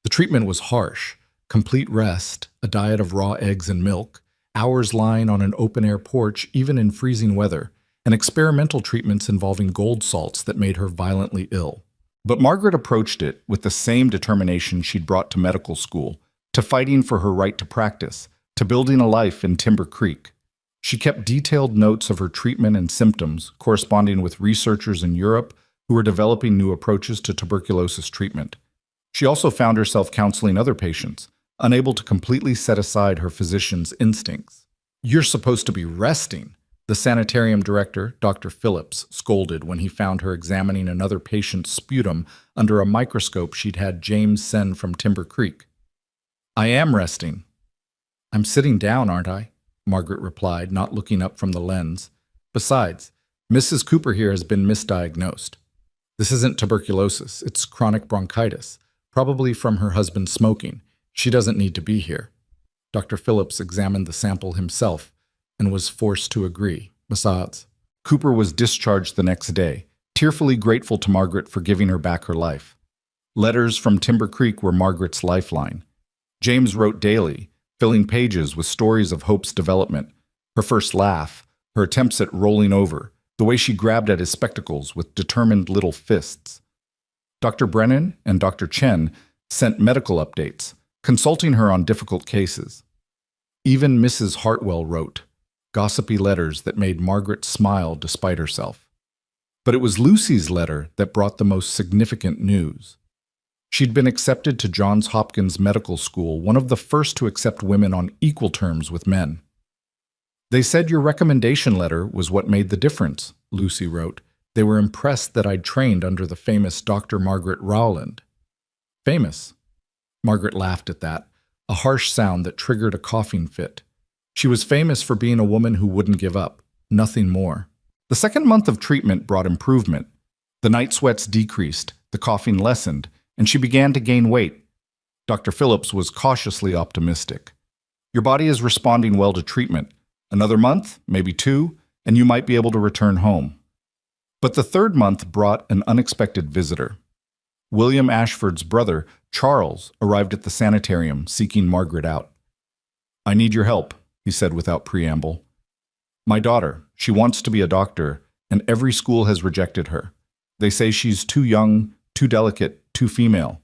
Speaker 1: The treatment was harsh: complete rest, a diet of raw eggs and milk, hours lying on an open-air porch even in freezing weather, and experimental treatments involving gold salts that made her violently ill. But Margaret approached it with the same determination she'd brought to medical school, to fighting for her right to practice, to building a life in Timber Creek. She kept detailed notes of her treatment and symptoms, corresponding with researchers in Europe who were developing new approaches to tuberculosis treatment. She also found herself counseling other patients, unable to completely set aside her physician's instincts. "You're supposed to be resting," the sanitarium director, Dr. Phillips, scolded when he found her examining another patient's sputum under a microscope she'd had James send from Timber Creek. "I am resting." "I'm sitting down, aren't I?" Margaret replied, not looking up from the lens. Besides, Mrs. Cooper here has been misdiagnosed. This isn't tuberculosis, it's chronic bronchitis, probably from her husband smoking. She doesn't need to be here. Dr. Phillips examined the sample himself and was forced to agree. Besides, Cooper was discharged the next day, tearfully grateful to Margaret for giving her back her life. Letters from Timber Creek were Margaret's lifeline. James wrote daily, filling pages with stories of Hope's development, her first laugh, her attempts at rolling over, the way she grabbed at his spectacles with determined little fists. Dr. Brennan and Dr. Chen sent medical updates, consulting her on difficult cases. Even Mrs. Hartwell wrote, gossipy letters that made Margaret smile despite herself. But it was Lucy's letter that brought the most significant news. She'd been accepted to Johns Hopkins Medical School, one of the first to accept women on equal terms with men. They said your recommendation letter was what made the difference, Lucy wrote. They were impressed that I'd trained under the famous Dr. Margaret Rowland. Famous? Margaret laughed at that, a harsh sound that triggered a coughing fit. She was famous for being a woman who wouldn't give up, nothing more. The second month of treatment brought improvement. The night sweats decreased, the coughing lessened, and she began to gain weight. Dr. Phillips was cautiously optimistic. Your body is responding well to treatment. Another month, maybe 2, and you might be able to return home. But the third month brought an unexpected visitor. William Ashford's brother, Charles, arrived at the sanitarium, seeking Margaret out. I need your help, he said without preamble. My daughter, she wants to be a doctor, and every school has rejected her. They say she's too young, too delicate, too female.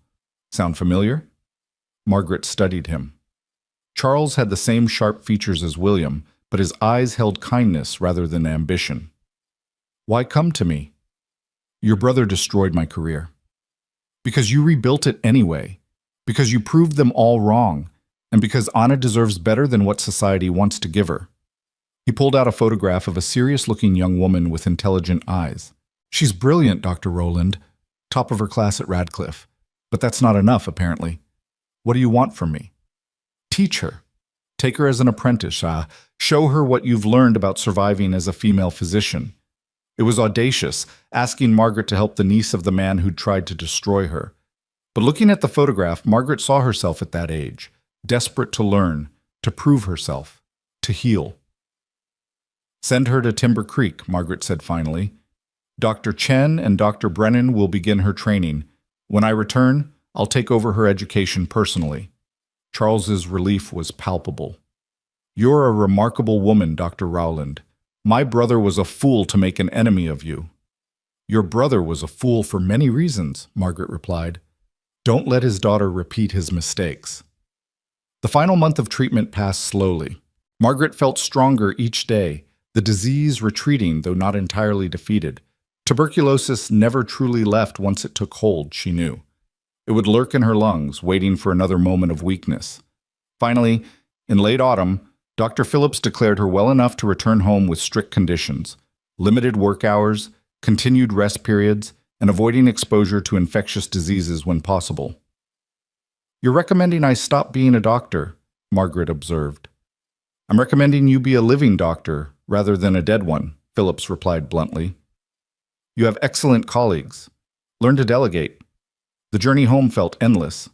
Speaker 1: Sound familiar? Margaret studied him. Charles had the same sharp features as William, but his eyes held kindness rather than ambition. Why come to me? Your brother destroyed my career. Because you rebuilt it anyway. Because you proved them all wrong. And because Anna deserves better than what society wants to give her. He pulled out a photograph of a serious-looking young woman with intelligent eyes. She's brilliant, Dr. Rowland. Top of her class at Radcliffe. But that's not enough, apparently. What do you want from me? Teach her. Take her as an apprentice. Show her what you've learned about surviving as a female physician. It was audacious, asking Margaret to help the niece of the man who'd tried to destroy her. But looking at the photograph, Margaret saw herself at that age, desperate to learn, to prove herself, to heal. Send her to Timber Creek, Margaret said finally. Dr. Chen and Dr. Brennan will begin her training. When I return, I'll take over her education personally. Charles's relief was palpable. You're a remarkable woman, Dr. Rowland. My brother was a fool to make an enemy of you. Your brother was a fool for many reasons, Margaret replied. Don't let his daughter repeat his mistakes. The final month of treatment passed slowly. Margaret felt stronger each day, the disease retreating though not entirely defeated. Tuberculosis never truly left once it took hold, she knew. It would lurk in her lungs, waiting for another moment of weakness. Finally, in late autumn, Dr. Phillips declared her well enough to return home with strict conditions, limited work hours, continued rest periods, and avoiding exposure to infectious diseases when possible. You're recommending I stop being a doctor, Margaret observed. I'm recommending you be a living doctor rather than a dead one, Phillips replied bluntly. You have excellent colleagues. Learn to delegate. The journey home felt endless.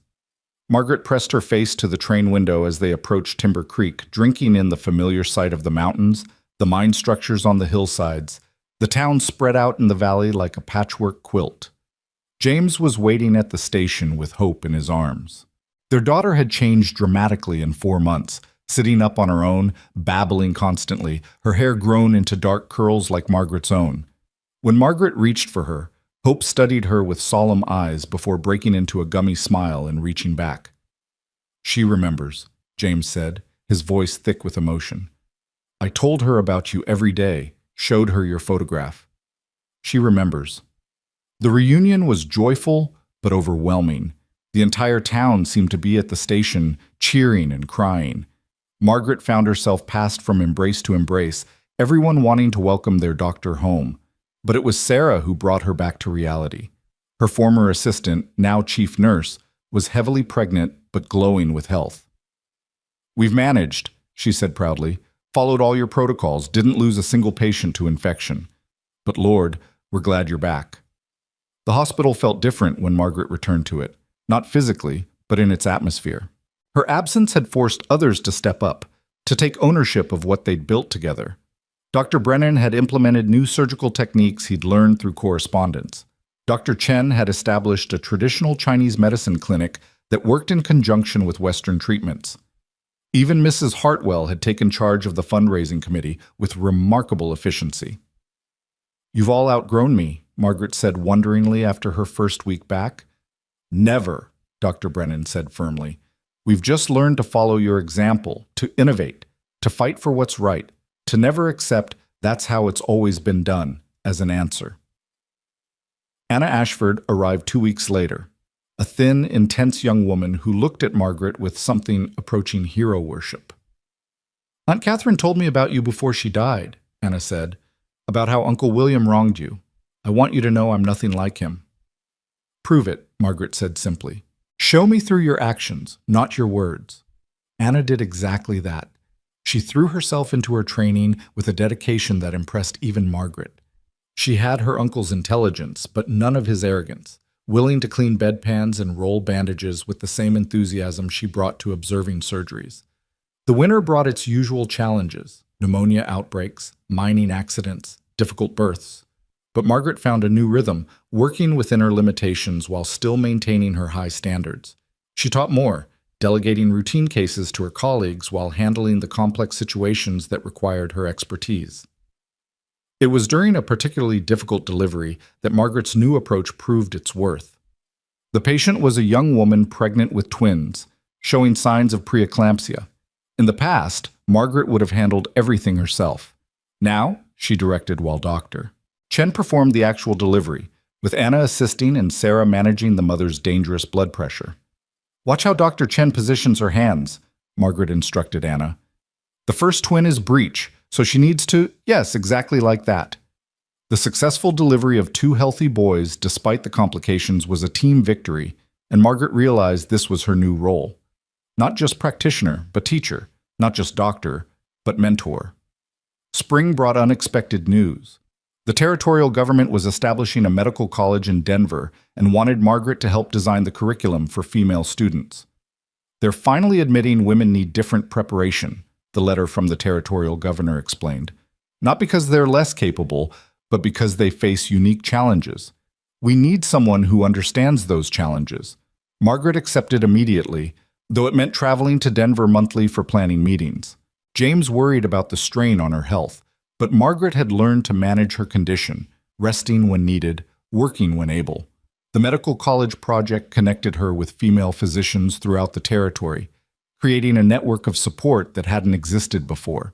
Speaker 1: Margaret pressed her face to the train window as they approached Timber Creek, drinking in the familiar sight of the mountains, the mine structures on the hillsides, the town spread out in the valley like a patchwork quilt. James was waiting at the station with Hope in his arms. Their daughter had changed dramatically in 4 months, sitting up on her own, babbling constantly, her hair grown into dark curls like Margaret's own. When Margaret reached for her, Hope studied her with solemn eyes before breaking into a gummy smile and reaching back. She remembers, James said, his voice thick with emotion. I told her about you every day, showed her your photograph. She remembers. The reunion was joyful but overwhelming. The entire town seemed to be at the station, cheering and crying. Margaret found herself passed from embrace to embrace, everyone wanting to welcome their doctor home. But it was Sarah who brought her back to reality. Her former assistant, now chief nurse, was heavily pregnant but glowing with health. We've managed, she said proudly. Followed all your protocols, didn't lose a single patient to infection. But Lord, we're glad you're back." The hospital felt different when Margaret returned to it, not physically, but in its atmosphere. Her absence had forced others to step up, to take ownership of what they'd built together. Dr. Brennan had implemented new surgical techniques he'd learned through correspondence. Dr. Chen had established a traditional Chinese medicine clinic that worked in conjunction with Western treatments. Even Mrs. Hartwell had taken charge of the fundraising committee with remarkable efficiency. "You've all outgrown me," Margaret said wonderingly after her first week back. "Never," Dr. Brennan said firmly. "We've just learned to follow your example, to innovate, to fight for what's right, to never accept 'that's how it's always been done' as an answer." Anna Ashford arrived 2 weeks later, a thin, intense young woman who looked at Margaret with something approaching hero worship. "Aunt Catherine told me about you before she died," Anna said, "about how Uncle William wronged you. I want you to know I'm nothing like him." "Prove it," Margaret said simply. "Show me through your actions, not your words." Anna did exactly that. She threw herself into her training with a dedication that impressed even Margaret. She had her uncle's intelligence, but none of his arrogance, willing to clean bedpans and roll bandages with the same enthusiasm she brought to observing surgeries. The winter brought its usual challenges: pneumonia outbreaks, mining accidents, difficult births. But Margaret found a new rhythm, working within her limitations while still maintaining her high standards. She taught more, delegating routine cases to her colleagues while handling the complex situations that required her expertise. It was during a particularly difficult delivery that Margaret's new approach proved its worth. The patient was a young woman pregnant with twins, showing signs of preeclampsia. In the past, Margaret would have handled everything herself. Now, she directed while doctor. Chen performed the actual delivery, with Anna assisting and Sarah managing the mother's dangerous blood pressure. "Watch how Dr. Chen positions her hands," Margaret instructed Anna. "The first twin is breech, so she needs to, yes, exactly like that." The successful delivery of 2 healthy boys, despite the complications, was a team victory, and Margaret realized this was her new role. Not just practitioner, but teacher. Not just doctor, but mentor. Spring brought unexpected news. The territorial government was establishing a medical college in Denver and wanted Margaret to help design the curriculum for female students. "They're finally admitting women need different preparation," the letter from the territorial governor explained. "Not because they're less capable, but because they face unique challenges. We need someone who understands those challenges." Margaret accepted immediately, though it meant traveling to Denver monthly for planning meetings. James worried about the strain on her health, but Margaret had learned to manage her condition, resting when needed, working when able. The medical college project connected her with female physicians throughout the territory, creating a network of support that hadn't existed before.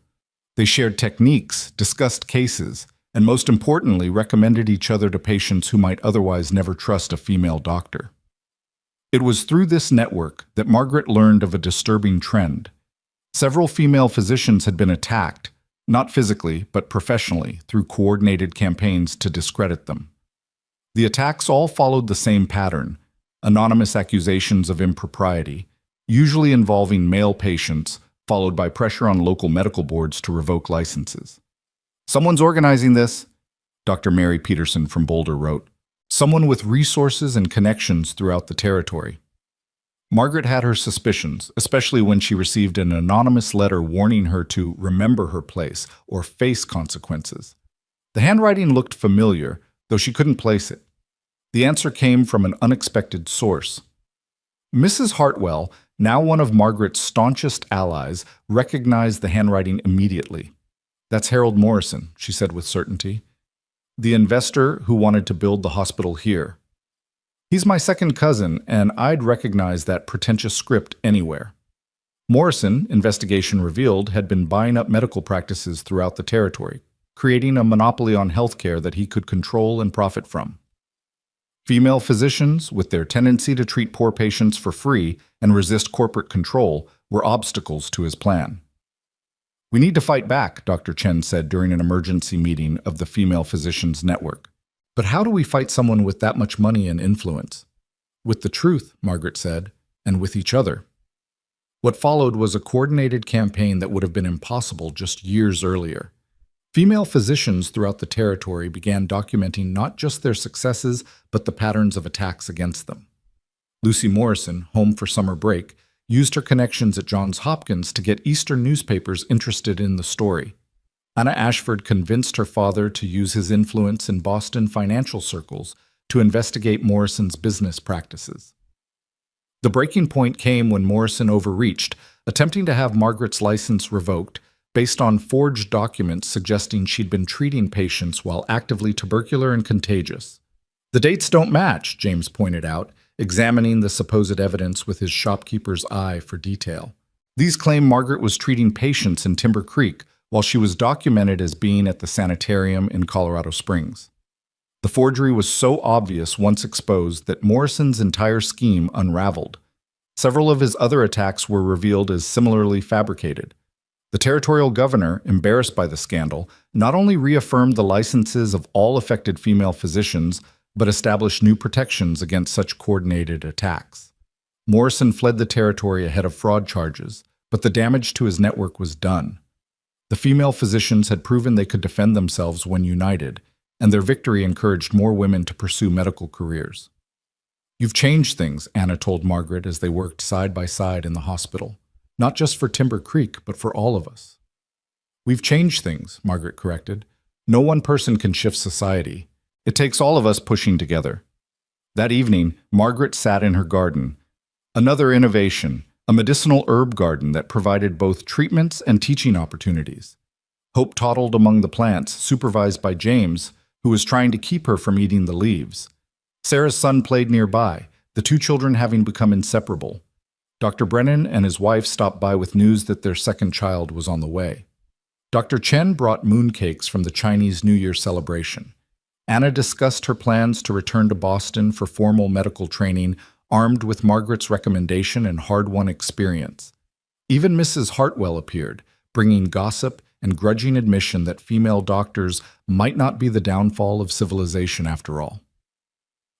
Speaker 1: They shared techniques, discussed cases, and most importantly, recommended each other to patients who might otherwise never trust a female doctor. It was through this network that Margaret learned of a disturbing trend. Several female physicians had been attacked, not physically, but professionally, through coordinated campaigns to discredit them. The attacks all followed the same pattern: anonymous accusations of impropriety, usually involving male patients, followed by pressure on local medical boards to revoke licenses. "Someone's organizing this," Dr. Mary Peterson from Boulder wrote. "Someone with resources and connections throughout the territory." Margaret had her suspicions, especially when she received an anonymous letter warning her to remember her place or face consequences. The handwriting looked familiar, though she couldn't place it. The answer came from an unexpected source. Mrs. Hartwell, now one of Margaret's staunchest allies, recognized the handwriting immediately. "That's Harold Morrison," she said with certainty. "The investor who wanted to build the hospital here. He's my second cousin, and I'd recognize that pretentious script anywhere." Morrison, investigation revealed, had been buying up medical practices throughout the territory, creating a monopoly on healthcare that he could control and profit from. Female physicians, with their tendency to treat poor patients for free and resist corporate control, were obstacles to his plan. "We need to fight back," Dr. Chen said during an emergency meeting of the Female Physicians Network. "But how do we fight someone with that much money and influence?" "With the truth," Margaret said, "and with each other." What followed was a coordinated campaign that would have been impossible just years earlier. Female physicians throughout the territory began documenting not just their successes, but the patterns of attacks against them. Lucy Morrison, home for summer break, used her connections at Johns Hopkins to get Eastern newspapers interested in the story. Anna Ashford convinced her father to use his influence in Boston financial circles to investigate Morrison's business practices. The breaking point came when Morrison overreached, attempting to have Margaret's license revoked based on forged documents suggesting she'd been treating patients while actively tubercular and contagious. The dates don't match, James pointed out, examining the supposed evidence with his shopkeeper's eye for detail. These claim Margaret was treating patients in Timber Creek, while she was documented as being at the sanitarium in Colorado Springs. The forgery was so obvious once exposed that Morrison's entire scheme unraveled. Several of his other attacks were revealed as similarly fabricated. The territorial governor, embarrassed by the scandal, not only reaffirmed the licenses of all affected female physicians, but established new protections against such coordinated attacks. Morrison fled the territory ahead of fraud charges, but the damage to his network was done. The female physicians had proven they could defend themselves when united, and their victory encouraged more women to pursue medical careers. "You've changed things," Anna told Margaret as they worked side by side in the hospital. "Not just for Timber Creek, but for all of us." "We've changed things," Margaret corrected. "No one person can shift society. It takes all of us pushing together." That evening, Margaret sat in her garden. Another innovation, a medicinal herb garden that provided both treatments and teaching opportunities. Hope toddled among the plants, supervised by James, who was trying to keep her from eating the leaves. Sarah's son played nearby, the two children having become inseparable. Dr. Brennan and his wife stopped by with news that their second child was on the way. Dr. Chen brought mooncakes from the Chinese New Year celebration. Anna discussed her plans to return to Boston for formal medical training, armed with Margaret's recommendation and hard-won experience. Even Mrs. Hartwell appeared, bringing gossip and grudging admission that female doctors might not be the downfall of civilization after all.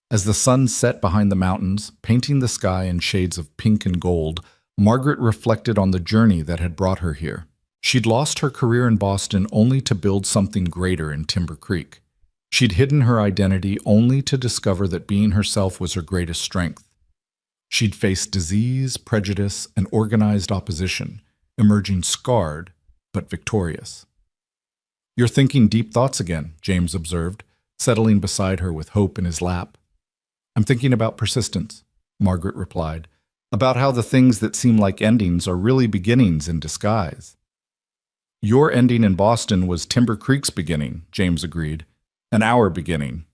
Speaker 1: As the sun set behind the mountains, painting the sky in shades of pink and gold, Margaret reflected on the journey that had brought her here. She'd lost her career in Boston only to build something greater in Timber Creek. She'd hidden her identity only to discover that being herself was her greatest strength. She'd faced disease, prejudice, and organized opposition, emerging scarred, but victorious. "You're thinking deep thoughts again," James observed, settling beside her with Hope in his lap. "I'm thinking about persistence," Margaret replied, "about how the things that seem like endings are really beginnings in disguise." "Your ending in Boston was Timber Creek's beginning," James agreed, "and our beginning."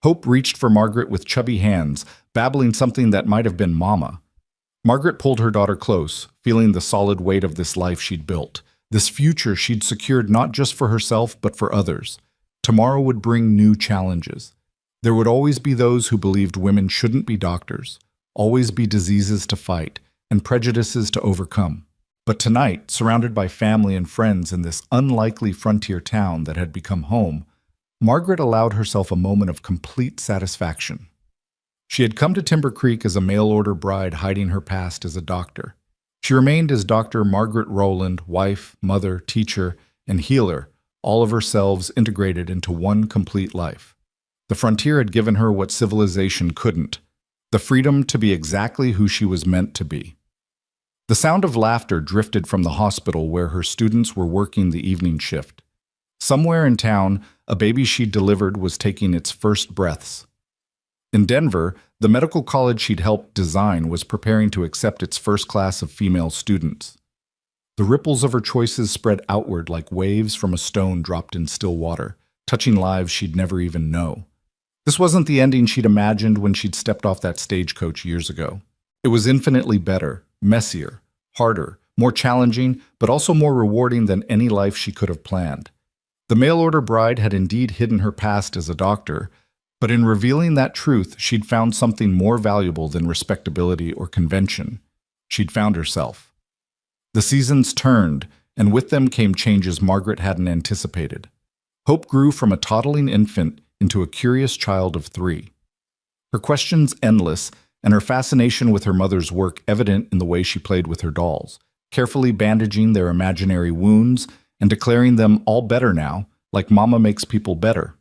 Speaker 1: Hope reached for Margaret with chubby hands, babbling something that might have been Mama. Margaret pulled her daughter close, feeling the solid weight of this life she'd built, this future she'd secured not just for herself but for others. Tomorrow would bring new challenges. There would always be those who believed women shouldn't be doctors, always be diseases to fight, and prejudices to overcome. But tonight, surrounded by family and friends in this unlikely frontier town that had become home, Margaret allowed herself a moment of complete satisfaction. She had come to Timber Creek as a mail-order bride hiding her past as a doctor. She remained as Dr. Margaret Rowland, wife, mother, teacher, and healer, all of herselves integrated into one complete life. The frontier had given her what civilization couldn't, the freedom to be exactly who she was meant to be. The sound of laughter drifted from the hospital where her students were working the evening shift. Somewhere in town, a baby she'd delivered was taking its first breaths. In Denver, the medical college she'd helped design was preparing to accept its first class of female students. The ripples of her choices spread outward like waves from a stone dropped in still water, touching lives she'd never even know. This wasn't the ending she'd imagined when she'd stepped off that stagecoach years ago. It was infinitely better, messier, harder, more challenging, but also more rewarding than any life she could have planned. The mail-order bride had indeed hidden her past as a doctor, but in revealing that truth, she'd found something more valuable than respectability or convention. She'd found herself. The seasons turned, and with them came changes Margaret hadn't anticipated. Hope grew from a toddling infant into a curious child of 3. Her questions endless, and her fascination with her mother's work evident in the way she played with her dolls, carefully bandaging their imaginary wounds and declaring them all better now, like Mama makes people better.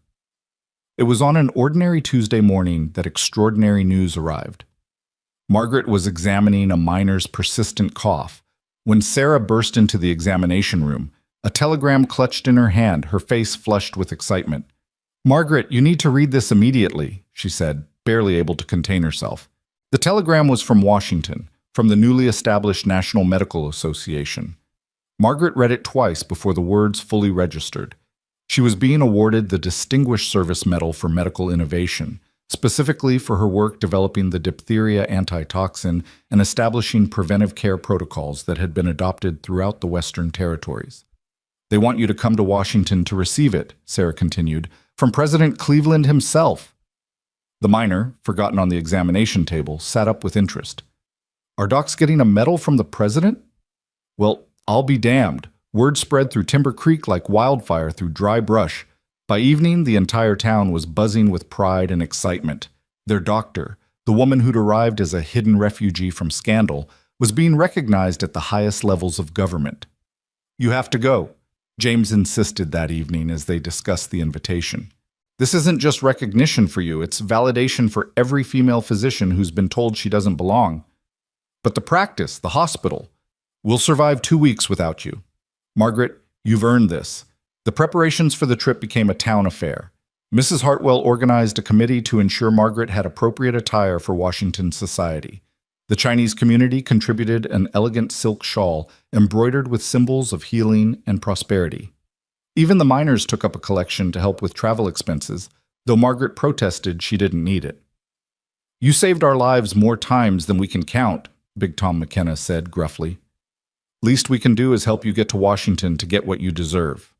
Speaker 1: It was on an ordinary Tuesday morning that extraordinary news arrived. Margaret was examining a miner's persistent cough when Sarah burst into the examination room, a telegram clutched in her hand, her face flushed with excitement. "Margaret, you need to read this immediately," she said, barely able to contain herself. The telegram was from Washington, from the newly established National Medical Association. Margaret read it twice before the words fully registered. She was being awarded the Distinguished Service Medal for Medical Innovation, specifically for her work developing the diphtheria antitoxin and establishing preventive care protocols that had been adopted throughout the Western Territories. "They want you to come to Washington to receive it," Sarah continued, "from President Cleveland himself." The miner, forgotten on the examination table, sat up with interest. "Are docs getting a medal from the president?" "Well, I'll be damned." Word spread through Timber Creek like wildfire through dry brush. By evening, the entire town was buzzing with pride and excitement. Their doctor, the woman who'd arrived as a hidden refugee from scandal, was being recognized at the highest levels of government. "You have to go," James insisted that evening as they discussed the invitation. "This isn't just recognition for you, it's validation for every female physician who's been told she doesn't belong. But the practice, the hospital, we'll survive 2 weeks without you. Margaret, you've earned this." The preparations for the trip became a town affair. Mrs. Hartwell organized a committee to ensure Margaret had appropriate attire for Washington society. The Chinese community contributed an elegant silk shawl embroidered with symbols of healing and prosperity. Even the miners took up a collection to help with travel expenses, though Margaret protested she didn't need it. "You saved our lives more times than we can count," Big Tom McKenna said gruffly. "Least we can do is help you get to Washington to get what you deserve."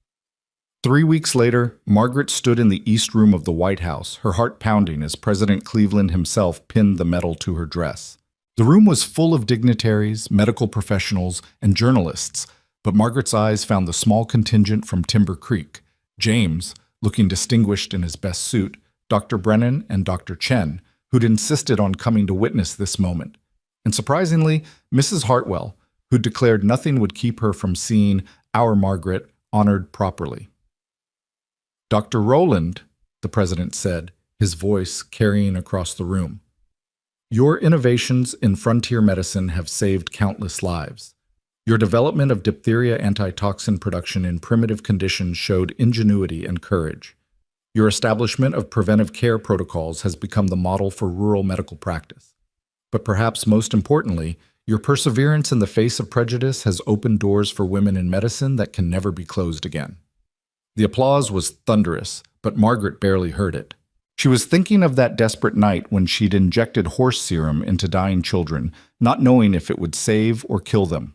Speaker 1: 3 weeks later, Margaret stood in the East Room of the White House, her heart pounding as President Cleveland himself pinned the medal to her dress. The room was full of dignitaries, medical professionals, and journalists, but Margaret's eyes found the small contingent from Timber Creek: James, looking distinguished in his best suit, Dr. Brennan, and Dr. Chen, who'd insisted on coming to witness this moment. And surprisingly, Mrs. Hartwell, who declared nothing would keep her from seeing our Margaret honored properly. "Dr. Rowland," the president said, his voice carrying across the room, "your innovations in frontier medicine have saved countless lives. Your development of diphtheria antitoxin production in primitive conditions showed ingenuity and courage. Your establishment of preventive care protocols has become the model for rural medical practice. But perhaps most importantly, your perseverance in the face of prejudice has opened doors for women in medicine that can never be closed again." The applause was thunderous, but Margaret barely heard it. She was thinking of that desperate night when she'd injected horse serum into dying children, not knowing if it would save or kill them.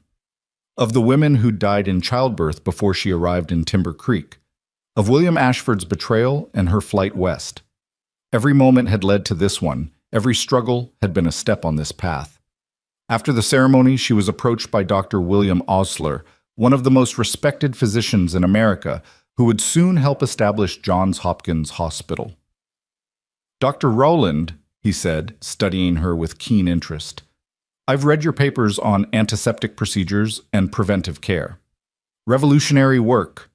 Speaker 1: Of the women who'd died in childbirth before she arrived in Timber Creek. Of William Ashford's betrayal and her flight west. Every moment had led to this one. Every struggle had been a step on this path. After the ceremony, she was approached by Dr. William Osler, one of the most respected physicians in America, who would soon help establish Johns Hopkins Hospital. "Dr. Rowland," he said, studying her with keen interest, "I've read your papers on antiseptic procedures and preventive care. Revolutionary work.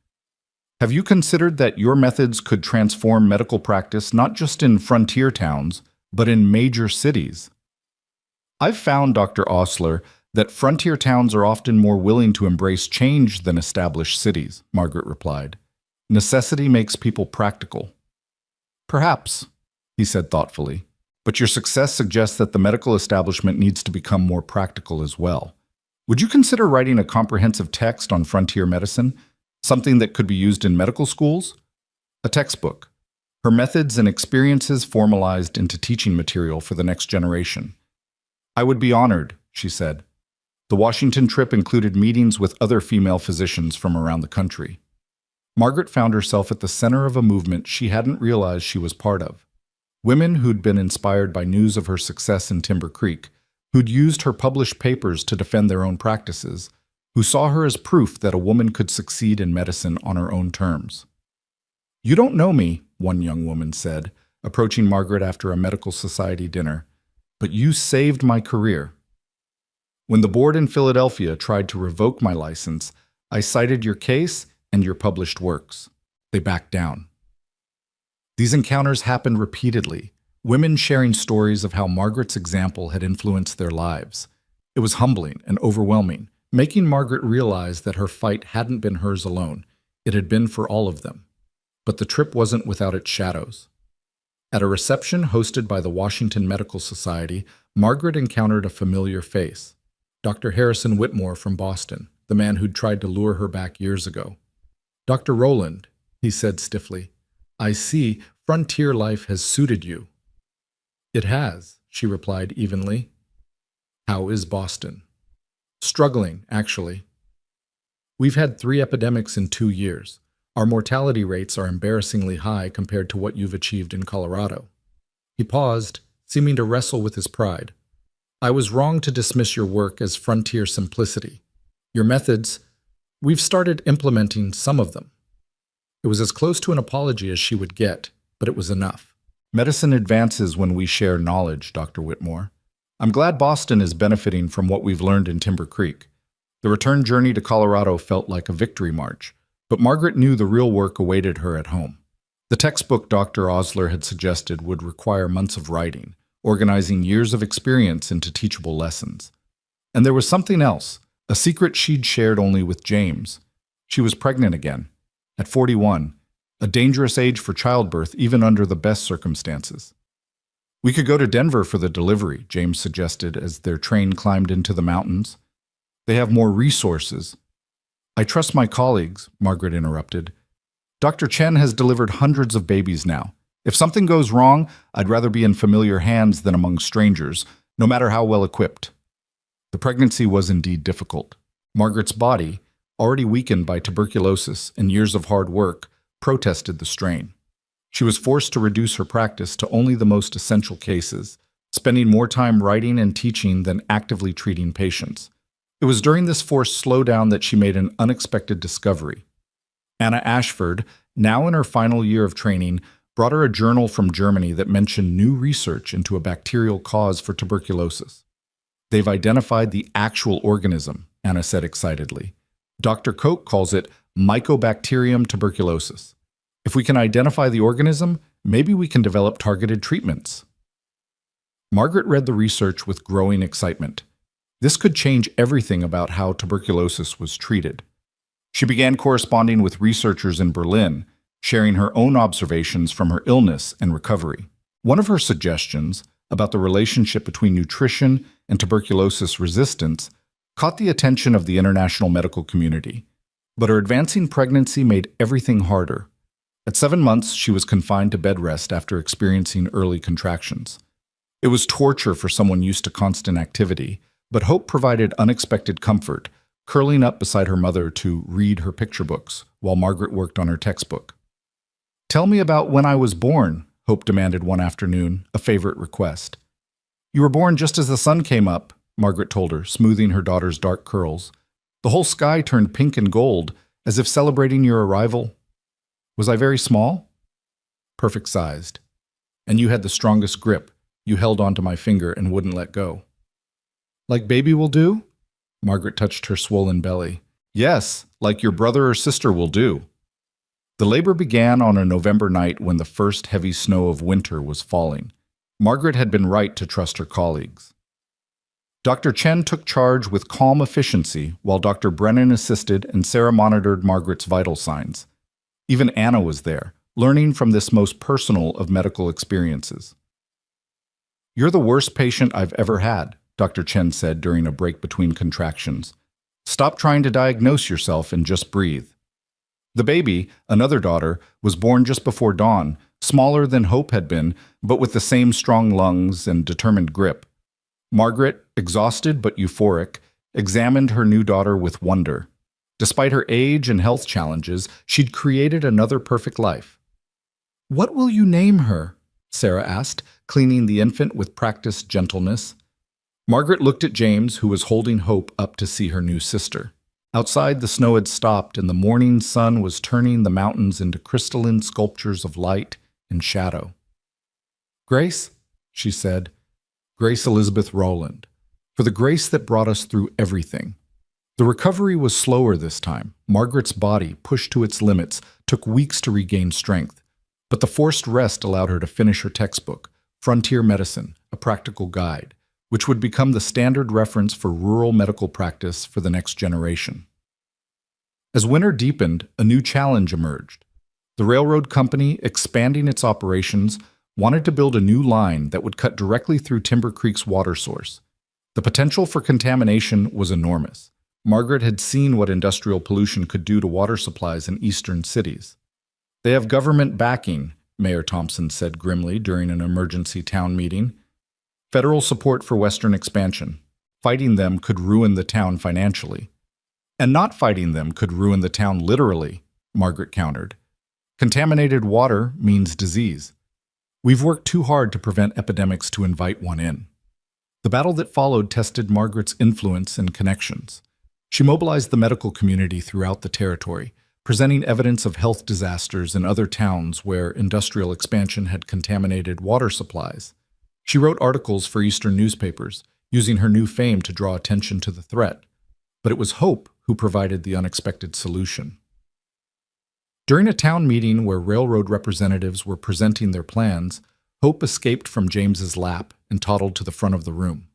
Speaker 1: Have you considered that your methods could transform medical practice not just in frontier towns, but in major cities?" "I've found, Dr. Osler, that frontier towns are often more willing to embrace change than established cities," Margaret replied. "Necessity makes people practical." "Perhaps," he said thoughtfully, "but your success suggests that the medical establishment needs to become more practical as well. Would you consider writing a comprehensive text on frontier medicine, something that could be used in medical schools? A textbook, her methods and experiences formalized into teaching material for the next generation." "I would be honored," she said. The Washington trip included meetings with other female physicians from around the country. Margaret found herself at the center of a movement she hadn't realized she was part of. Women who'd been inspired by news of her success in Timber Creek, who'd used her published papers to defend their own practices, who saw her as proof that a woman could succeed in medicine on her own terms. "You don't know me," one young woman said, approaching Margaret after a medical society dinner, but you saved my career. When the board in Philadelphia tried to revoke my license, I cited your case and your published works. They backed down. These encounters happened repeatedly, women sharing stories of how Margaret's example had influenced their lives. It was humbling and overwhelming, making Margaret realize that her fight hadn't been hers alone. It had been for all of them. But the trip wasn't without its shadows. At a reception hosted by the Washington Medical Society, Margaret encountered a familiar face. Dr. Harrison Whitmore from Boston, the man who'd tried to lure her back years ago. "Dr. Rowland," he said stiffly, "I see frontier life has suited you." "It has," she replied evenly. "How is Boston?" "Struggling, actually. We've had 3 epidemics in 2 years. Our mortality rates are embarrassingly high compared to what you've achieved in Colorado." He paused, seeming to wrestle with his pride. "I was wrong to dismiss your work as frontier simplicity. Your methods, we've started implementing some of them." It was as close to an apology as she would get, but it was enough. "Medicine advances when we share knowledge, Dr. Whitmore. I'm glad Boston is benefiting from what we've learned in Timber Creek. The return journey to Colorado felt like a victory march, but Margaret knew the real work awaited her at home. The textbook Dr. Osler had suggested would require months of writing, organizing years of experience into teachable lessons. And there was something else, a secret she'd shared only with James. She was pregnant again, at 41, a dangerous age for childbirth even under the best circumstances. "We could go to Denver for the delivery," James suggested as their train climbed into the mountains. "They have more resources." "I trust my colleagues," Margaret interrupted. "Dr. Chen has delivered hundreds of babies now. If something goes wrong, I'd rather be in familiar hands than among strangers, no matter how well equipped." The pregnancy was indeed difficult. Margaret's body, already weakened by tuberculosis and years of hard work, protested the strain. She was forced to reduce her practice to only the most essential cases, spending more time writing and teaching than actively treating patients. It was during this forced slowdown that she made an unexpected discovery. Anna Ashford, now in her final year of training, brought her a journal from Germany that mentioned new research into a bacterial cause for tuberculosis. "They've identified the actual organism," Anna said excitedly. "Dr. Koch calls it Mycobacterium tuberculosis. If we can identify the organism, maybe we can develop targeted treatments." Margaret read the research with growing excitement. This could change everything about how tuberculosis was treated. She began corresponding with researchers in Berlin, sharing her own observations from her illness and recovery. One of her suggestions about the relationship between nutrition and tuberculosis resistance caught the attention of the international medical community. But her advancing pregnancy made everything harder. At 7 months, she was confined to bed rest after experiencing early contractions. It was torture for someone used to constant activity, but hope provided unexpected comfort, curling up beside her mother to read her picture books while Margaret worked on her textbook. "Tell me about when I was born," Hope demanded one afternoon, a favorite request. "You were born just as the sun came up," Margaret told her, smoothing her daughter's dark curls. "The whole sky turned pink and gold, as if celebrating your arrival. Was I very small?" "Perfect sized. And you had the strongest grip. You held onto my finger and wouldn't let go." "Like baby will do?" Margaret touched her swollen belly. "Yes, like your brother or sister will do." The labor began on a November night when the first heavy snow of winter was falling. Margaret had been right to trust her colleagues. Dr. Chen took charge with calm efficiency while Dr. Brennan assisted and Sarah monitored Margaret's vital signs. Even Anna was there, learning from this most personal of medical experiences. "You're the worst patient I've ever had," Dr. Chen said during a break between contractions. "Stop trying to diagnose yourself and just breathe." The baby, another daughter, was born just before dawn, smaller than Hope had been, but with the same strong lungs and determined grip. Margaret, exhausted but euphoric, examined her new daughter with wonder. Despite her age and health challenges, she'd created another perfect life. "What will you name her?" Sarah asked, cleaning the infant with practiced gentleness. Margaret looked at James, who was holding Hope up to see her new sister. Outside, the snow had stopped, and the morning sun was turning the mountains into crystalline sculptures of light and shadow. "Grace," she said. Grace Elizabeth Rowland, for the grace that brought us through everything. The recovery was slower this time. Margaret's body, pushed to its limits, took weeks to regain strength. But the forced rest allowed her to finish her textbook, Frontier Medicine, a practical guide, which would become the standard reference for rural medical practice for the next generation. As winter deepened, a new challenge emerged. The railroad company, expanding its operations, wanted to build a new line that would cut directly through Timber Creek's water source. The potential for contamination was enormous. Margaret had seen what industrial pollution could do to water supplies in eastern cities. "They have government backing," Mayor Thompson said grimly during an emergency town meeting. "Federal support for western expansion. Fighting them could ruin the town financially. And not fighting them could ruin the town literally," Margaret countered. "Contaminated water means disease. We've worked too hard to prevent epidemics to invite one in." The battle that followed tested Margaret's influence and connections. She mobilized the medical community throughout the territory, presenting evidence of health disasters in other towns where industrial expansion had contaminated water supplies. She wrote articles for Eastern newspapers, using her new fame to draw attention to the threat. But it was Hope who provided the unexpected solution. During a town meeting where railroad representatives were presenting their plans, Hope escaped from James's lap and toddled to the front of the room.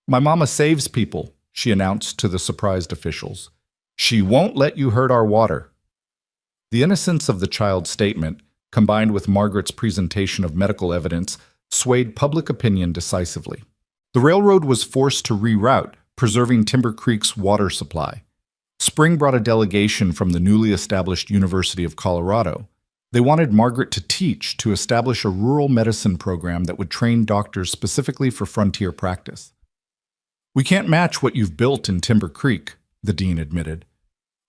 Speaker 1: "My mama saves people," she announced to the surprised officials. "She won't let you hurt our water." The innocence of the child's statement, combined with Margaret's presentation of medical evidence, swayed public opinion decisively. The railroad was forced to reroute, preserving Timber Creek's water supply. Spring brought a delegation from the newly established University of Colorado. They wanted Margaret to teach, to establish a rural medicine program that would train doctors specifically for frontier practice. "We can't match what you've built in Timber Creek," the dean admitted,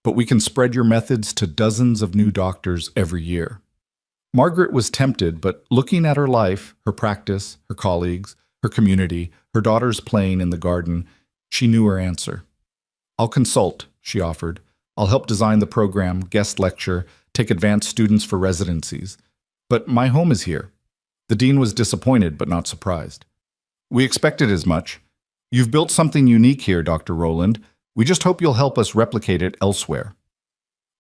Speaker 1: "but we can spread your methods to dozens of new doctors every year." Margaret was tempted, but looking at her life, her practice, her colleagues, her community, her daughters playing in the garden, she knew her answer. "I'll consult," she offered. "I'll help design the program, guest lecture, take advanced students for residencies. But my home is here." The dean was disappointed but not surprised. "We expected as much. You've built something unique here, Dr. Rowland. We just hope you'll help us replicate it elsewhere."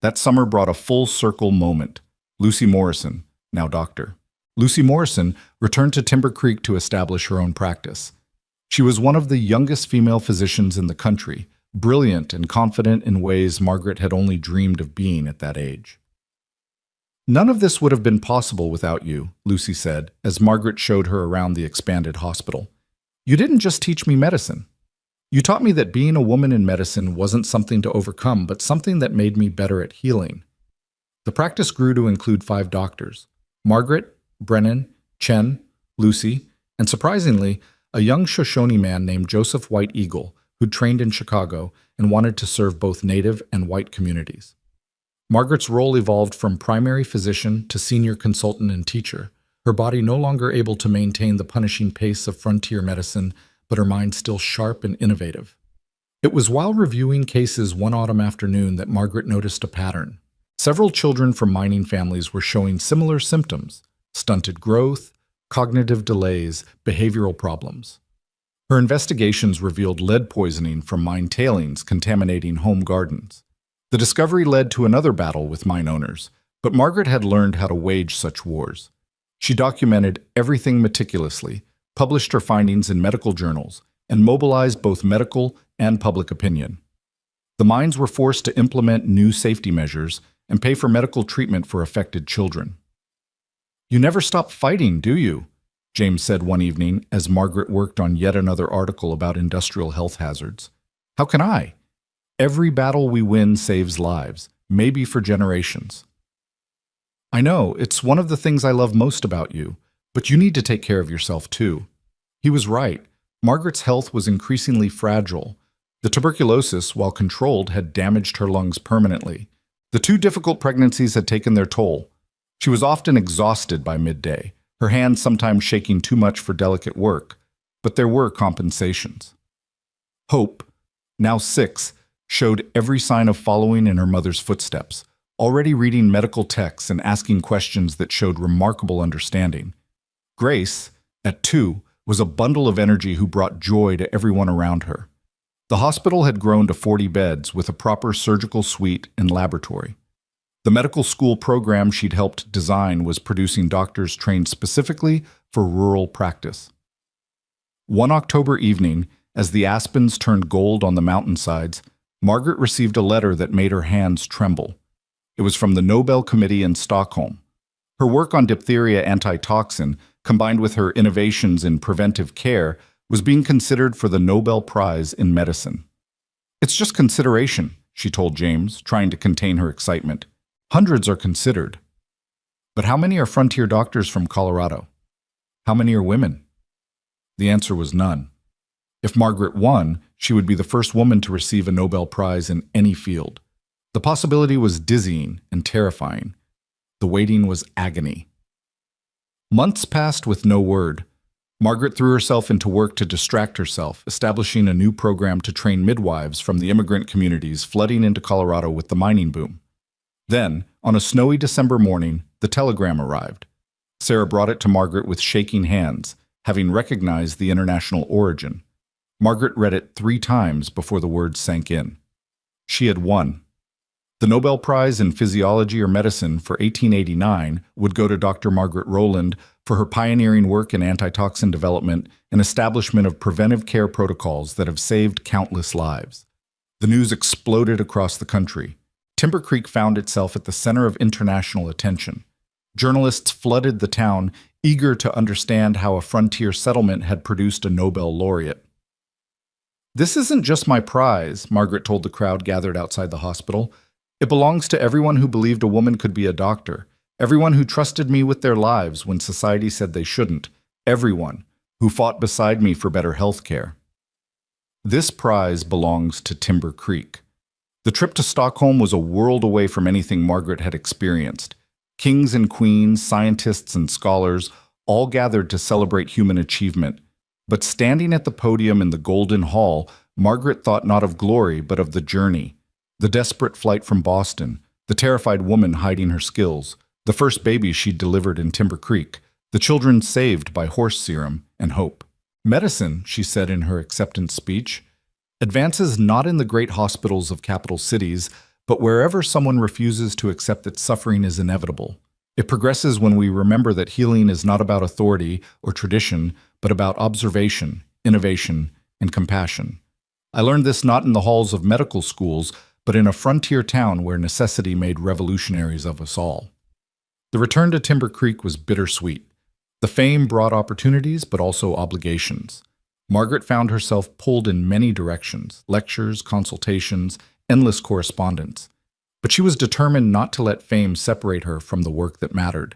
Speaker 1: That summer brought a full-circle moment. Lucy Morrison, now doctor. Lucy Morrison returned to Timber Creek to establish her own practice. She was one of the youngest female physicians in the country, brilliant and confident in ways Margaret had only dreamed of being at that age. "None of this would have been possible without you," Lucy said, as Margaret showed her around the expanded hospital. "You didn't just teach me medicine. You taught me that being a woman in medicine wasn't something to overcome, but something that made me better at healing." The practice grew to include 5 doctors: Margaret, Brennan, Chen, Lucy, and surprisingly, a young Shoshone man named Joseph White Eagle, who'd trained in Chicago and wanted to serve both Native and white communities. Margaret's role evolved from primary physician to senior consultant and teacher, her body no longer able to maintain the punishing pace of frontier medicine, but her mind still sharp and innovative. It was while reviewing cases one autumn afternoon that Margaret noticed a pattern. Several children from mining families were showing similar symptoms: stunted growth, cognitive delays, behavioral problems. Her investigations revealed lead poisoning from mine tailings contaminating home gardens. The discovery led to another battle with mine owners, but Margaret had learned how to wage such wars. She documented everything meticulously, published her findings in medical journals, and mobilized both medical and public opinion. The mines were forced to implement new safety measures and pay for medical treatment for affected children. "You never stop fighting, do you?" James said one evening as Margaret worked on yet another article about industrial health hazards. "How can I? Every battle we win saves lives, maybe for generations." "I know, it's one of the things I love most about you, but you need to take care of yourself too." He was right. Margaret's health was increasingly fragile. The tuberculosis, while controlled, had damaged her lungs permanently. The 2 difficult pregnancies had taken their toll. She was often exhausted by midday, her hands sometimes shaking too much for delicate work, but there were compensations. Hope, now 6, showed every sign of following in her mother's footsteps, already reading medical texts and asking questions that showed remarkable understanding. Grace, at 2, was a bundle of energy who brought joy to everyone around her. The hospital had grown to 40 beds with a proper surgical suite and laboratory. The medical school program she'd helped design was producing doctors trained specifically for rural practice. One October evening, as the aspens turned gold on the mountainsides, Margaret received a letter that made her hands tremble. It was from the Nobel Committee in Stockholm. Her work on diphtheria antitoxin, combined with her innovations in preventive care, was being considered for the Nobel Prize in Medicine. "It's just consideration," she told James, trying to contain her excitement. "Hundreds are considered." "But how many are frontier doctors from Colorado? How many are women?" The answer was none. If Margaret won, she would be the first woman to receive a Nobel Prize in any field. The possibility was dizzying and terrifying. The waiting was agony. Months passed with no word. Margaret threw herself into work to distract herself, establishing a new program to train midwives from the immigrant communities flooding into Colorado with the mining boom. Then, on a snowy December morning, the telegram arrived. Sarah brought it to Margaret with shaking hands, having recognized the international origin. Margaret read it 3 times before the words sank in. She had won. The Nobel Prize in Physiology or Medicine for 1889 would go to Dr. Margaret Rowland for her pioneering work in antitoxin development and establishment of preventive care protocols that have saved countless lives. The news exploded across the country. Timber Creek found itself at the center of international attention. Journalists flooded the town, eager to understand how a frontier settlement had produced a Nobel laureate. "This isn't just my prize," Margaret told the crowd gathered outside the hospital. "It belongs to everyone who believed a woman could be a doctor, everyone who trusted me with their lives when society said they shouldn't, everyone who fought beside me for better health care. This prize belongs to Timber Creek." The trip to Stockholm was a world away from anything Margaret had experienced. Kings and queens, scientists and scholars, all gathered to celebrate human achievement. But standing at the podium in the Golden Hall, Margaret thought not of glory, but of the journey. The desperate flight from Boston, the terrified woman hiding her skills, the first baby she'd delivered in Timber Creek, the children saved by horse serum and hope. "Medicine," she said in her acceptance speech, "advances not in the great hospitals of capital cities, but wherever someone refuses to accept that suffering is inevitable. It progresses when we remember that healing is not about authority or tradition, but about observation, innovation, and compassion. I learned this not in the halls of medical schools, but in a frontier town where necessity made revolutionaries of us all." The return to Timber Creek was bittersweet. The fame brought opportunities, but also obligations. Margaret found herself pulled in many directions: lectures, consultations, endless correspondence. But she was determined not to let fame separate her from the work that mattered.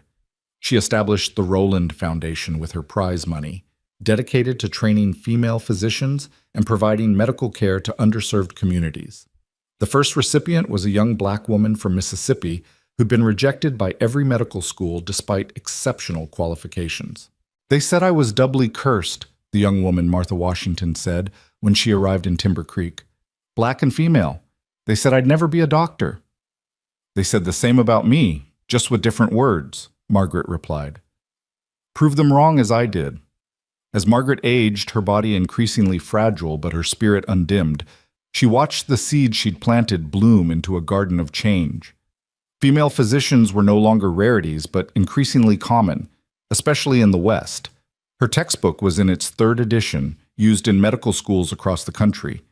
Speaker 1: She established the Rowland Foundation with her prize money, dedicated to training female physicians and providing medical care to underserved communities. The first recipient was a young black woman from Mississippi who'd been rejected by every medical school despite exceptional qualifications. "They said I was doubly cursed," the young woman Martha Washington said when she arrived in Timber Creek. "Black and female. They said I'd never be a doctor." "They said the same about me, just with different words," Margaret replied. "Prove them wrong as I did." As Margaret aged, her body increasingly fragile but her spirit undimmed, she watched the seed she'd planted bloom into a garden of change. Female physicians were no longer rarities, but increasingly common, especially in the West. Her textbook was in its 3rd edition, used in medical schools across the country.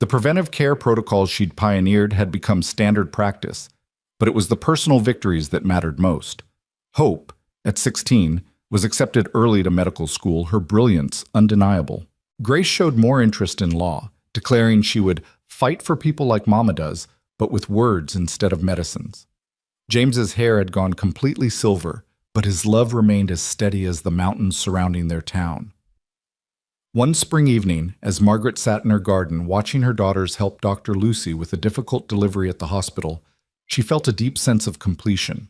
Speaker 1: The preventive care protocols she'd pioneered had become standard practice, but it was the personal victories that mattered most. Hope, at 16, was accepted early to medical school, her brilliance undeniable. Grace showed more interest in law, declaring she would fight for people like Mama does, but with words instead of medicines. James's hair had gone completely silver, but his love remained as steady as the mountains surrounding their town. One spring evening, as Margaret sat in her garden watching her daughters help Dr. Lucy with a difficult delivery at the hospital, she felt a deep sense of completion.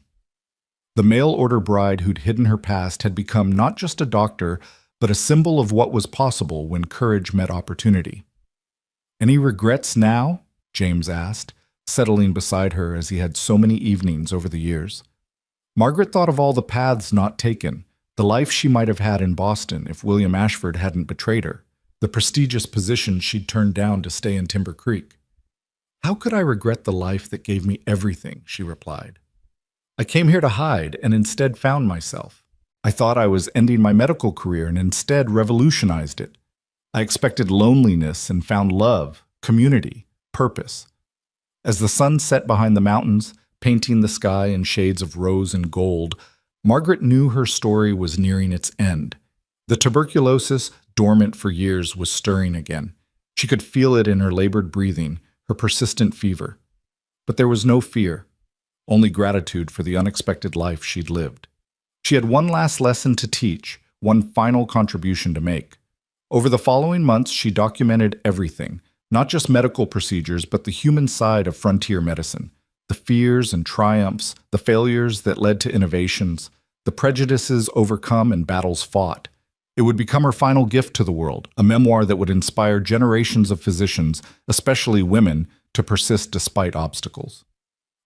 Speaker 1: The mail-order bride who'd hidden her past had become not just a doctor, but a symbol of what was possible when courage met opportunity. "Any regrets now?" James asked, settling beside her as he had so many evenings over the years. Margaret thought of all the paths not taken, the life she might have had in Boston if William Ashford hadn't betrayed her, the prestigious position she'd turned down to stay in Timber Creek. "How could I regret the life that gave me everything?" she replied. "I came here to hide and instead found myself. I thought I was ending my medical career and instead revolutionized it. I expected loneliness and found love, community, purpose." As the sun set behind the mountains, painting the sky in shades of rose and gold, Margaret knew her story was nearing its end. The tuberculosis, dormant for years, was stirring again. She could feel it in her labored breathing, her persistent fever. But there was no fear, only gratitude for the unexpected life she'd lived. She had one last lesson to teach, one final contribution to make. Over the following months, she documented everything, not just medical procedures, but the human side of frontier medicine. The fears and triumphs, the failures that led to innovations, the prejudices overcome and battles fought. It would become her final gift to the world, a memoir that would inspire generations of physicians, especially women, to persist despite obstacles.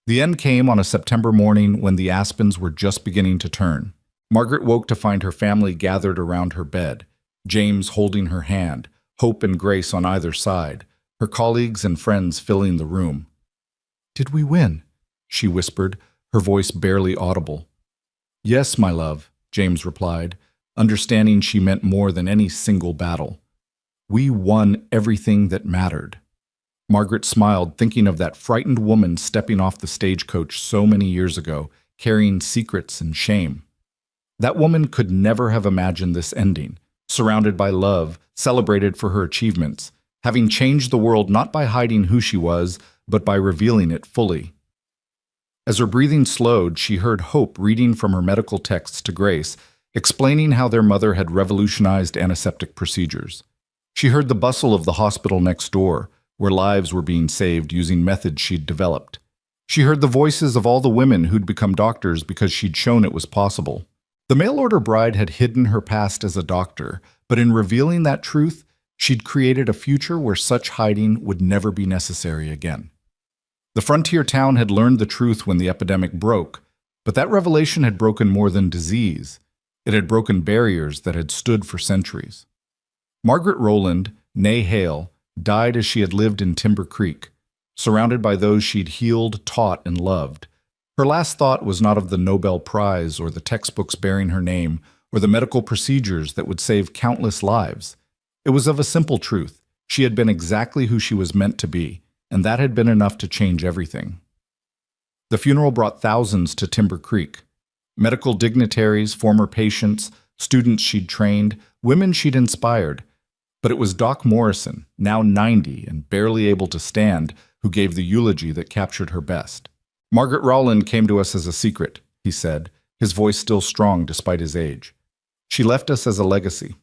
Speaker 1: The end came on a September morning when the aspens were just beginning to turn. Margaret woke to find her family gathered around her bed, James holding her hand, Hope and Grace on either side, her colleagues and friends filling the room. "Did we win?" she whispered, her voice barely audible. "Yes, my love," James replied, understanding she meant more than any single battle. "We won everything that mattered." Margaret smiled, thinking of that frightened woman stepping off the stagecoach so many years ago, carrying secrets and shame. That woman could never have imagined this ending, surrounded by love, celebrated for her achievements, having changed the world not by hiding who she was, but by revealing it fully. As her breathing slowed, she heard Hope reading from her medical texts to Grace, explaining how their mother had revolutionized antiseptic procedures. She heard the bustle of the hospital next door, where lives were being saved using methods she'd developed. She heard the voices of all the women who'd become doctors because she'd shown it was possible. The mail-order bride had hidden her past as a doctor, but in revealing that truth, she'd created a future where such hiding would never be necessary again. The frontier town had learned the truth when the epidemic broke, but that revelation had broken more than disease. It had broken barriers that had stood for centuries. Margaret Rowland, née Hale, died as she had lived in Timber Creek, surrounded by those she'd healed, taught, and loved. Her last thought was not of the Nobel Prize or the textbooks bearing her name or the medical procedures that would save countless lives. It was of a simple truth. She had been exactly who she was meant to be, and that had been enough to change everything. The funeral brought thousands to Timber Creek. Medical dignitaries, former patients, students she'd trained, women she'd inspired. But it was Doc Morrison, now 90 and barely able to stand, who gave the eulogy that captured her best. "Margaret Rowland came to us as a secret," he said, his voice still strong despite his age. "She left us as a legacy.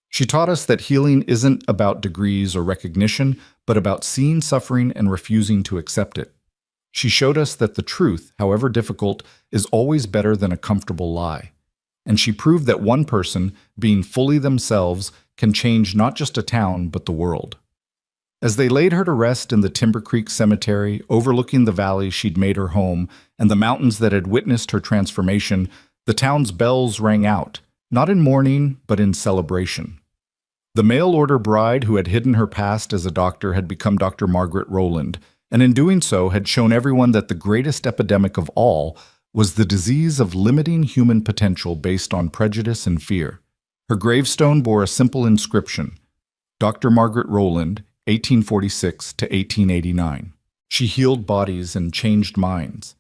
Speaker 1: She taught us that healing isn't about degrees or recognition, but about seeing suffering and refusing to accept it. She showed us that the truth, however difficult, is always better than a comfortable lie. And she proved that one person, being fully themselves, can change not just a town, but the world." As they laid her to rest in the Timber Creek Cemetery, overlooking the valley she'd made her home and the mountains that had witnessed her transformation, the town's bells rang out, not in mourning, but in celebration. The mail-order bride who had hidden her past as a doctor had become Dr. Margaret Rowland, and in doing so had shown everyone that the greatest epidemic of all was the disease of limiting human potential based on prejudice and fear. Her gravestone bore a simple inscription, Dr. Margaret Rowland, 1846 to 1889. She healed bodies and changed minds.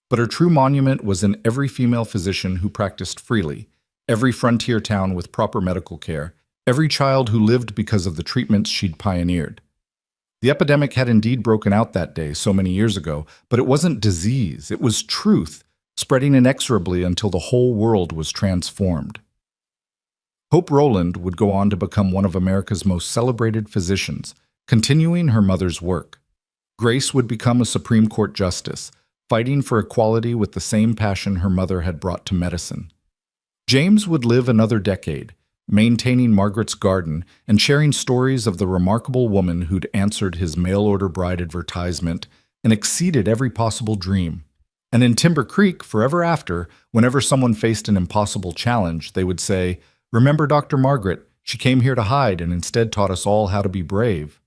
Speaker 1: But her true monument was in every female physician who practiced freely, every frontier town with proper medical care, every child who lived because of the treatments she'd pioneered. The epidemic had indeed broken out that day so many years ago, but it wasn't disease, it was truth, spreading inexorably until the whole world was transformed. Hope Rowland would go on to become one of America's most celebrated physicians, continuing her mother's work. Grace would become a Supreme Court justice, fighting for equality with the same passion her mother had brought to medicine. James would live another decade, maintaining Margaret's garden and sharing stories of the remarkable woman who'd answered his mail-order bride advertisement and exceeded every possible dream. And in Timber Creek, forever after, whenever someone faced an impossible challenge, they would say, "Remember Dr. Margaret? She came here to hide and instead taught us all how to be brave."